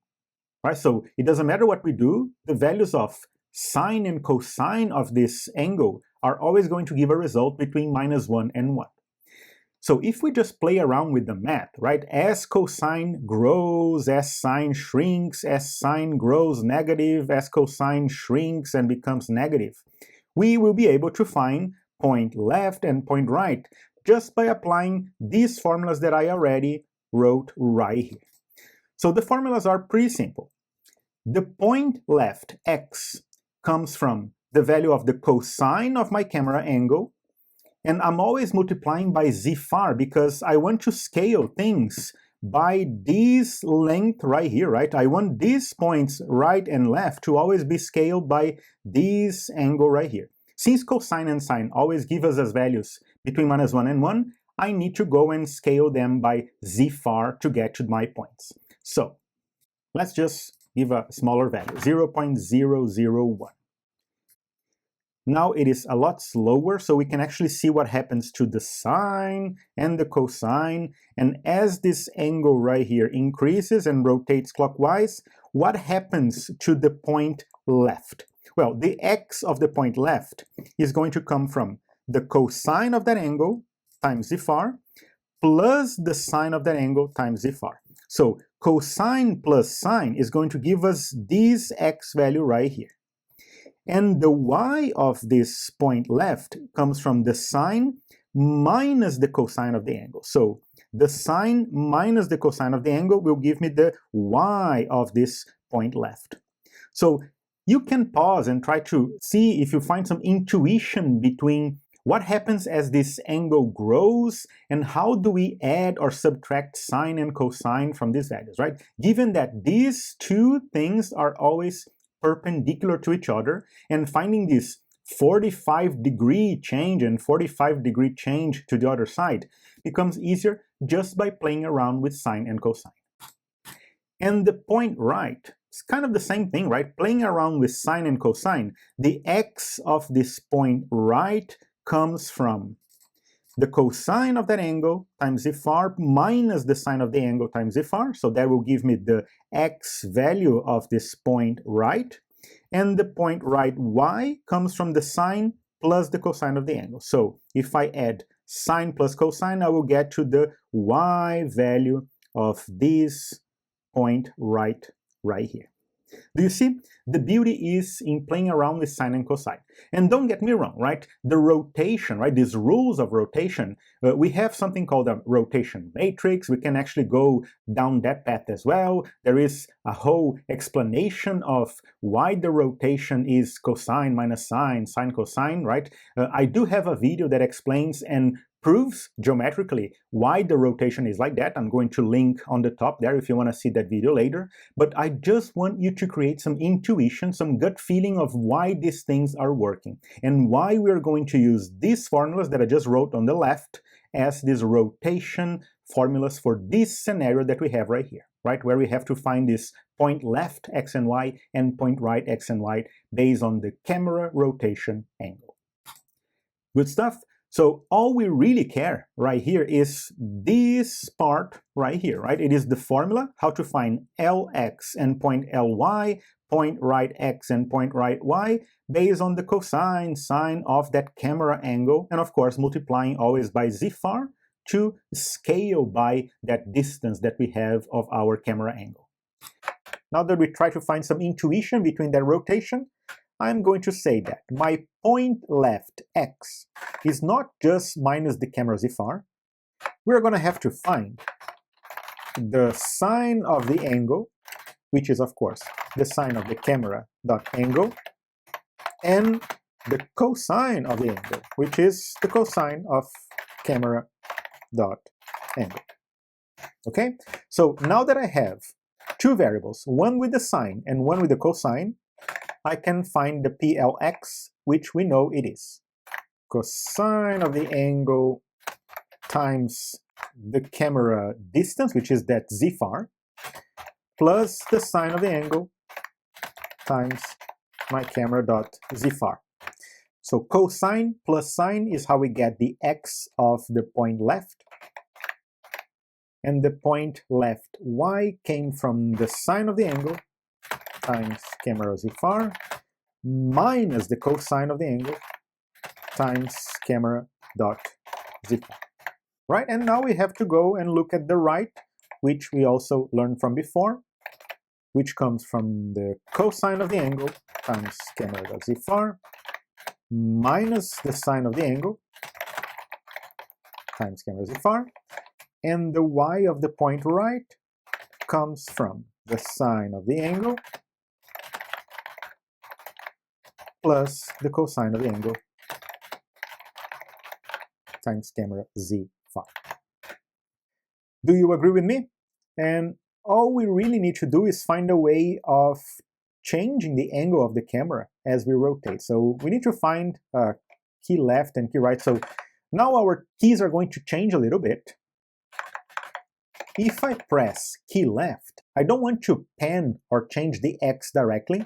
Right? So it doesn't matter what we do, the values of sine and cosine of this angle are always going to give a result between -1 and 1. So if we just play around with the math, right, as cosine grows, as sine shrinks, as sine grows negative, as cosine shrinks and becomes negative, we will be able to find point left and point right just by applying these formulas that I already wrote right here. So the formulas are pretty simple. The point left, x, comes from the value of the cosine of my camera angle, and I'm always multiplying by z-far because I want to scale things by this length right here, right? I want these points right and left to always be scaled by this angle right here. Since cosine and sine always give us as values between -1 and 1, I need to go and scale them by z-far to get to my points. So let's just give a smaller value, 0.001. Now it is a lot slower, so we can actually see what happens to the sine and the cosine. And as this angle right here increases and rotates clockwise, what happens to the point left? Well, the x of the point left is going to come from the cosine of that angle times z-far plus the sine of that angle times z-far. So cosine plus sine is going to give us this x value right here. And the y of this point left comes from the sine minus the cosine of the angle. So the sine minus the cosine of the angle will give me the y of this point left. So you can pause and try to see if you find some intuition between what happens as this angle grows and how do we add or subtract sine and cosine from these values, right? Given that these two things are always perpendicular to each other, and finding this 45-degree change and 45-degree change to the other side becomes easier just by playing around with sine and cosine. And the point right, it's kind of the same thing, right? Playing around with sine and cosine, the x of this point right comes from the cosine of that angle times z-far minus the sine of the angle times z-far. So that will give me the x value of this point right. and the point right y comes from the sine plus the cosine of the angle. So if I add sine plus cosine, I will get to the y value of this point right here. Do you see? The beauty is in playing around with sine and cosine. And don't get me wrong, right? The rotation, right? These rules of rotation, we have something called a rotation matrix. We can actually go down that path as well. There is a whole explanation of why the rotation is cosine minus sine, sine cosine, right? I do have a video that explains and proves geometrically why the rotation is like that. I'm going to link on the top there if you want to see that video later. But I just want you to create some intuition, some gut feeling of why these things are working and why we're going to use these formulas that I just wrote on the left as these rotation formulas for this scenario that we have right here, right? Where we have to find this point left x and y and point right x and y based on the camera rotation angle. Good stuff. So all we really care right here is this part right here, right? It is the formula, how to find Lx and point Ly, point right x and point right y, based on the cosine, sine of that camera angle, and of course multiplying always by z far to scale by that distance that we have of our camera angle. Now that we try to find some intuition between that rotation, I'm going to say that my point left x is not just minus the camera z far. We're going to have to find the sine of the angle, which is of course the sine of the camera dot angle, and the cosine of the angle, which is the cosine of camera dot angle. Okay, so now that I have two variables, one with the sine and one with the cosine, I can find the PLX, which we know it is cosine of the angle times the camera distance, which is that z far, plus the sine of the angle times my camera dot z far. So cosine plus sine is how we get the x of the point left, and the point left y came from the sine of the angle times camera z far minus the cosine of the angle times camera dot z far. Right, and now we have to go and look at the right, which we also learned from before, which comes from the cosine of the angle times camera dot z far minus the sine of the angle times camera z far, and the y of the point right comes from the sine of the angle plus the cosine of the angle times camera z far. Do you agree with me? And all we really need to do is find a way of changing the angle of the camera as we rotate. So we need to find key left and key right. So now our keys are going to change a little bit. If I press key left, I don't want to pan or change the x directly.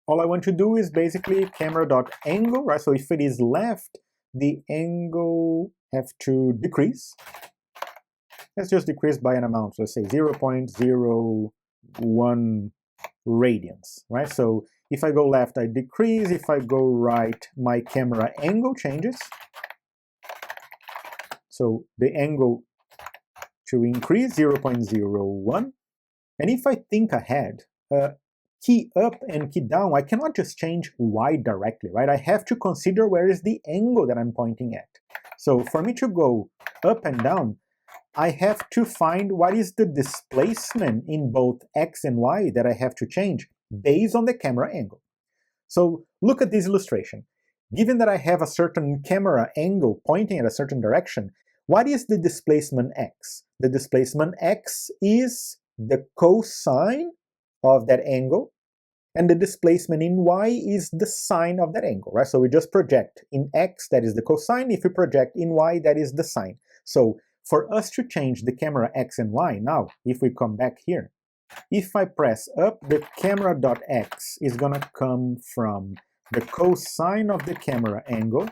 All I want to do is basically camera dot angle, right? So if it is left, the angle have to decrease. Let's just decrease by an amount. So let's say 0.01 radians, right? So if I go left, I decrease. If I go right, my camera angle changes. So the angle to increase 0.01. And if I think ahead, key up and key down, I cannot just change y directly, right? I have to consider where is the angle that I'm pointing at. So for me to go up and down, I have to find what is the displacement in both x and y that I have to change based on the camera angle. So look at this illustration. Given that I have a certain camera angle pointing at a certain direction, what is the displacement x? The displacement x is the cosine of that angle, and the displacement in y is the sine of that angle, right? So we just project in x, that is the cosine. If we project in y, that is the sine. So for us to change the camera x and y, now, if we come back here, if I press up, the camera dot x is gonna come from the cosine of the camera angle,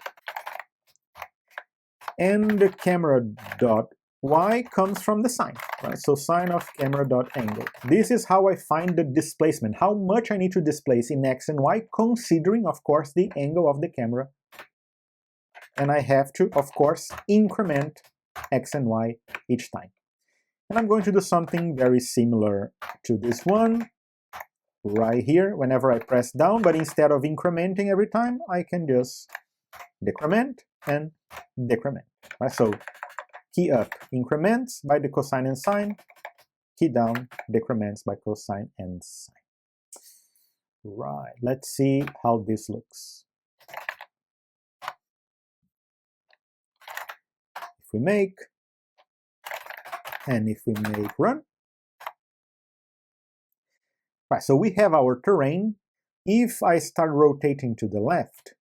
and the camera dot y comes from the sine, right? So sine of camera dot angle. This is how I find the displacement, how much I need to displace in x and y, considering, of course, the angle of the camera. And I have to, of course, increment x and y each time. And I'm going to do something very similar to this one right here whenever I press down, but instead of incrementing every time, I can just decrement and decrement, right? So key up increments by the cosine and sine, key down decrements by cosine and sine. Right, let's see how this looks. If we make, and if we make run. Right, so we have our terrain. If I start rotating to the left,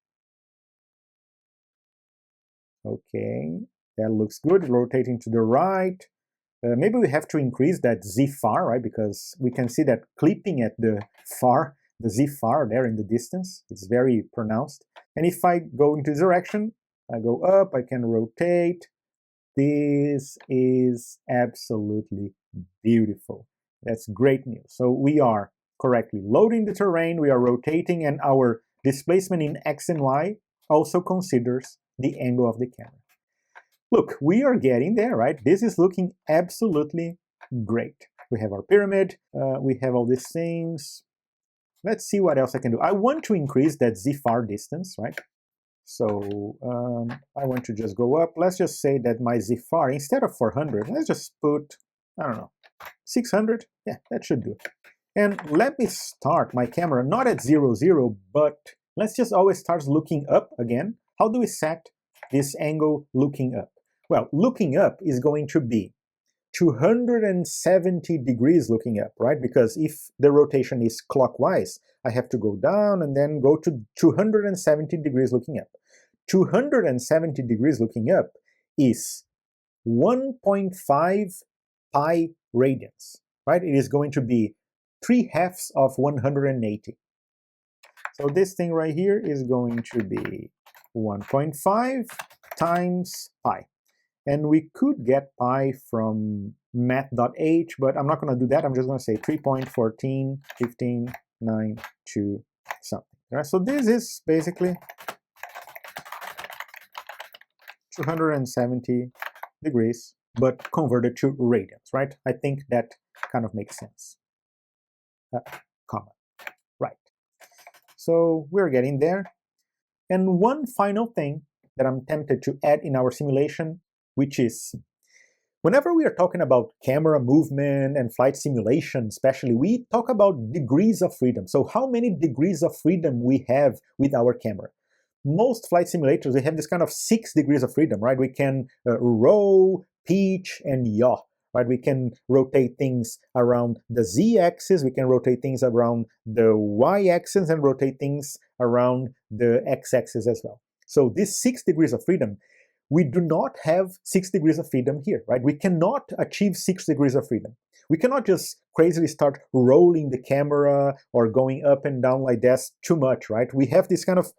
okay, that looks good. Rotating to the right, maybe we have to increase that z far, right? Because we can see that clipping at the far, the z far there in the distance, it's very pronounced. And if I go into this direction, I go up, I can rotate. This is absolutely beautiful. That's great news. So we are correctly loading the terrain, we are rotating, and our displacement in x and y also considers the angle of the camera. Look, we are getting there, right? This is looking absolutely great. We have our pyramid, we have all these things. Let's see what else I can do. I want to increase that z far distance, right? So I want to just go up. Let's just say that my z far, instead of 400, let's just put, I don't know, 600. Yeah, that should do. And let me start my camera not at 0, 0, but let's just always start looking up again. How do we set this angle looking up? Well, looking up is going to be 270 degrees looking up, right? Because if the rotation is clockwise, I have to go down and then go to 270 degrees looking up. 270 degrees looking up is 1.5 pi radians, right? It is going to be 3/2 of 180. So this thing right here is going to be 1.5 times pi. And we could get pi from math.h, but I'm not going to do that. I'm just going to say 3.141592 something. Right? So this is basically 270 degrees, but converted to radians, right? I think that kind of makes sense. Comma. Right. So we're getting there. And one final thing that I'm tempted to add in our simulation, which is whenever we are talking about camera movement and flight simulation especially, we talk about degrees of freedom. So how many degrees of freedom we have with our camera? Most flight simulators, they have this kind of 6 degrees of freedom, right? We can roll, pitch, and yaw, right? We can rotate things around the z-axis, we can rotate things around the y-axis, and rotate things around the x-axis as well. So these 6 degrees of freedom, we do not have 6 degrees of freedom here, right? We cannot achieve 6 degrees of freedom. We cannot just crazily start rolling the camera or going up and down like that too much, right? We have this kind of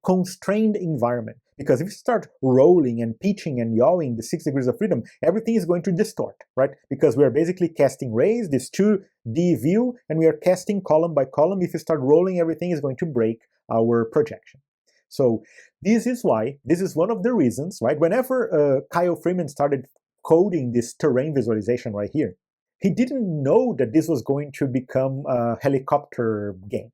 constrained environment, because if you start rolling and pitching and yawing the 6 degrees of freedom, everything is going to distort, right? Because we are basically casting rays, this 2D view, and we are casting column by column. If you start rolling, everything is going to break our projection. So this is why, this is one of the reasons, right? Whenever Kyle Freeman started coding this terrain visualization right here, he didn't know that this was going to become a helicopter game.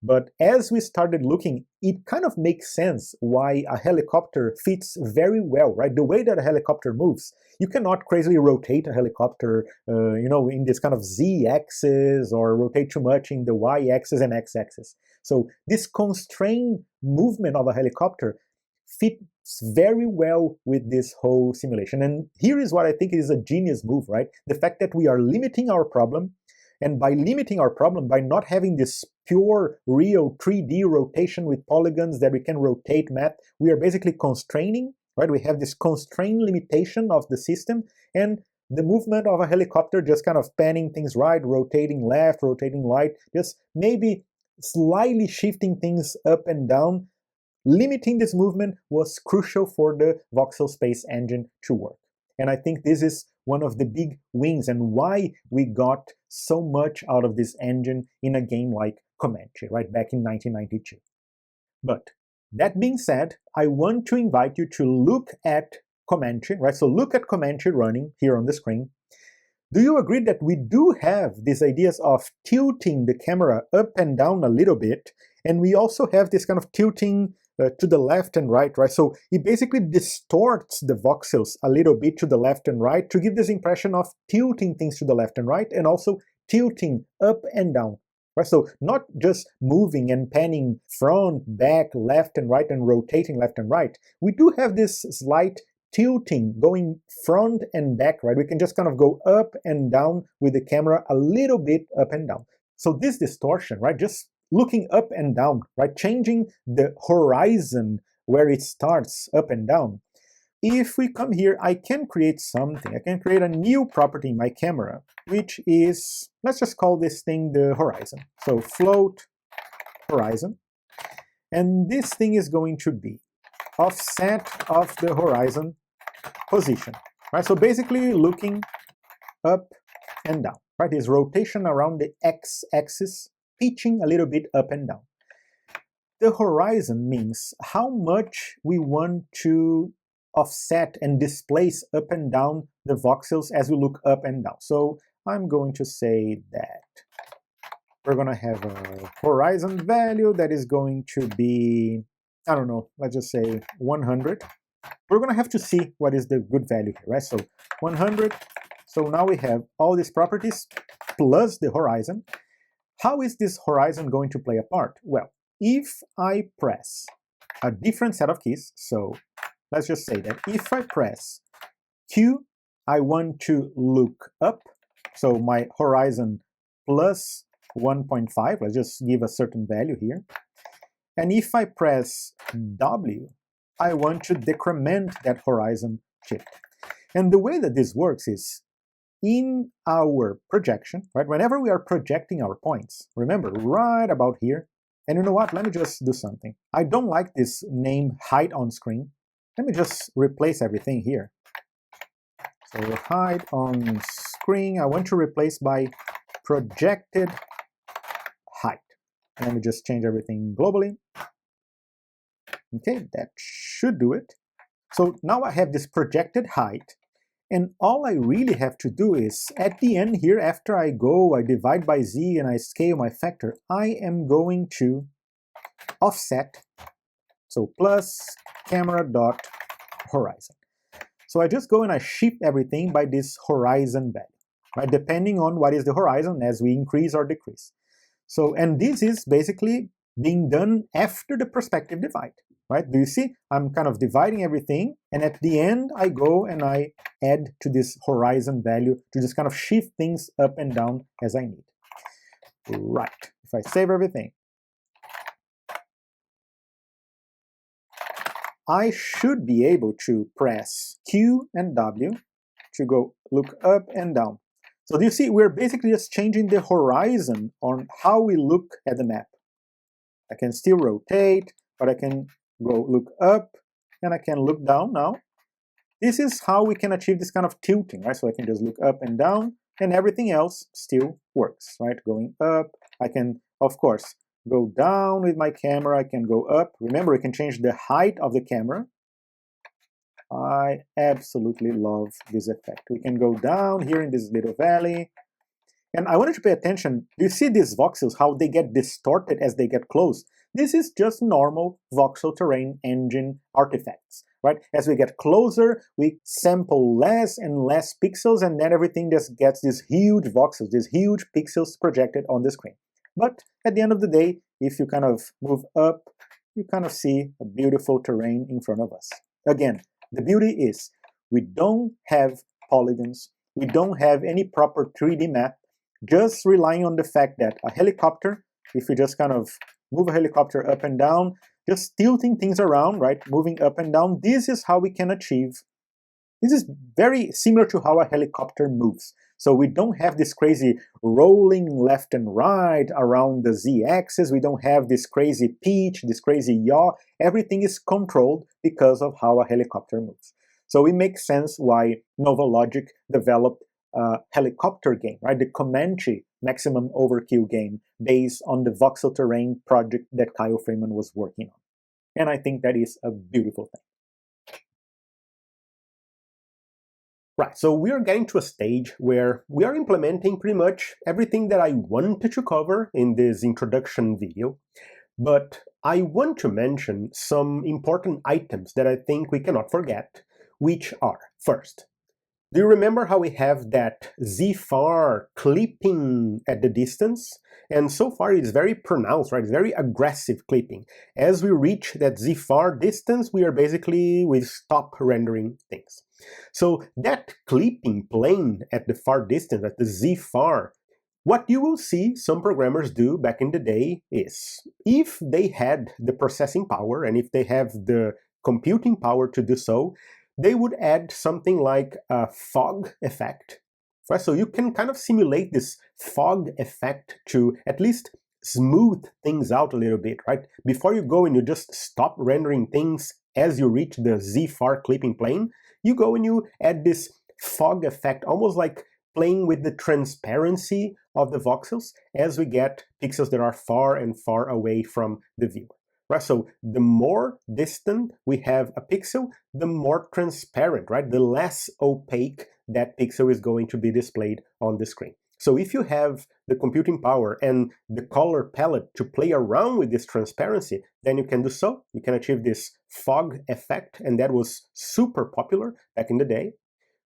But as we started looking, it kind of makes sense why a helicopter fits very well, right? The way that a helicopter moves, you cannot crazily rotate a helicopter, in this kind of z-axis, or rotate too much in the y-axis and x-axis. So this constrained movement of a helicopter fits very well with this whole simulation. And here is what I think is a genius move, right? The fact that we are limiting our problem, and by limiting our problem, by not having this pure, real 3D rotation with polygons that we can rotate math, we are basically constraining, right? We have this constrained limitation of the system, and the movement of a helicopter just kind of panning things right, rotating left, rotating right, just maybe slightly shifting things up and down. Limiting this movement was crucial for the Voxel Space engine to work. And I think this is one of the big wins and why we got so much out of this engine in a game like Comanche, right, back in 1992. But that being said, I want to invite you to look at Comanche, right? So look at Comanche running here on the screen. Do you agree that we do have these ideas of tilting the camera up and down a little bit, and we also have this kind of tilting to the left and right, right? So it basically distorts the voxels a little bit to the left and right to give this impression of tilting things to the left and right, and also tilting up and down. Right? So not just moving and panning front, back, left and right, and rotating left and right. We do have this slight tilting going front and back, right? We can just kind of go up and down with the camera a little bit up and down. So this distortion, right, just looking up and down, right, changing the horizon where it starts up and down. If we come here, I can create something. I can create a new property in my camera, which is, let's just call this thing the horizon. So float horizon. And this thing is going to be offset of the horizon position, right? So basically looking up and down, right? This rotation around the x-axis, pitching a little bit up and down. The horizon means how much we want to offset and displace up and down the voxels as we look up and down. So I'm going to say that we're going to have a horizon value that is going to be, I don't know, let's just say 100. We're going to have to see what is the good value here, right? So 100. So now we have all these properties plus the horizon. How is this horizon going to play a part? Well, if I press a different set of keys, so let's just say that if I press Q, I want to look up. So my horizon plus 1.5, let's just give a certain value here. And if I press W, I want to decrement that horizon shift. And the way that this works is in our projection, right? Whenever we are projecting our points, remember, right about here, and you know what? Let me just do something. I don't like this name hide on screen. Let me just replace everything here. So hide on screen, I want to replace by projected height. Let me just change everything globally. Okay, that should do it. So now I have this projected height, and all I really have to do is, at the end here, after I divide by z and I scale my factor, I am going to offset, so plus camera dot horizon. So I just go and I shift everything by this horizon value, right? Depending on what is the horizon as we increase or decrease. So, and this is basically being done after the perspective divide, right? Do you see? I'm kind of dividing everything, and at the end, I go and I add to this horizon value to just kind of shift things up and down as I need. Right. If I save everything, I should be able to press Q and W to go look up and down. So do you see, we're basically just changing the horizon on how we look at the map. I can still rotate, but I can go look up and I can look down now. This is how we can achieve this kind of tilting, right? So I can just look up and down and everything else still works, right? Going up, I can, of course, go down with my camera, I can go up. Remember, I can change the height of the camera. I absolutely love this effect. We can go down here in this little valley. And I wanted to pay attention. Do you see these voxels, how they get distorted as they get close? This is just normal voxel terrain engine artifacts, right? As we get closer, we sample less and less pixels, and then everything just gets these huge voxels, these huge pixels projected on the screen. But at the end of the day, if you kind of move up, you kind of see a beautiful terrain in front of us. Again, the beauty is we don't have polygons, we don't have any proper 3D map, just relying on the fact that a helicopter, if we just kind of move a helicopter up and down, just tilting things around, right, moving up and down, this is how we can achieve. This is very similar to how a helicopter moves. So we don't have this crazy rolling left and right around the z-axis. We don't have this crazy pitch, this crazy yaw. Everything is controlled because of how a helicopter moves. So it makes sense why Novalogic developed a helicopter game, right? The Comanche maximum overkill game based on the voxel terrain project that Kyle Freeman was working on. And I think that is a beautiful thing. Right, so we are getting to a stage where we are implementing pretty much everything that I wanted to cover in this introduction video, but I want to mention some important items that I think we cannot forget, which are, first, do you remember how we have that Z-far clipping at the distance? And so far it's very pronounced, right? It's very aggressive clipping. As we reach that Z-far distance, we stop rendering things. So that clipping plane at the far distance, at the Z-far, what you will see some programmers do back in the day is, if they had the processing power and if they have the computing power to do so, they would add something like a fog effect. Right? So you can kind of simulate this fog effect to at least smooth things out a little bit, right? Before you go and you just stop rendering things as you reach the Z-far clipping plane, you go and you add this fog effect, almost like playing with the transparency of the voxels as we get pixels that are far and far away from the viewer. Right, so the more distant we have a pixel, the more transparent, right? The less opaque that pixel is going to be displayed on the screen. So if you have the computing power and the color palette to play around with this transparency, then you can do so. You can achieve this fog effect, and that was super popular back in the day.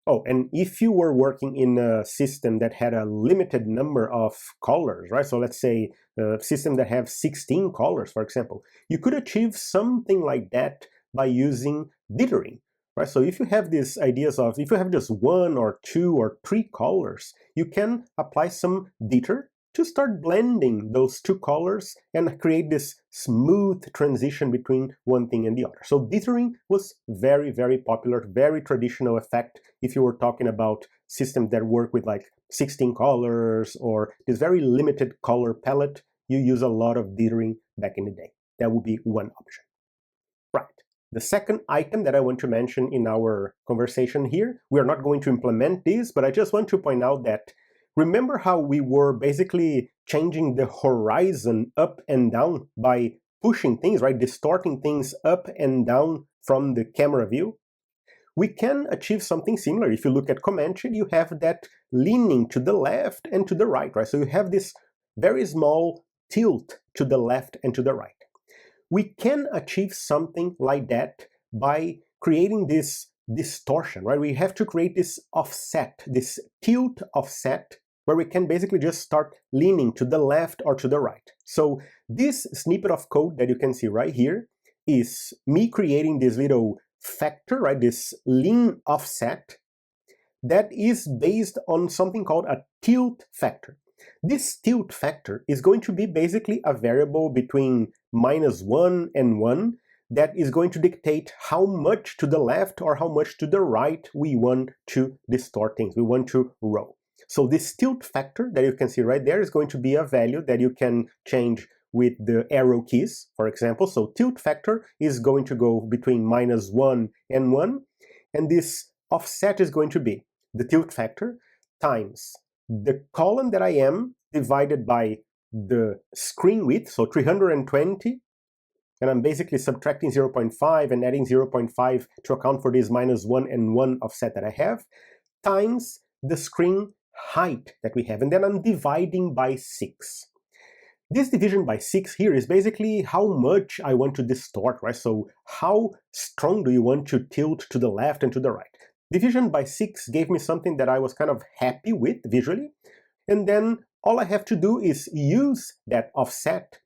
Oh, and if you were working in a system that had a limited number of colors, right? So let's say a system that have 16 colors, for example, you could achieve something like that by using dithering, right? So if you have these ideas of, if you have just 1 or 2 or 3 colors, you can apply some dither to start blending those 2 colors and create this smooth transition between one thing and the other. So dithering was very, very popular, very traditional effect if you were talking about systems that work with like 16 colors or this very limited color palette. You use a lot of dithering back in the day. That would be one option. Right. The second item that I want to mention in our conversation here, we are not going to implement this, but I just want to point out that remember how we were basically changing the horizon up and down by pushing things, right? Distorting things up and down from the camera view? We can achieve something similar. If you look at Comanche, you have that leaning to the left and to the right, right? So you have this very small tilt to the left and to the right. We can achieve something like that by creating this distortion, right? We have to create this offset, this tilt offset, where we can basically just start leaning to the left or to the right. So this snippet of code that you can see right here is me creating this little factor, right? This lean offset that is based on something called a tilt factor. This tilt factor is going to be basically a variable between -1 and 1 that is going to dictate how much to the left or how much to the right we want to distort things, we want to roll. So this tilt factor that you can see right there is going to be a value that you can change with the arrow keys, for example. So tilt factor is going to go between -1 and 1, and this offset is going to be the tilt factor times the column that I am divided by the screen width, so 320, and I'm basically subtracting 0.5 and adding 0.5 to account for this -1 and 1 offset that I have, times the screen height that we have, and then I'm dividing by 6. This division by 6 here is basically how much I want to distort, right? So how strong do you want to tilt to the left and to the right? Division by 6 gave me something that I was kind of happy with visually, and then all I have to do is use that offset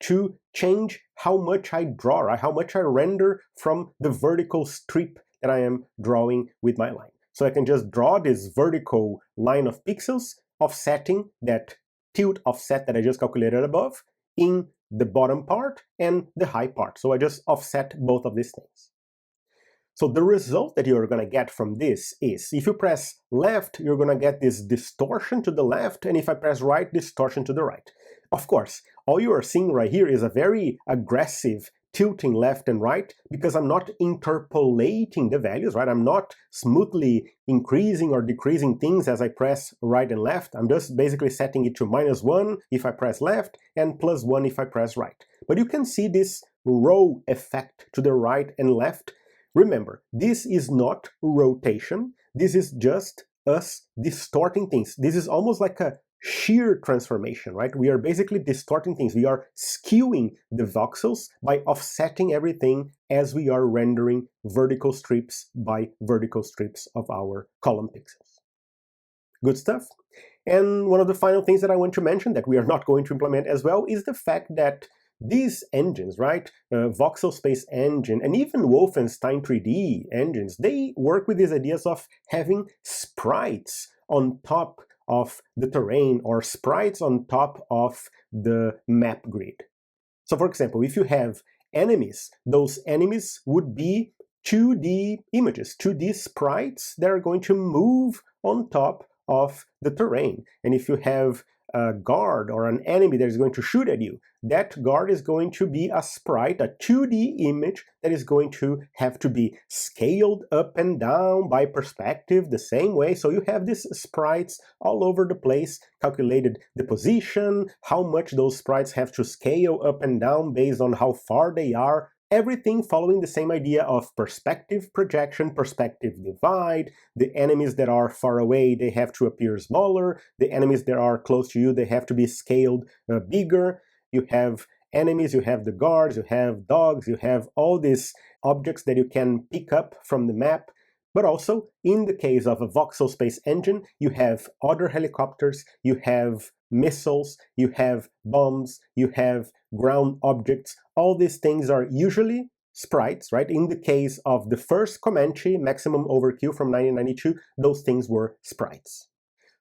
to change how much I draw, right? How much I render from the vertical strip that I am drawing with my line. So I can just draw this vertical line of pixels offsetting that tilt offset that I just calculated above in the bottom part and the high part. So I just offset both of these things. So the result that you're going to get from this is, if you press left, you're going to get this distortion to the left, and if I press right, distortion to the right. Of course, all you are seeing right here is a very aggressive tilting left and right because I'm not interpolating the values, right? I'm not smoothly increasing or decreasing things as I press right and left. I'm just basically setting it to -1 if I press left and +1 if I press right. But you can see this row effect to the right and left. Remember, this is not rotation. This is just us distorting things. This is almost like a shear transformation, right? We are basically distorting things. We are skewing the voxels by offsetting everything as we are rendering vertical strips by vertical strips of our column pixels. Good stuff. And one of the final things that I want to mention that we are not going to implement as well is the fact that these engines, right, Voxel Space engine, and even Wolfenstein 3D engines, they work with these ideas of having sprites on top of the terrain or sprites on top of the map grid. So for example, if you have enemies, those enemies would be 2D images, 2D sprites that are going to move on top of the terrain. And if you have a guard or an enemy that is going to shoot at you, that guard is going to be a sprite, a 2D image that is going to have to be scaled up and down by perspective the same way. So you have these sprites all over the place, calculated the position, how much those sprites have to scale up and down based on how far they are. Everything following the same idea of perspective projection, perspective divide. The enemies that are far away, they have to appear smaller. The enemies that are close to you, they have to be scaled bigger. You have enemies, you have the guards, you have dogs, you have all these objects that you can pick up from the map. But also, in the case of a Voxel Space engine, you have other helicopters, you have missiles, you have bombs, you have ground objects. All these things are usually sprites, right? In the case of the first Comanche, Maximum Overkill from 1992, those things were sprites.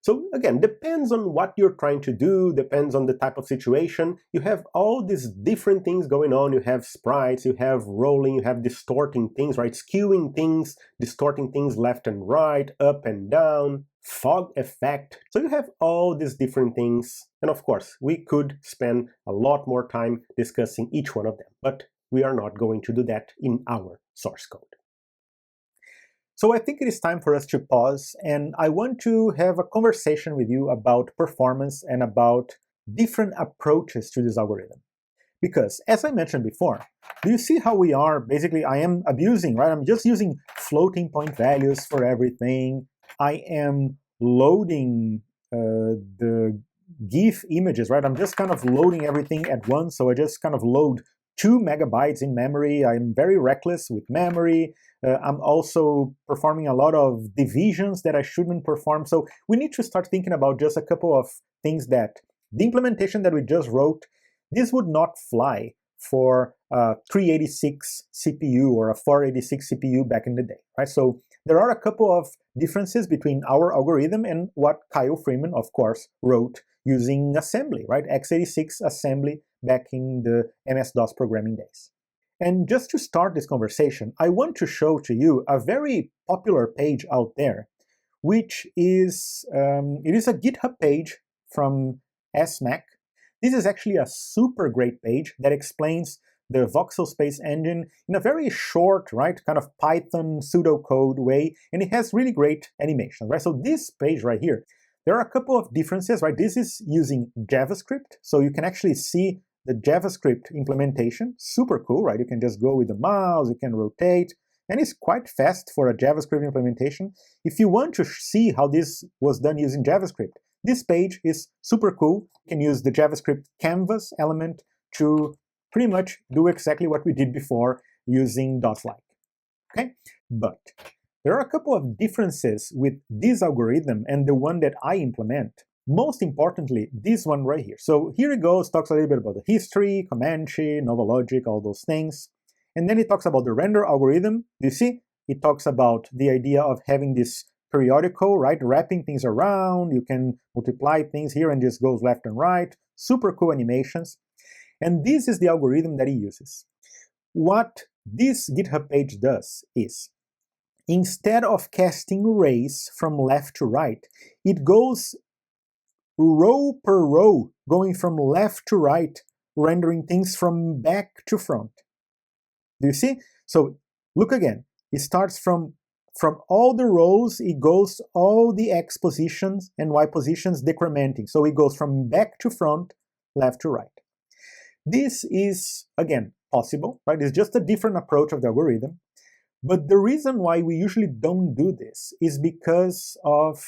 So again, depends on what you're trying to do, depends on the type of situation. You have all these different things going on. You have sprites, you have rolling, you have distorting things, right? Skewing things, distorting things left and right, up and down, fog effect. So you have all these different things. And of course, we could spend a lot more time discussing each one of them, but we are not going to do that in our source code. So I think it is time for us to pause, and I want to have a conversation with you about performance and about different approaches to this algorithm. Because, as I mentioned before, do you see how we are, basically, I am abusing, right? I'm just using floating point values for everything. I am loading the GIF images, right? I'm just kind of loading everything at once, so I just kind of load 2 megabytes in memory. I'm very reckless with memory. I'm also performing a lot of divisions that I shouldn't perform. So we need to start thinking about just a couple of things that the implementation that we just wrote, this would not fly for a 386 CPU or a 486 CPU back in the day, right? So there are a couple of differences between our algorithm and what Kyle Freeman, of course, wrote using assembly, right? x86 assembly back in the MS-DOS programming days. And just to start this conversation, I want to show to you a very popular page out there, which is, it is a GitHub page from SMAC. This is actually a super great page that explains the Voxel Space engine in a very short, right, kind of Python pseudocode way, and it has really great animations, right? So this page right here, there are a couple of differences, right? This is using JavaScript, so you can actually see the JavaScript implementation. Super cool, right? You can just go with the mouse, you can rotate, and it's quite fast for a JavaScript implementation. If you want to see how this was done using JavaScript, this page is super cool. You can use the JavaScript canvas element to pretty much do exactly what we did before using DOS-like, okay? But there are a couple of differences with this algorithm and the one that I implement. Most importantly, this one right here. So here it goes, talks a little bit about the history, Comanche, Novalogic, all those things. And then it talks about the render algorithm. Do you see? It talks about the idea of having this periodical, right? Wrapping things around. You can multiply things here and just goes left and right. Super cool animations. And this is the algorithm that he uses. What this GitHub page does is, instead of casting rays from left to right, it goes row per row, going from left to right, rendering things from back to front. Do you see? So look again. It starts from all the rows, it goes all the X positions and Y positions decrementing. So it goes from back to front, left to right. This is, again, possible, right? It's just a different approach of the algorithm. But the reason why we usually don't do this is because of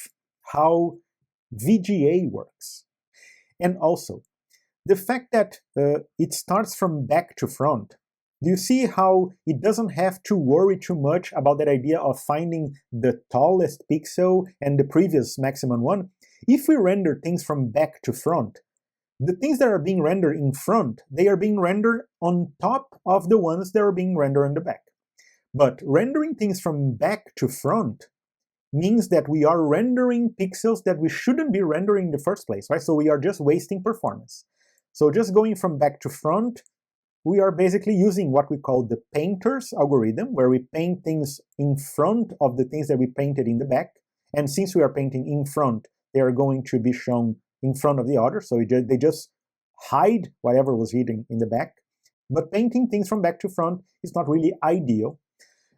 how VGA works. And also, the fact that it starts from back to front, do you see how it doesn't have to worry too much about that idea of finding the tallest pixel and the previous maximum one? If we render things from back to front, the things that are being rendered in front, they are being rendered on top of the ones that are being rendered in the back. But rendering things from back to front means that we are rendering pixels that we shouldn't be rendering in the first place, right? So we are just wasting performance. So just going from back to front, we are basically using what we call the painter's algorithm, where we paint things in front of the things that we painted in the back. And since we are painting in front, they are going to be shown in front of the other. So they just hide whatever was hidden in the back. But painting things from back to front is not really ideal.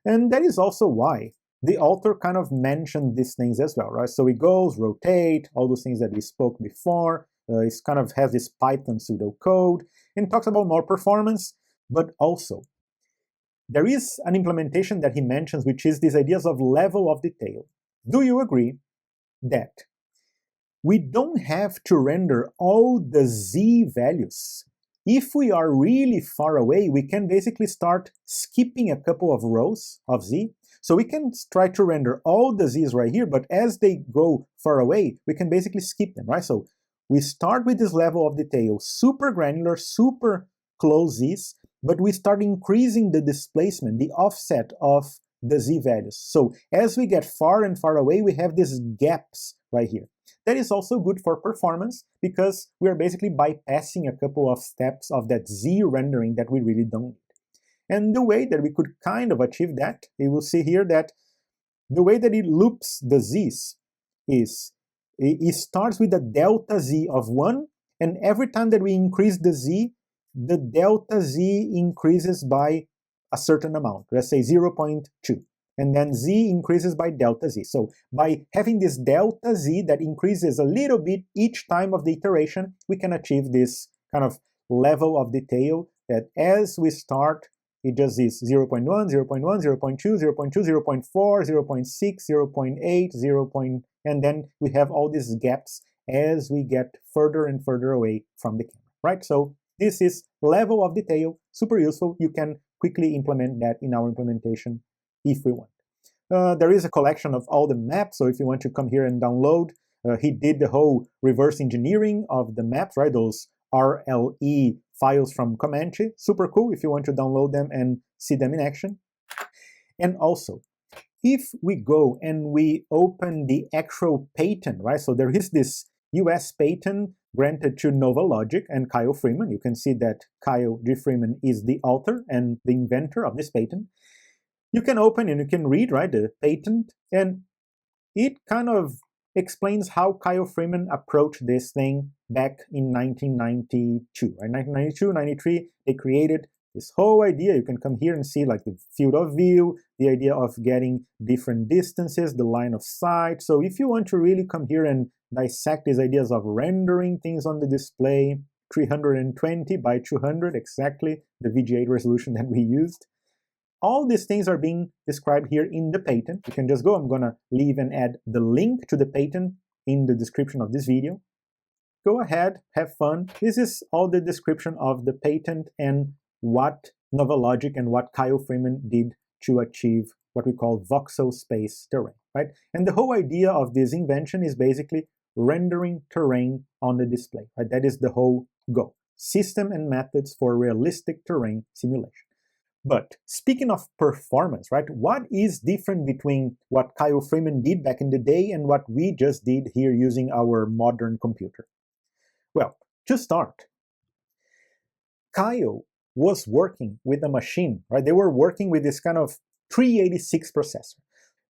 And that is also why the author kind of mentioned these things as well, right? So it goes, rotate, all those things that we spoke before. It kind of has this Python pseudocode and talks about more performance, but also there is an implementation that he mentions, which is these ideas of level of detail. Do you agree that we don't have to render all the Z values? If we are really far away, we can basically start skipping a couple of rows of Z. So we can try to render all the Z's right here, but as they go far away, we can basically skip them, right? So we start with this level of detail, super granular, super close Z's, but we start increasing the displacement, the offset of the Z values. So as we get far and far away, we have these gaps right here. That is also good for performance because we are basically bypassing a couple of steps of that Z rendering that we really don't need. And the way that we could kind of achieve that, you will see here that the way that it loops the Z's is it starts with a delta Z of 1, and every time that we increase the Z, the delta Z increases by a certain amount, let's say 0.2. And then Z increases by delta Z. So by having this delta Z that increases a little bit each time of the iteration, we can achieve this kind of level of detail that as we start, it just is 0.1, 0.1, 0.2, 0.2, 0.4, 0.6, 0.8, 0. And then we have all these gaps as we get further and further away from the camera, right? So this is level of detail, super useful. You can quickly implement that in our implementation if we want. There is a collection of all the maps, so if you want to come here and download, he did the whole reverse engineering of the maps, right? Those RLE files from Comanche, super cool if you want to download them and see them in action. And also, if we go and we open the actual patent, right? So there is this US patent granted to Novalogic and Kyle Freeman. You can see that Kyle G. Freeman is the author and the inventor of this patent. You can open and you can read, right, the patent, and it kind of explains how Kyle Freeman approached this thing back in 1992. Right? 1992, 93, they created this whole idea. You can come here and see like the field of view, the idea of getting different distances, the line of sight. So if you want to really come here and dissect these ideas of rendering things on the display, 320 by 200, exactly the VGA resolution that we used. All these things are being described here in the patent. You can just go. I'm going to leave and add the link to the patent in the description of this video. Go ahead, have fun. This is all the description of the patent and what Novalogic and what Kyle Freeman did to achieve what we call Voxel Space terrain, right? And the whole idea of this invention is basically rendering terrain on the display, right? That is the whole goal. System and methods for realistic terrain simulation. But speaking of performance, right, what is different between what Kyle Freeman did back in the day and what we just did here using our modern computer? Well, to start, Kyle was working with a machine, right? They were working with this kind of 386 processor.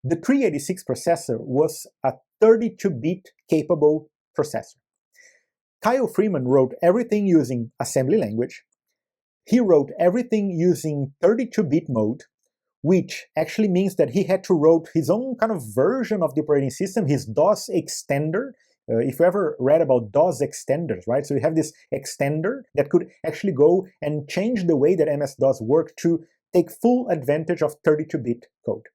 The 386 processor was a 32-bit capable processor. Kyle Freeman wrote everything using assembly language. He wrote everything using 32-bit mode, which actually means that he had to write his own kind of version of the operating system, his DOS extender. If you ever read about DOS extenders, right? So you have this extender that could actually go and change the way that MS-DOS worked to take full advantage of 32-bit code.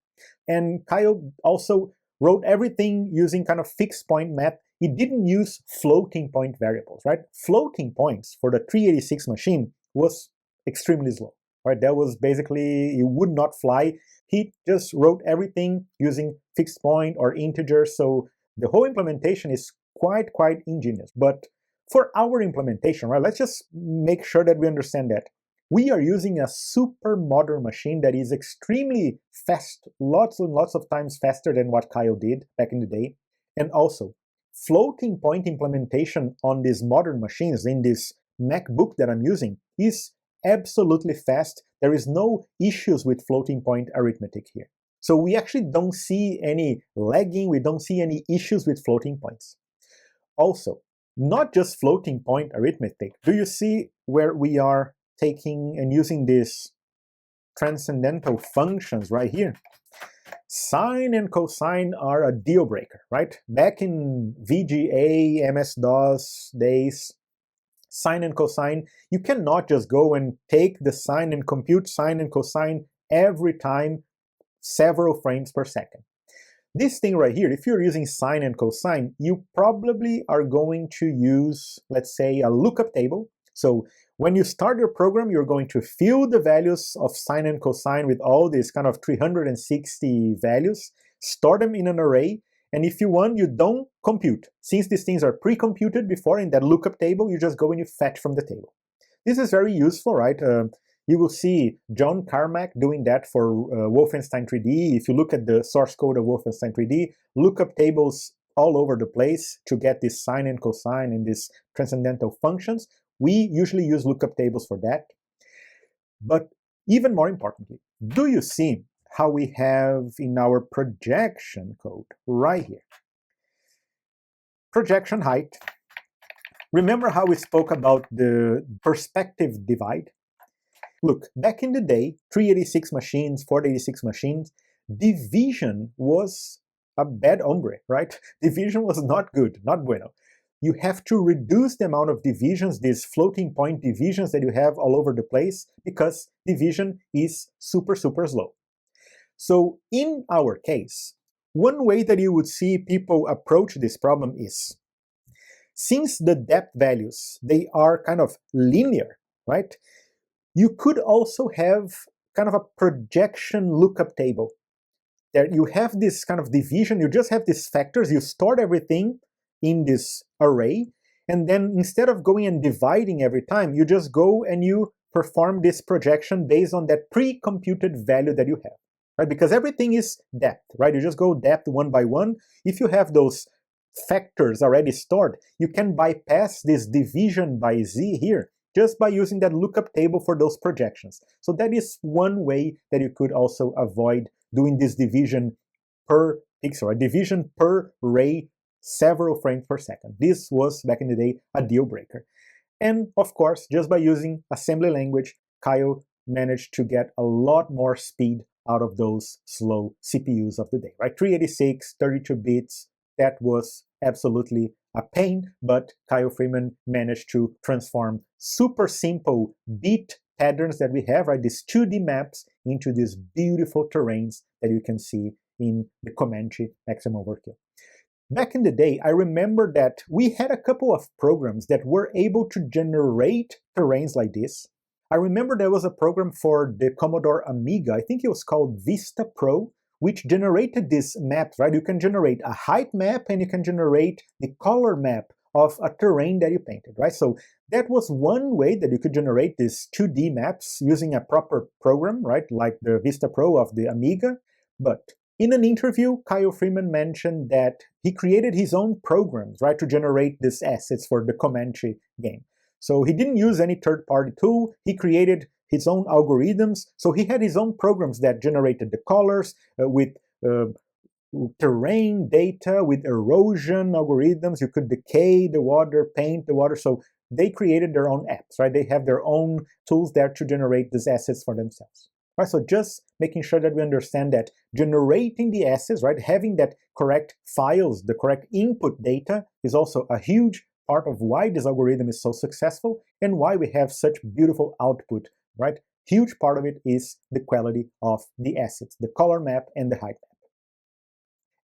And Kyle also wrote everything using kind of fixed point math. He didn't use floating point variables, right? Floating points for the 386 machine was extremely slow, right? That was basically, it would not fly. He just wrote everything using fixed point or integers. So the whole implementation is quite ingenious. But for our implementation, right, let's just make sure that we understand that we are using a super modern machine that is extremely fast, lots and lots of times faster than what Kyle did back in the day. And also, floating point implementation on these modern machines in this MacBook that I'm using is absolutely fast. There is no issues with floating point arithmetic here. So we actually don't see any lagging, we don't see any issues with floating points. Also, not just floating point arithmetic. Do you see where we are taking and using these transcendental functions right here? Sine and cosine are a deal breaker, right? Back in VGA, MS-DOS days, sine and cosine, you cannot just go and take the sine and compute sine and cosine every time several frames per second. This thing right here, if you're using sine and cosine, you probably are going to use, let's say, a lookup table. So when you start your program, you're going to fill the values of sine and cosine with all these kind of 360 values, store them in an array, and if you want, you don't compute. Since these things are pre-computed before in that lookup table, you just go and you fetch from the table. This is very useful, right? You will see John Carmack doing that for Wolfenstein 3D. If you look at the source code of Wolfenstein 3D, lookup tables all over the place to get this sine and cosine and these transcendental functions. We usually use lookup tables for that. But even more importantly, do you see how we have in our projection code right here? Projection height. Remember how we spoke about the perspective divide? Look, back in the day, 386 machines, 486 machines, division was a bad hombre, right? Division was not good, not bueno. You have to reduce the amount of divisions, these floating point divisions that you have all over the place, because division is super slow. So in our case, one way that you would see people approach this problem is, since the depth values, they are kind of linear, right? You could also have kind of a projection lookup table. There you have this kind of division, you just have these factors, you stored everything in this array, and then instead of going and dividing every time, you just go and you perform this projection based on that pre-computed value that you have, right? Because everything is depth, right? You just go depth one by one. If you have those factors already stored, you can bypass this division by z here just by using that lookup table for those projections. So that is one way that you could also avoid doing this division per pixel, right? Division per ray, several frames per second. This was, back in the day, a deal breaker. And of course, just by using assembly language, Kyle managed to get a lot more speed out of those slow CPUs of the day, right? 386, 32 bits, that was absolutely a pain, but Kyle Freeman managed to transform super simple bit patterns that we have, right, these 2D maps, into these beautiful terrains that you can see in the Comanche Maximum Overkill. Back in the day, I remember that we had a couple of programs that were able to generate terrains like this. I remember there was a program for the Commodore Amiga, I think it was called Vista Pro, which generated these maps, right? You can generate a height map and you can generate the color map of a terrain that you painted, right? So that was one way that you could generate these 2D maps using a proper program, right? Like the Vista Pro of the Amiga. But in an interview, Kyle Freeman mentioned that he created his own programs, right, to generate these assets for the Comanche game. So he didn't use any third-party tool. He created his own algorithms. So he had his own programs that generated the colors with terrain data, with erosion algorithms. You could decay the water, paint the water. So they created their own apps, right? They have their own tools there to generate these assets for themselves. Right, so just making sure that we understand that generating the assets, right, having that correct files, the correct input data is also a huge part of why this algorithm is so successful and why we have such beautiful output, right? Huge part of it is the quality of the assets, the color map and the height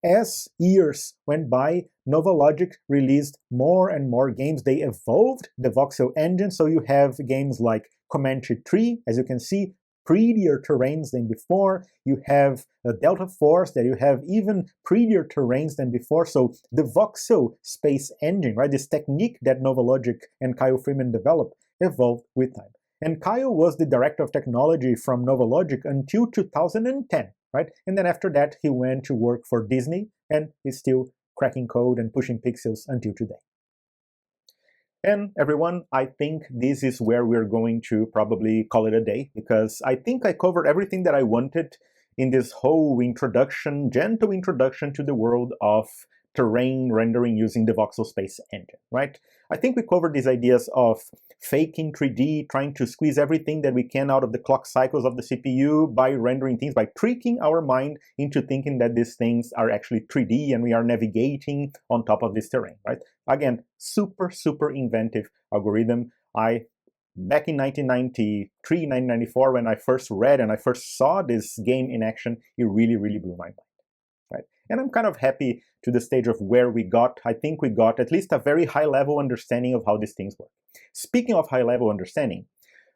map. As years went by, Novalogic released more and more games. They evolved the voxel engine, so you have games like Comanche 3, as you can see, prettier terrains than before. You have Delta Force, that you have even prettier terrains than before. So the Voxel Space engine, right, this technique that Novalogic and Kyle Freeman developed, evolved with time. And Kyle was the director of technology from Novalogic until 2010, right? And then after that, he went to work for Disney, and he's still cracking code and pushing pixels until today. And everyone, I think this is where we're going to probably call it a day, because I think I covered everything that I wanted in this whole introduction, gentle introduction to the world of terrain rendering using the Voxel Space engine, right? I think we covered these ideas of faking 3D, trying to squeeze everything that we can out of the clock cycles of the CPU by rendering things, by tricking our mind into thinking that these things are actually 3D and we are navigating on top of this terrain, right? Again, super, super inventive algorithm. Back in 1993, 1994, when I first read and I first saw this game in action, it really, really blew my mind, right? And I'm kind of happy to the stage of where we got. I think we got at least a very high-level understanding of how these things work. Speaking of high-level understanding,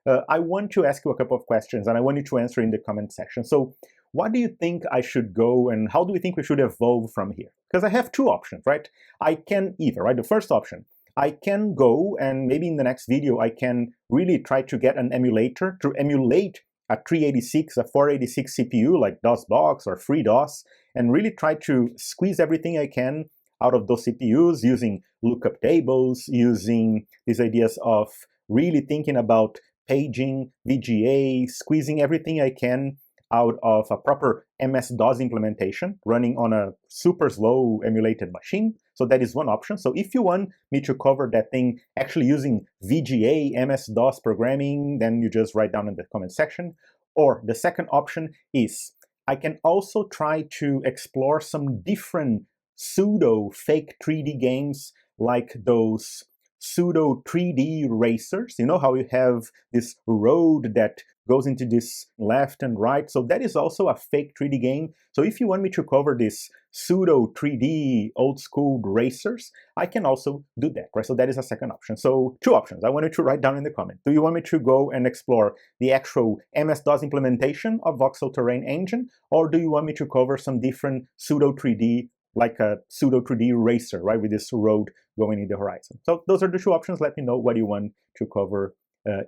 I want to ask you a couple of questions, and I want you to answer in the comment section. So what do you think I should go, and how do you think we should evolve from here? Because I have two options, right? I can either, right? The first option, I can go, and maybe in the next video, I can really try to get an emulator to emulate a 386, a 486 CPU like DOSBox or FreeDOS, and really try to squeeze everything I can out of those CPUs using lookup tables, using these ideas of really thinking about paging, VGA, squeezing everything I can out of a proper MS-DOS implementation running on a super slow emulated machine. So that is one option. So if you want me to cover that thing actually using VGA, MS-DOS programming, then you just write down in the comment section. Or the second option is I can also try to explore some different pseudo fake 3D games like those pseudo 3D racers. You know how you have this road that goes into this left and right. So that is also a fake 3D game. So if you want me to cover this pseudo 3D old school racers, I can also do that, right? So that is a second option. So two options. I want you to write down in the comment. Do you want me to go and explore the actual MS-DOS implementation of Voxel Terrain Engine, or do you want me to cover some different pseudo 3D, like a pseudo 3D racer, right, with this road going in the horizon? So those are the two options. Let me know what you want to cover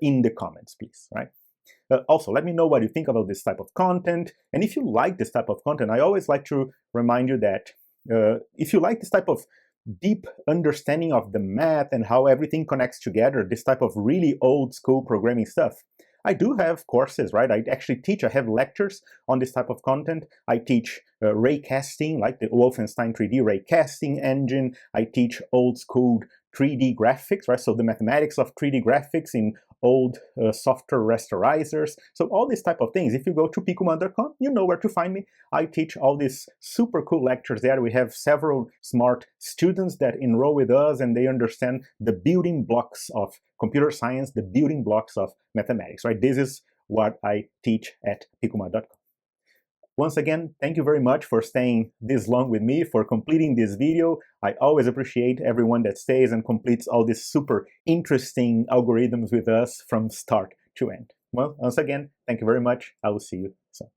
in the comments, please, right? Also, let me know what you think about this type of content. And if you like this type of content, I always like to remind you that if you like this type of deep understanding of the math and how everything connects together, this type of really old school programming stuff, I do have courses, right? I actually teach, I have lectures on this type of content. I teach ray casting, like the Wolfenstein 3D ray casting engine. I teach old school 3D graphics, right? So the mathematics of 3D graphics in old software rasterizers. So all these type of things. If you go to picuma.com, you know where to find me. I teach all these super cool lectures there. We have several smart students that enroll with us, and they understand the building blocks of computer science, the building blocks of mathematics, right? This is what I teach at picuma.com. Once again, thank you very much for staying this long with me, for completing this video. I always appreciate everyone that stays and completes all these super interesting algorithms with us from start to end. Well, once again, thank you very much. I will see you soon.